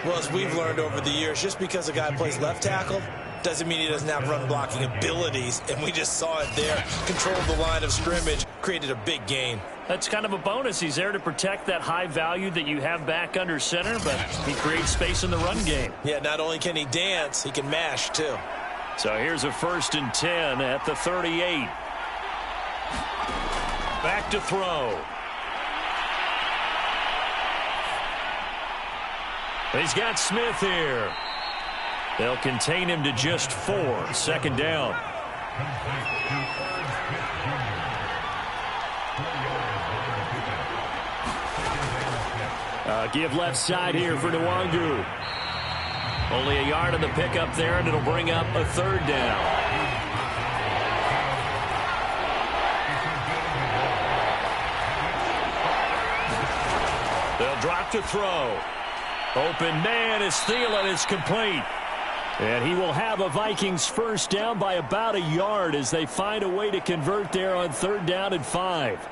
Well, as we've learned over the years, just because a guy plays left tackle doesn't mean he doesn't have run blocking abilities, and we just saw it there. Controlled the line of scrimmage, created a big gain. That's kind of a bonus. He's there to protect that high value that you have back under center, but he creates space in the run game. Yeah, not only can he dance, he can mash too. So here's a 1st and 10 at the 38. Back to throw. He's got Smith here. They'll contain him to just 4. 2nd down. Give left side here for Nwangu. Only a yard on the pickup there, and it'll bring up a 3rd down. They'll drop to throw. Open man is Thielen. It's complete. And he will have a Vikings 1st down by about a yard as they find a way to convert there on 3rd down and 5.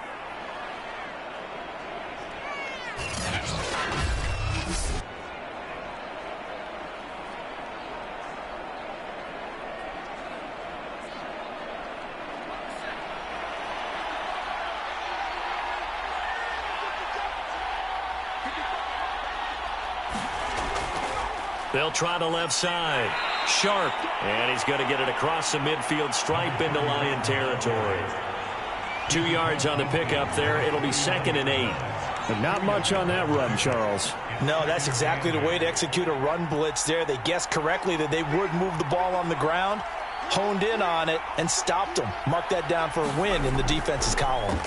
They'll try the left side. Sharp. And he's going to get it across the midfield stripe into Lion territory. 2 yards on the pickup there. It'll be 2nd and 8. But not much on that run, Charles. No, that's exactly the way to execute a run blitz there. They guessed correctly that they would move the ball on the ground, honed in on it, and stopped them. Mark that down for a win in the defense's column.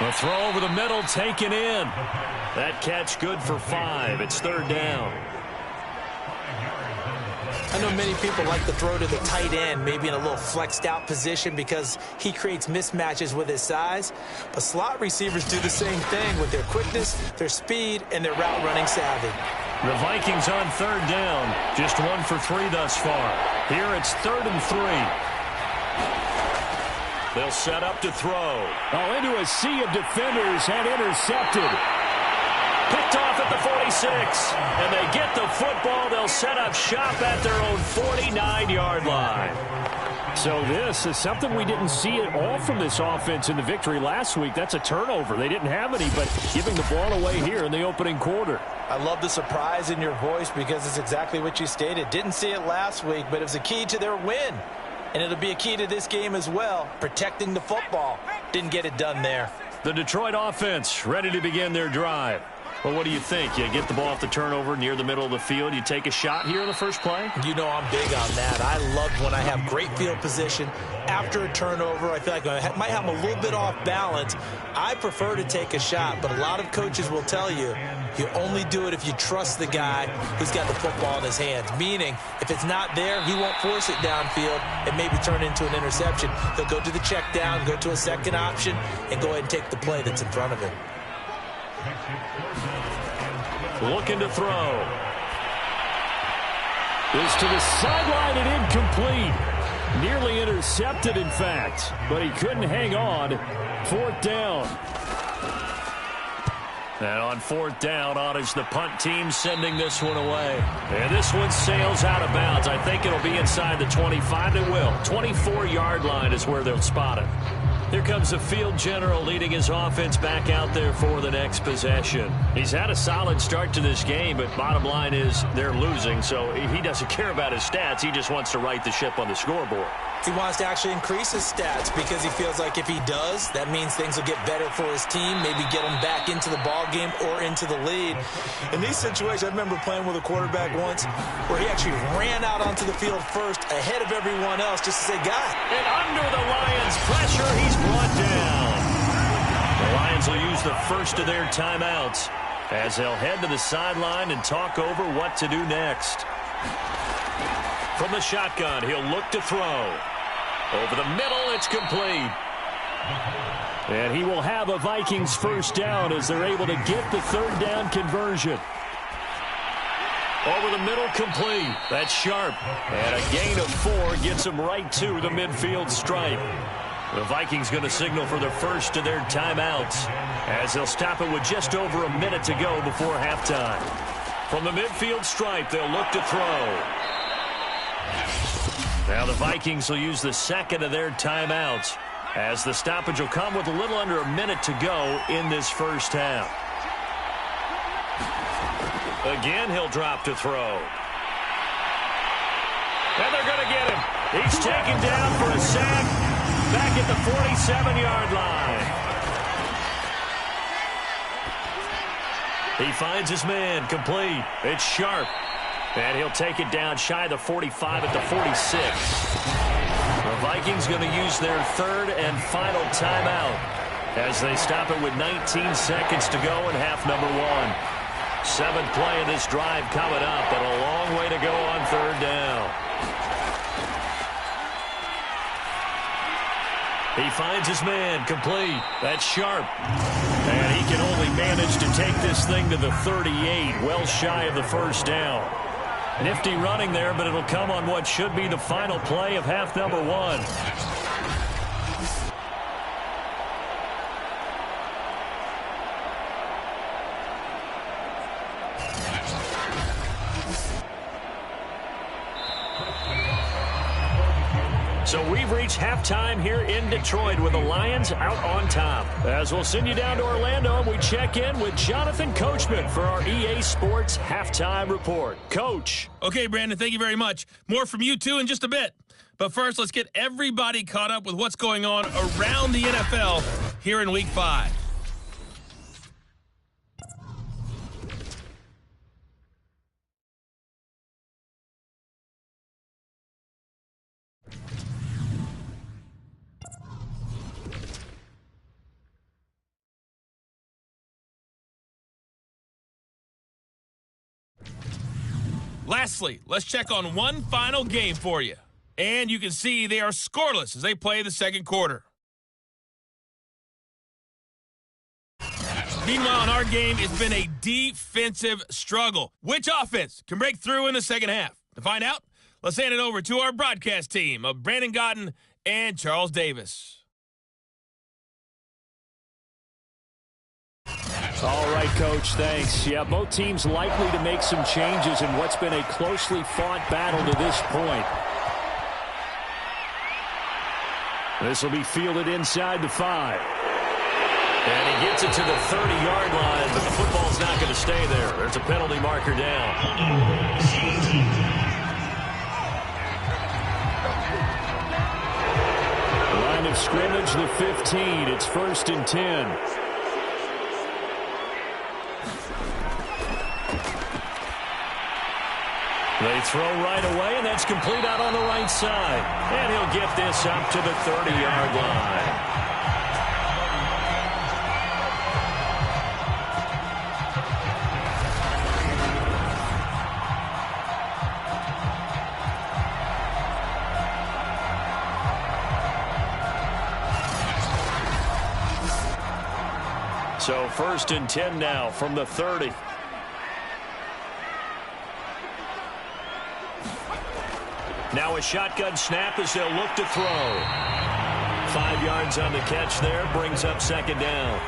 A throw over the middle, taken in. That catch good for 5. It's 3rd down. I know many people like to throw to the tight end, maybe in a little flexed out position because he creates mismatches with his size. But slot receivers do the same thing with their quickness, their speed, and their route running savvy. The Vikings on 3rd down. Just 1 for 3 thus far. Here it's 3rd and 3. They'll set up to throw. Oh, into a sea of defenders and intercepted. Picked off at the 46. And they get the football. They'll set up shop at their own 49-yard line. So this is something we didn't see at all from this offense in the victory last week. That's a turnover. They didn't have any, but giving the ball away here in the opening quarter. I love the surprise in your voice because it's exactly what you stated. Didn't see it last week, but it was a key to their win. And it'll be a key to this game as well, protecting the football. Didn't get it done there. The Detroit offense ready to begin their drive. Well, what do you think? You get the ball off the turnover near the middle of the field. You take a shot here in the first play? You know I'm big on that. I love when I have great field position. After a turnover, I feel like I might have a little bit off balance. I prefer to take a shot, but a lot of coaches will tell you, you only do it if you trust the guy who's got the football in his hands. Meaning, if it's not there, he won't force it downfield and maybe turn into an interception. He'll go to the check down, go to a second option, and go ahead and take the play that's in front of him. Looking to throw. Is to the sideline and incomplete. Nearly intercepted, in fact, but he couldn't hang on. Fourth down. And on fourth down, on is the punt team sending this one away. And this one sails out of bounds. I think it'll be inside the 25. It will. 24-yard line is where they'll spot it. Here comes the field general leading his offense back out there for the next possession. He's had a solid start to this game, but bottom line is they're losing, so he doesn't care about his stats. He just wants to right the ship on the scoreboard. He wants to actually increase his stats because he feels like if he does, that means things will get better for his team, maybe get him back into the ball game or into the lead. In these situations, I remember playing with a quarterback once where he actually ran out onto the field first ahead of everyone else just to say, "God." And under the Lions' pressure, he's brought down. The Lions will use the first of their timeouts as they'll head to the sideline and talk over what to do next. From the shotgun, he'll look to throw. Over the middle, it's complete. And he will have a Vikings first down as they're able to get the third down conversion. Over the middle, complete. That's sharp. And a gain of 4 gets him right to the midfield stripe. The Vikings going to signal for the first of their timeouts as they'll stop it with just over a minute to go before halftime. From the midfield stripe, they'll look to throw. Now the Vikings will use the second of their timeouts as the stoppage will come with a little under a minute to go in this first half. Again, he'll drop to throw. And they're going to get him. He's taken down for a sack back at the 47-yard line. He finds his man, complete. It's sharp. And he'll take it down shy of the 45 at the 46. The Vikings going to use their third and final timeout as they stop it with 19 seconds to go in half number 1. 7th play in this drive coming up, but a long way to go on third down. He finds his man, complete. That's sharp. And he can only manage to take this thing to the 38, well shy of the first down. Nifty running there, but it'll come on what should be the final play of half number 1. So we've reached halftime here in Detroit with the Lions out on top. As we'll send you down to Orlando, and we check in with Jonathan Coachman for our EA Sports Halftime Report. Coach. Okay, Brandon, thank you very much. More from you, too, in just a bit. But first, let's get everybody caught up with what's going on around the NFL here in Week 5. Lastly, let's check on one final game for you. And you can see they are scoreless as they play the second quarter. Meanwhile, in our game, it's been a defensive struggle. Which offense can break through in the second half? To find out, let's hand it over to our broadcast team of Brandon Godden and Charles Davis. All right, Coach, thanks. Yeah, both teams likely to make some changes in what's been a closely fought battle to this point. This will be fielded inside the 5. And he gets it to the 30-yard line, but the football's not going to stay there. There's a penalty marker down. Line of scrimmage, the 15. It's 1st and 10. They throw right away, and that's complete out on the right side. And he'll get this up to the 30-yard line. So 1st and 10 now from the 30. Now a shotgun snap as they'll look to throw. 5 yards on the catch there, brings up 2nd down.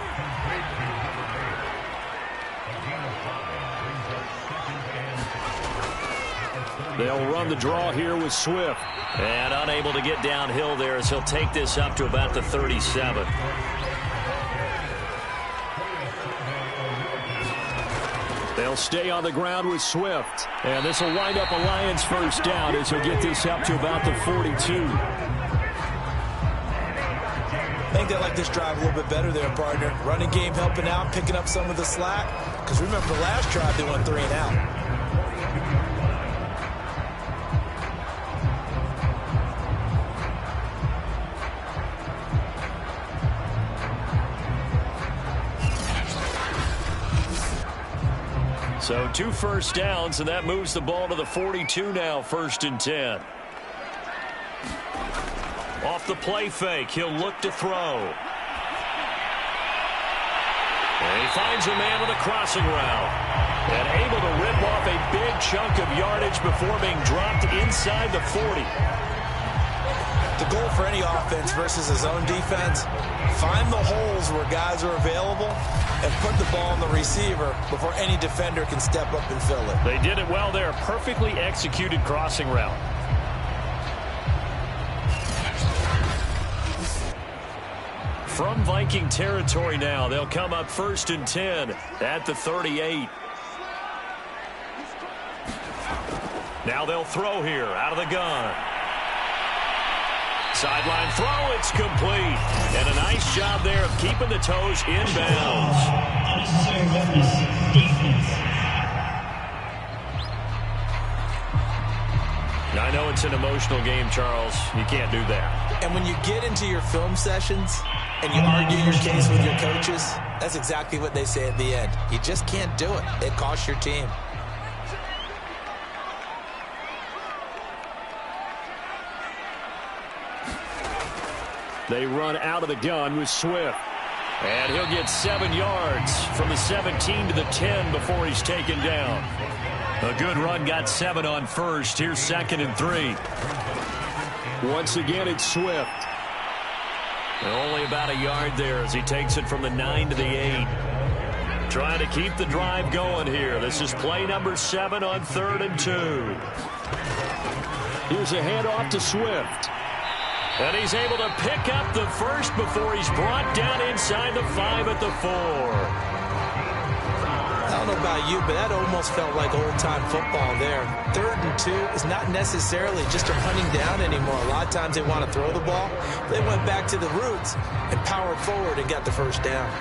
They'll run the draw here with Swift. And unable to get downhill there as he'll take this up to about the 37. They'll stay on the ground with Swift. And this will wind up a Lions 1st down as he'll get this up to about the 42. I think they like this drive a little bit better there, partner. Running game helping out, picking up some of the slack. Because remember the last drive, they went 3 and out. So 2 first downs, and that moves the ball to the 42 now, 1st and 10. Off the play fake, he'll look to throw. And he finds a man with a crossing route. And able to rip off a big chunk of yardage before being dropped inside the 40. The goal for any offense versus his own defense, find the holes where guys are available and put the ball on the receiver before any defender can step up and fill it. They did it well there. Perfectly executed crossing route. From Viking territory now, they'll come up 1st and 10 at the 38. Now they'll throw here out of the gun. Sideline throw, it's complete. And a nice job there of keeping the toes inbounds. I know it's an emotional game, Charles. You can't do that. And when you get into your film sessions and you argue your case with your coaches, that's exactly what they say at the end. You just can't do it. It costs your team. They run out of the gun with Swift. And he'll get 7 yards from the 17 to the 10 before he's taken down. A good run, got 7 on 1st. Here's 2nd and 3. Once again, it's Swift. And only about a yard there as he takes it from the 9 to the 8. Trying to keep the drive going here. This is play number 7 on 3rd and 2. Here's a handoff to Swift. And he's able to pick up the 1st before he's brought down inside the 5 at the 4. I don't know about you, but that almost felt like old-time football there. 3rd and 2 is not necessarily just a running down anymore. A lot of times they want to throw the ball. They went back to the roots and powered forward and got the 1st down.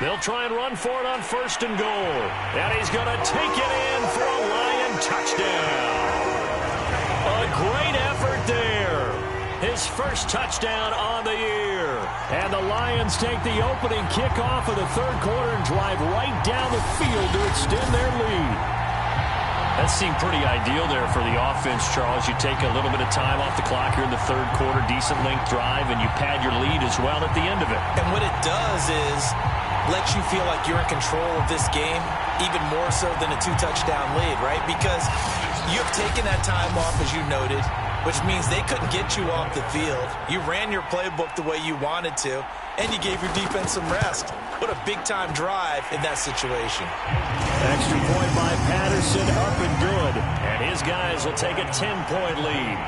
They'll try and run for it on 1st and goal. And he's going to take it in for a Lion touchdown. A great effort there. His 1st touchdown on the year. And the Lions take the opening kickoff of the 3rd quarter and drive right down the field to extend their lead. That seemed pretty ideal there for the offense, Charles. You take a little bit of time off the clock here in the 3rd quarter, decent length drive, and you pad your lead as well at the end of it. And what it does is let you feel like you're in control of this game, even more so than a 2-touchdown lead, right? Because you've taken that time off, as you noted, which means they couldn't get you off the field. You ran your playbook the way you wanted to, and you gave your defense some rest. What a big-time drive in that situation. Extra point by Patterson, up and good. And his guys will take a 10-point lead.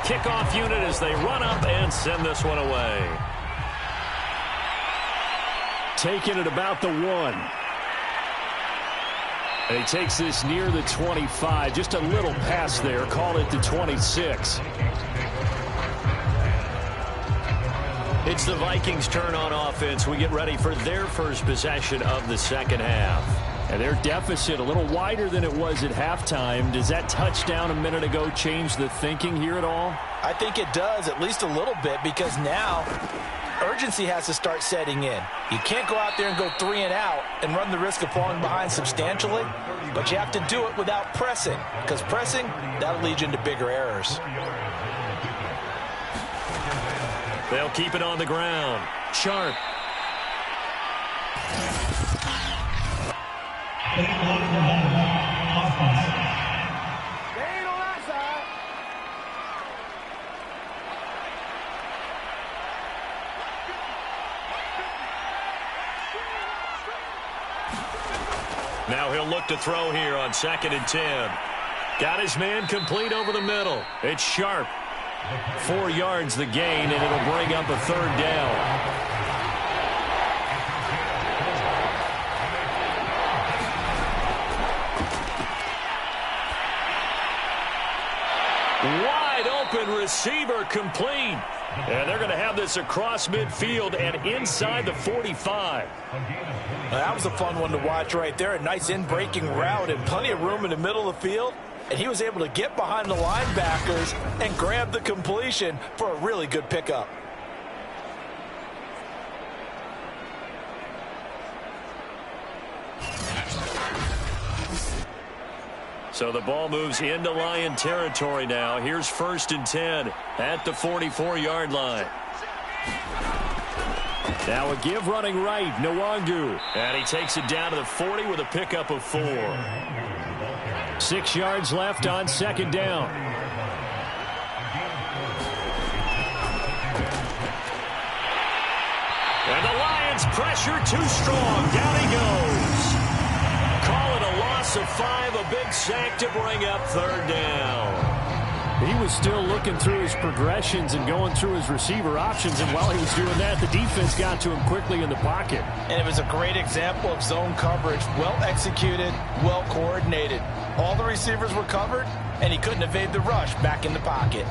kickoff unit as they run up and send this one away. Taking it about the 1. And he takes this near the 25. Just a little pass there. Call it the 26. It's the Vikings' turn on offense. We get ready for their first possession of the second half. And their deficit a little wider than it was at halftime. Does that touchdown a minute ago change the thinking here at all? I think it does, at least a little bit, because now urgency has to start setting in. You can't go out there and go 3 and out and run the risk of falling behind substantially, but you have to do it without pressing, because pressing, that'll lead you into bigger errors. They'll keep it on the ground. Sharp. Now he'll look to throw here on 2nd and 10. Got his man complete over the middle. It's Sharp. 4 yards the gain, and it'll bring up a 3rd down. Wide open receiver complete. And they're going to have this across midfield and inside the 45. That was a fun one to watch right there. A nice in-breaking route and plenty of room in the middle of the field. And he was able to get behind the linebackers and grab the completion for a really good pickup. So the ball moves into Lion territory now. Here's 1st and 10 at the 44-yard line. Now a give running right, Nwangu. And he takes it down to the 40 with a pickup of 4. 6 yards left on 2nd down. And the Lions pressure too strong. Down he goes. Call it a loss of 5, a big sack to bring up 3rd down. He was still looking through his progressions and going through his receiver options, and while he was doing that, the defense got to him quickly in the pocket. And it was a great example of zone coverage, well executed, well coordinated. All the receivers were covered, and he couldn't evade the rush back in the pocket.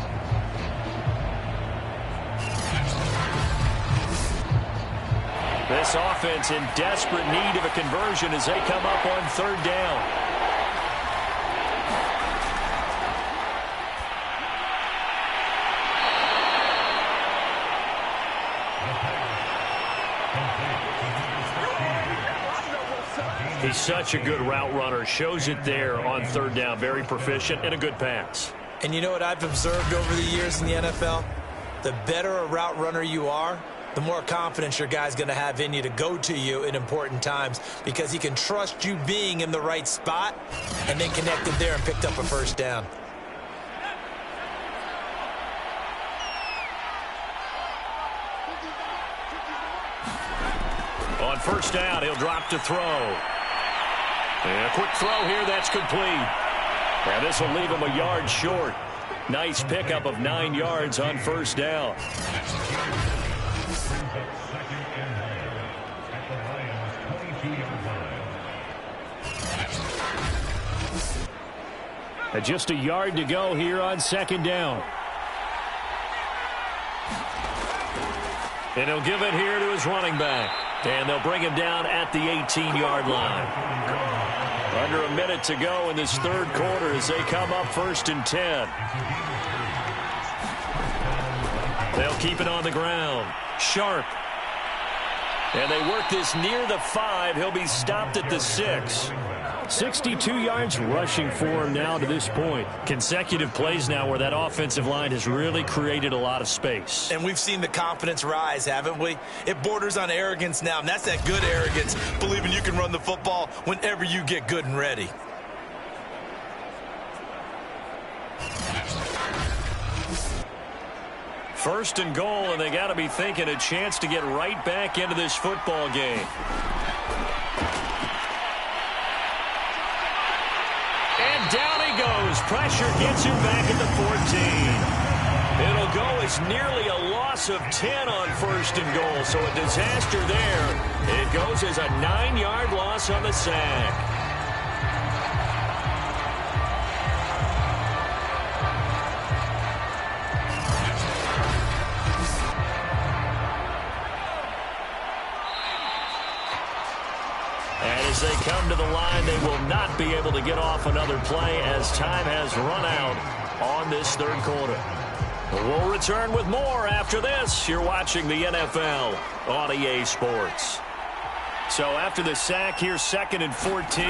This offense in desperate need of a conversion as they come up on 3rd down. He's such a good route runner. Shows it there on 3rd down. Very proficient and a good pass. And you know what I've observed over the years in the NFL? The better a route runner you are, the more confidence your guy's going to have in you to go to you in important times, because he can trust you being in the right spot and then connected there and picked up a 1st down. On 1st down, he'll drop to throw. And a quick throw here, that's complete. And this will leave him a yard short. Nice pickup of 9 yards on 1st down. And just a yard to go here on 2nd down. And he'll give it here to his running back. And they'll bring him down at the 18-yard line. Under a minute to go in this 3rd quarter as they come up 1st and 10. They'll keep it on the ground. Sharp. And they work this near the 5. He'll be stopped at the 6. 62 yards rushing for him now to this point. Consecutive plays now where that offensive line has really created a lot of space. And we've seen the confidence rise, haven't we? It borders on arrogance now, and that's that good arrogance, believing you can run the football whenever you get good and ready. First and goal, and they got to be thinking a chance to get right back into this football game. And down he goes. Pressure gets him back at the 14. It'll go as nearly a loss of 10 on 1st and goal, so a disaster there. It goes as a 9-yard loss on the sack. As they come to the line, they will not be able to get off another play as time has run out on this 3rd quarter. We'll return with more after this. You're watching the NFL on EA Sports. So after the sack, here's 2nd and 14.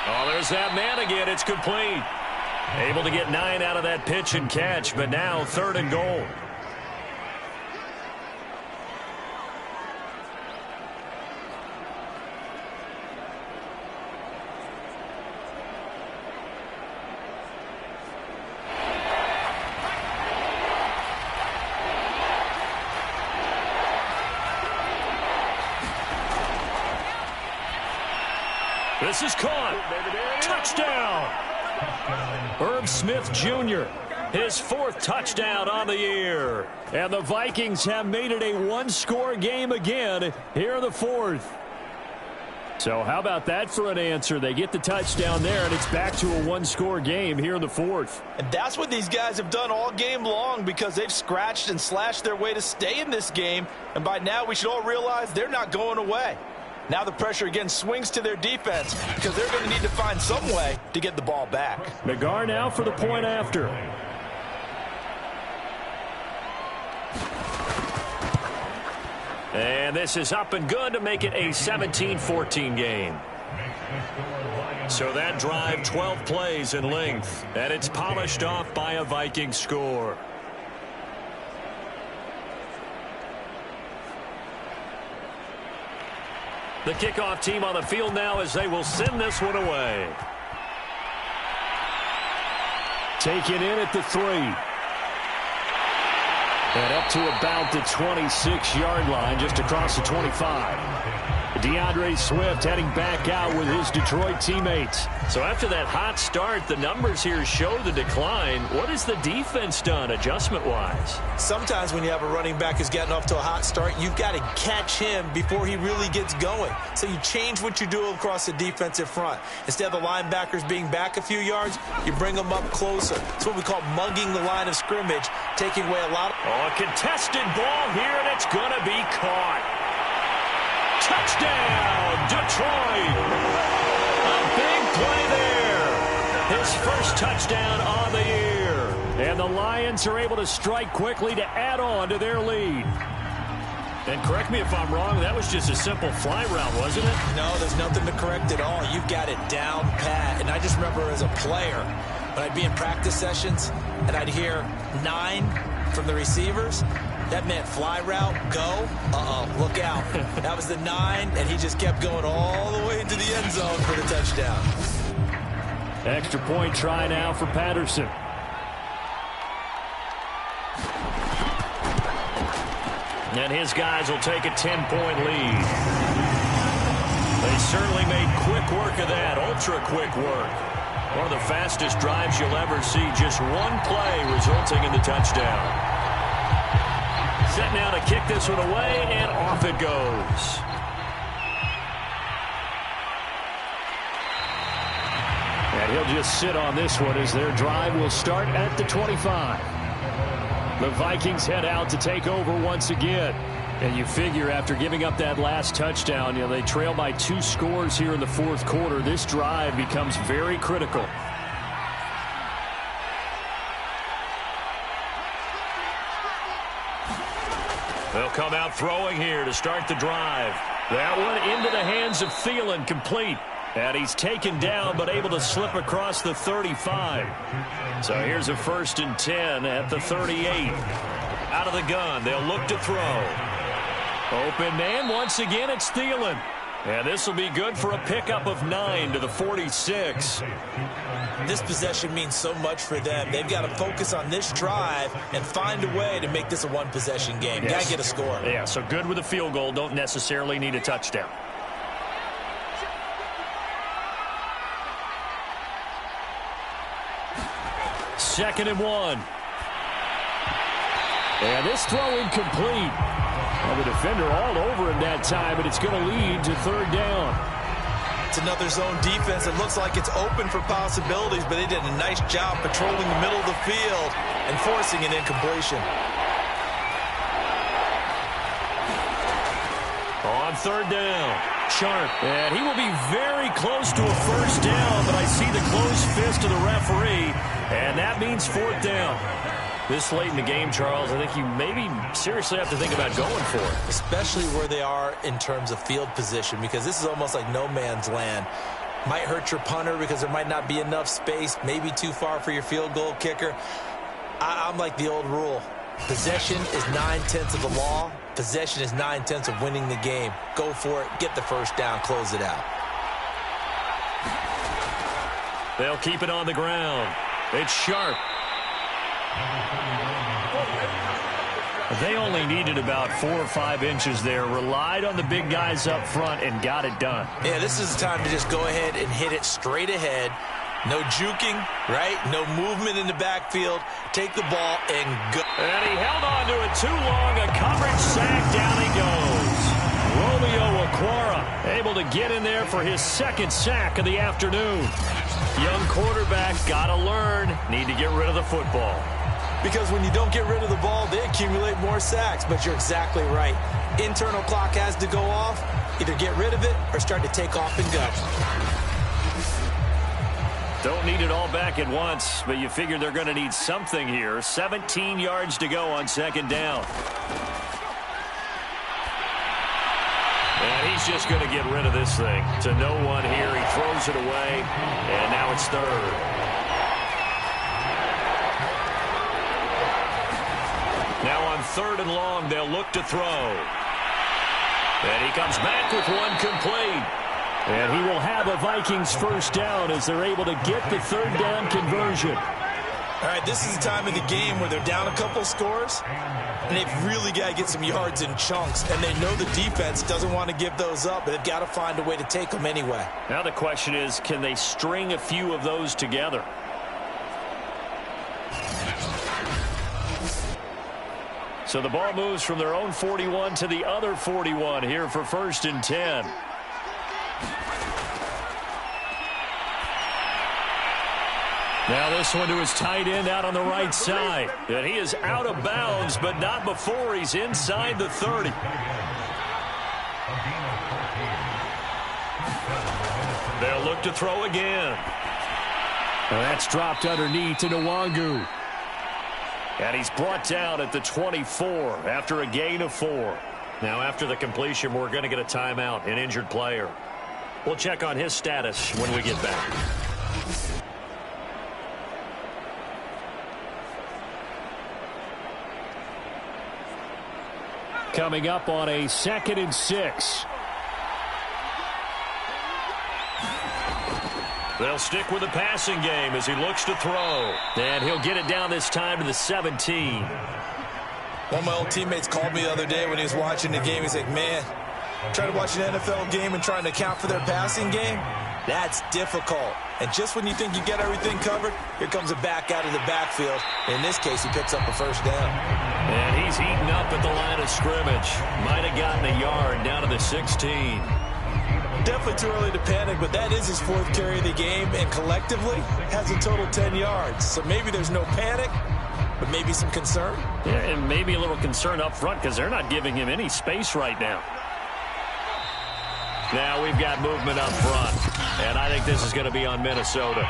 Oh, there's that man again. It's complete. Able to get 9 out of that pitch and catch, but now 3rd and goal. This is caught. Touchdown. Herb Smith Jr., his 4th touchdown on the year. And the Vikings have made it a 1-score game again here in the 4th. So how about that for an answer? They get the touchdown there, and it's back to a 1-score game here in the 4th. And that's what these guys have done all game long because they've scratched and slashed their way to stay in this game. And by now we should all realize they're not going away. Now the pressure again swings to their defense because they're going to need to find some way to get the ball back. McGarr now for the point after. And this is up and good to make it a 17-14 game. So that drive, 12 plays in length, and it's polished off by a Viking score. The kickoff team on the field now as they will send this one away. Taken in at the 3. And up to about the 26-yard line, just across the 25. DeAndre Swift heading back out with his Detroit teammates. So after that hot start, the numbers here show the decline. What has the defense done adjustment-wise? Sometimes when you have a running back who's getting off to a hot start, you've got to catch him before he really gets going. So you change what you do across the defensive front. Instead of the linebackers being back a few yards, you bring them up closer. It's what we call mugging the line of scrimmage, taking away a lot of... Oh, a contested ball here, and it's going to be caught. Touchdown, Detroit. A big play there. His first touchdown on the year. And the Lions are able to strike quickly to add on to their lead. And correct me if I'm wrong, that was just a simple fly route, wasn't it? No, there's nothing to correct at all. You've got it down pat. And I just remember as a player, when I'd be in practice sessions and I'd hear 9 from the receivers, that meant fly route, go, look out. That was the 9, and he just kept going all the way into the end zone for the touchdown. Extra point try now for Patterson. And his guys will take a 10-point lead. They certainly made quick work of that, ultra-quick work. One of the fastest drives you'll ever see, just one play resulting in the touchdown. Set now to kick this one away, and off it goes. And he'll just sit on this one as their drive will start at the 25. The Vikings head out to take over once again. And you figure after giving up that last touchdown, they trail by 2 scores here in the 4th quarter. This drive becomes very critical. They'll come out throwing here to start the drive. That one into the hands of Thielen, complete. And he's taken down but able to slip across the 35. So here's a 1st and 10 at the 38. Out of the gun, they'll look to throw. Open man, once again it's Thielen. And this will be good for a pickup of 9 to the 46. This possession means so much for them. They've got to focus on this drive and find a way to make this a one-possession game. Yes. Got to get a score. Yeah, so good with a field goal. Don't necessarily need a touchdown. 2nd and 1. And this throw incomplete. Well, the defender all over him that time, but it's going to lead to 3rd down. It's another zone defense. It looks like it's open for possibilities, but they did a nice job patrolling the middle of the field and forcing an incompletion. On 3rd down, Sharp. And he will be very close to a 1st down, but I see the closed fist of the referee, and that means 4th down. This late in the game, Charles, I think you maybe seriously have to think about going for it. Especially where they are in terms of field position, because this is almost like no man's land. Might hurt your punter because there might not be enough space, maybe too far for your field goal kicker. I'm like the old rule. Possession is 9/10 of the law. Possession is 9/10 of winning the game. Go for it. Get the 1st down. Close it out. They'll keep it on the ground. It's Sharp. They only needed about 4 or 5 inches there. Relied on the big guys up front and got it done. Yeah, this is the time to just go ahead and hit it straight ahead. No juking, right? No movement in the backfield. Take the ball and go. And he held on to it too long. A coverage sack. Down he goes. Romeo Okwara able to get in there for his 2nd sack of the afternoon. Young quarterback, got to learn. Need to get rid of the football. Because when you don't get rid of the ball, they accumulate more sacks. But you're exactly right. Internal clock has to go off. Either get rid of it or start to take off and go. Don't need it all back at once, but you figure they're going to need something here. 17 yards to go on 2nd down. And he's just going to get rid of this thing. To no one here. He throws it away, and now it's 3rd. Now on 3rd and long, they'll look to throw. And he comes back with one complete. And he will have a Vikings 1st down as they're able to get the 3rd down conversion. All right, this is the time of the game where they're down a couple scores, and they've really got to get some yards in chunks, and they know the defense doesn't want to give those up, but they've got to find a way to take them anyway. Now the question is, can they string a few of those together? So the ball moves from their own 41 to the other 41 here for 1st and 10. Now this one to his tight end out on the right side. And he is out of bounds, but not before he's inside the 30. They'll look to throw again. And that's dropped underneath to Nwangu. And he's brought down at the 24 after a gain of 4. Now after the completion, we're going to get a timeout, an injured player. We'll check on his status when we get back. Coming up on a 2nd and 6. They'll stick with the passing game as he looks to throw. And he'll get it down this time to the 17. One of my old teammates called me the other day when he was watching the game. He's like, man, trying to watch an NFL game and trying to account for their passing game, that's difficult. And just when you think you get everything covered, here comes a back out of the backfield. In this case, he picks up a 1st down. And he's eaten up at the line of scrimmage. Might have gotten a yard down to the 16. Definitely too early to panic, but that is his 4th carry of the game, and collectively has a total 10 yards. So maybe there's no panic, but maybe some concern. Yeah, and maybe a little concern up front because they're not giving him any space right now. Now we've got movement up front, and I think this is going to be on Minnesota.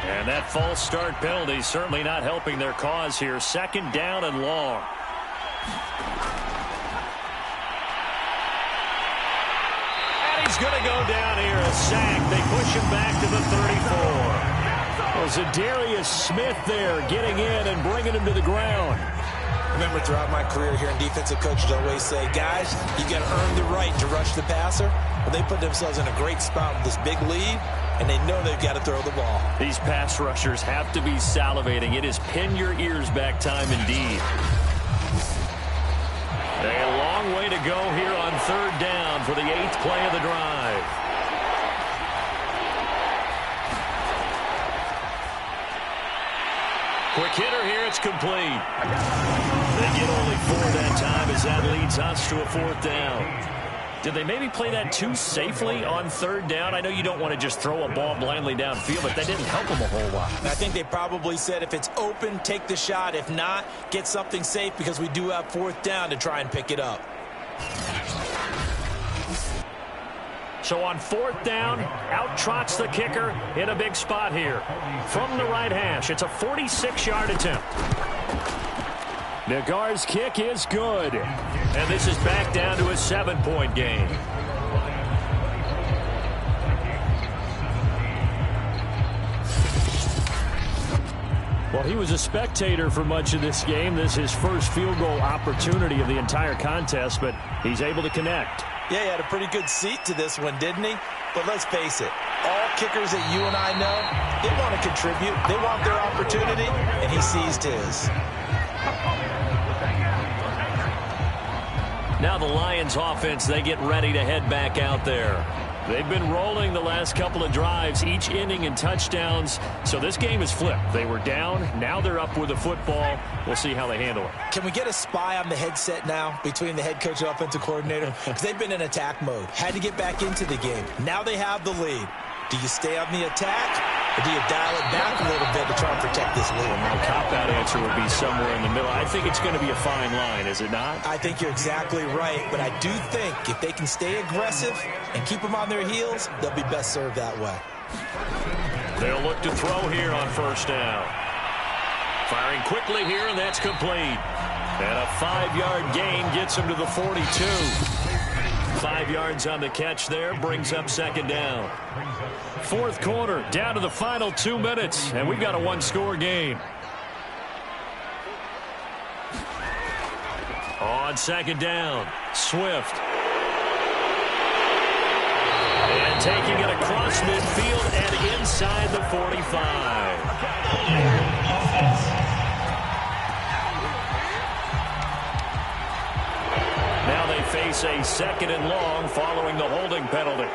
And that false start penalty certainly not helping their cause here. 2nd down and long. And he's going to go down here, a sack. They push him back to the 34. Well, Zadarius Smith there getting in and bringing him to the ground. Remember, throughout my career here in defensive coaches always say, guys, you got to earn the right to rush the passer. Well, they put themselves in a great spot with this big lead, and they know they've got to throw the ball. These pass rushers have to be salivating. It is pin your ears back time indeed. A long way to go here on 3rd down for the 8th play of the drive. Quick hitter here. It's complete. They get only 4 that time as that leads us to a 4th down. Did they maybe play that too safely on 3rd down? I know you don't want to just throw a ball blindly downfield, but that didn't help them a whole lot. I think they probably said if it's open, take the shot. If not, get something safe because we do have 4th down to try and pick it up. So on 4th down, out trots the kicker in a big spot here. From the right hash, it's a 46-yard attempt. Nagar's kick is good. And this is back down to a 7-point game. Well, he was a spectator for much of this game. This is his first field goal opportunity of the entire contest, but he's able to connect. Yeah, he had a pretty good seat to this one, didn't he? But let's face it, all kickers that you and I know, they want to contribute. They want their opportunity, and he seized his. Now the Lions offense, they get ready to head back out there. They've been rolling the last couple of drives, each inning in touchdowns. So this game is flipped. They were down. Now they're up with the football. We'll see how they handle it. Can we get a spy on the headset now between the head coach and offensive coordinator? Because they've been in attack mode. Had to get back into the game. Now they have the lead. Do you stay on the attack, or do you dial it back a little bit to try and protect this lead? My cop-out answer would be somewhere in the middle. I think it's going to be a fine line, is it not? I think you're exactly right, but I do think if they can stay aggressive and keep them on their heels, they'll be best served that way. They'll look to throw here on 1st down. Firing quickly here, and that's complete. And a 5-yard gain gets him to the 42. 5 yards on the catch there, brings up 2nd down. 4th quarter, down to the final 2 minutes, and we've got a 1-score game. On 2nd down, Swift. And taking it across midfield and inside the 45. Now they face a 2nd and long following the holding penalty.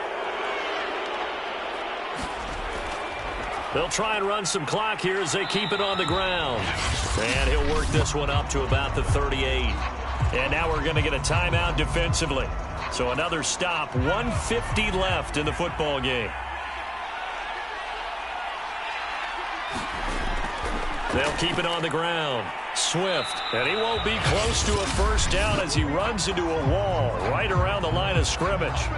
They'll try and run some clock here as they keep it on the ground. And he'll work this one up to about the 38. And now we're going to get a timeout defensively. So another stop, 1:50 left in the football game. They'll keep it on the ground. Swift, and he won't be close to a 1st down as he runs into a wall right around the line of scrimmage.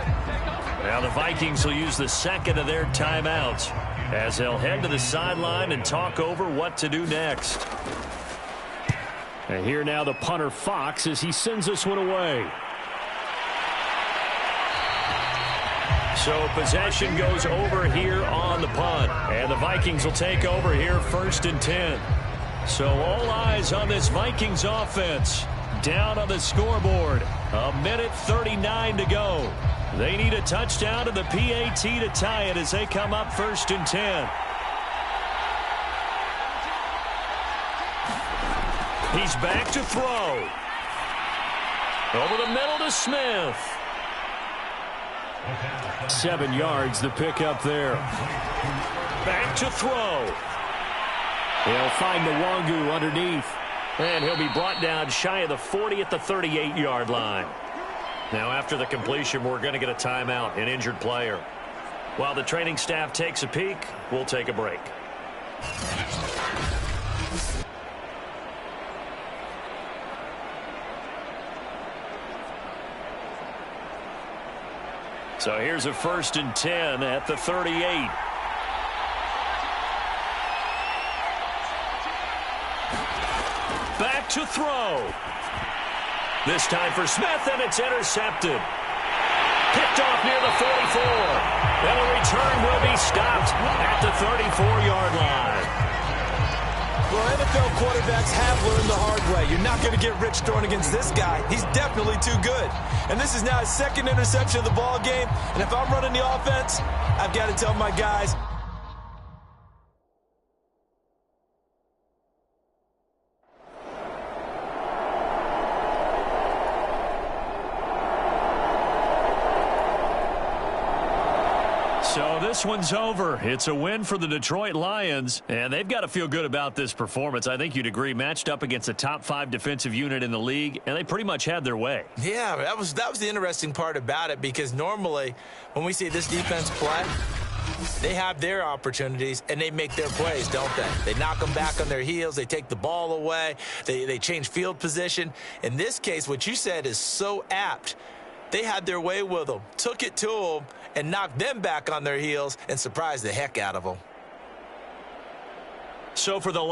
Now the Vikings will use the 2nd of their timeouts as they'll head to the sideline and talk over what to do next. And here now the punter Fox as he sends this one away. So possession goes over here on the punt. And the Vikings will take over here 1st and 10. So all eyes on this Vikings offense. Down on the scoreboard. 1:39 to go. They need a touchdown to the PAT to tie it as they come up 1st and 10. He's back to throw. Over the middle to Smith. 7 yards the pickup there. Back to throw. They'll find Nwangu underneath. And he'll be brought down shy of the 40 at the 38-yard line. Now after the completion, we're going to get a timeout, an injured player. While the training staff takes a peek, we'll take a break. So here's a 1st and 10 at the 38. Back to throw. This time for Smith, and it's intercepted. Picked off near the 44. And the return will be stopped at the 34-yard line. Well, NFL quarterbacks have learned the hard way. You're not going to get rich throwing against this guy. He's definitely too good. And this is now his 2nd interception of the ball game. And if I'm running the offense, I've got to tell my guys, So this one's over. It's a win for the Detroit Lions, and they've got to feel good about this performance. I think you'd agree, matched up against a top 5 defensive unit in the league, and they pretty much had their way. Yeah, that was the interesting part about it, because normally when we see this defense play, they have their opportunities, and they make their plays, don't they? They knock them back on their heels. They take the ball away. They change field position. In this case, what you said is so apt. They had their way with them, took it to them, and knocked them back on their heels and surprised the heck out of them. So for the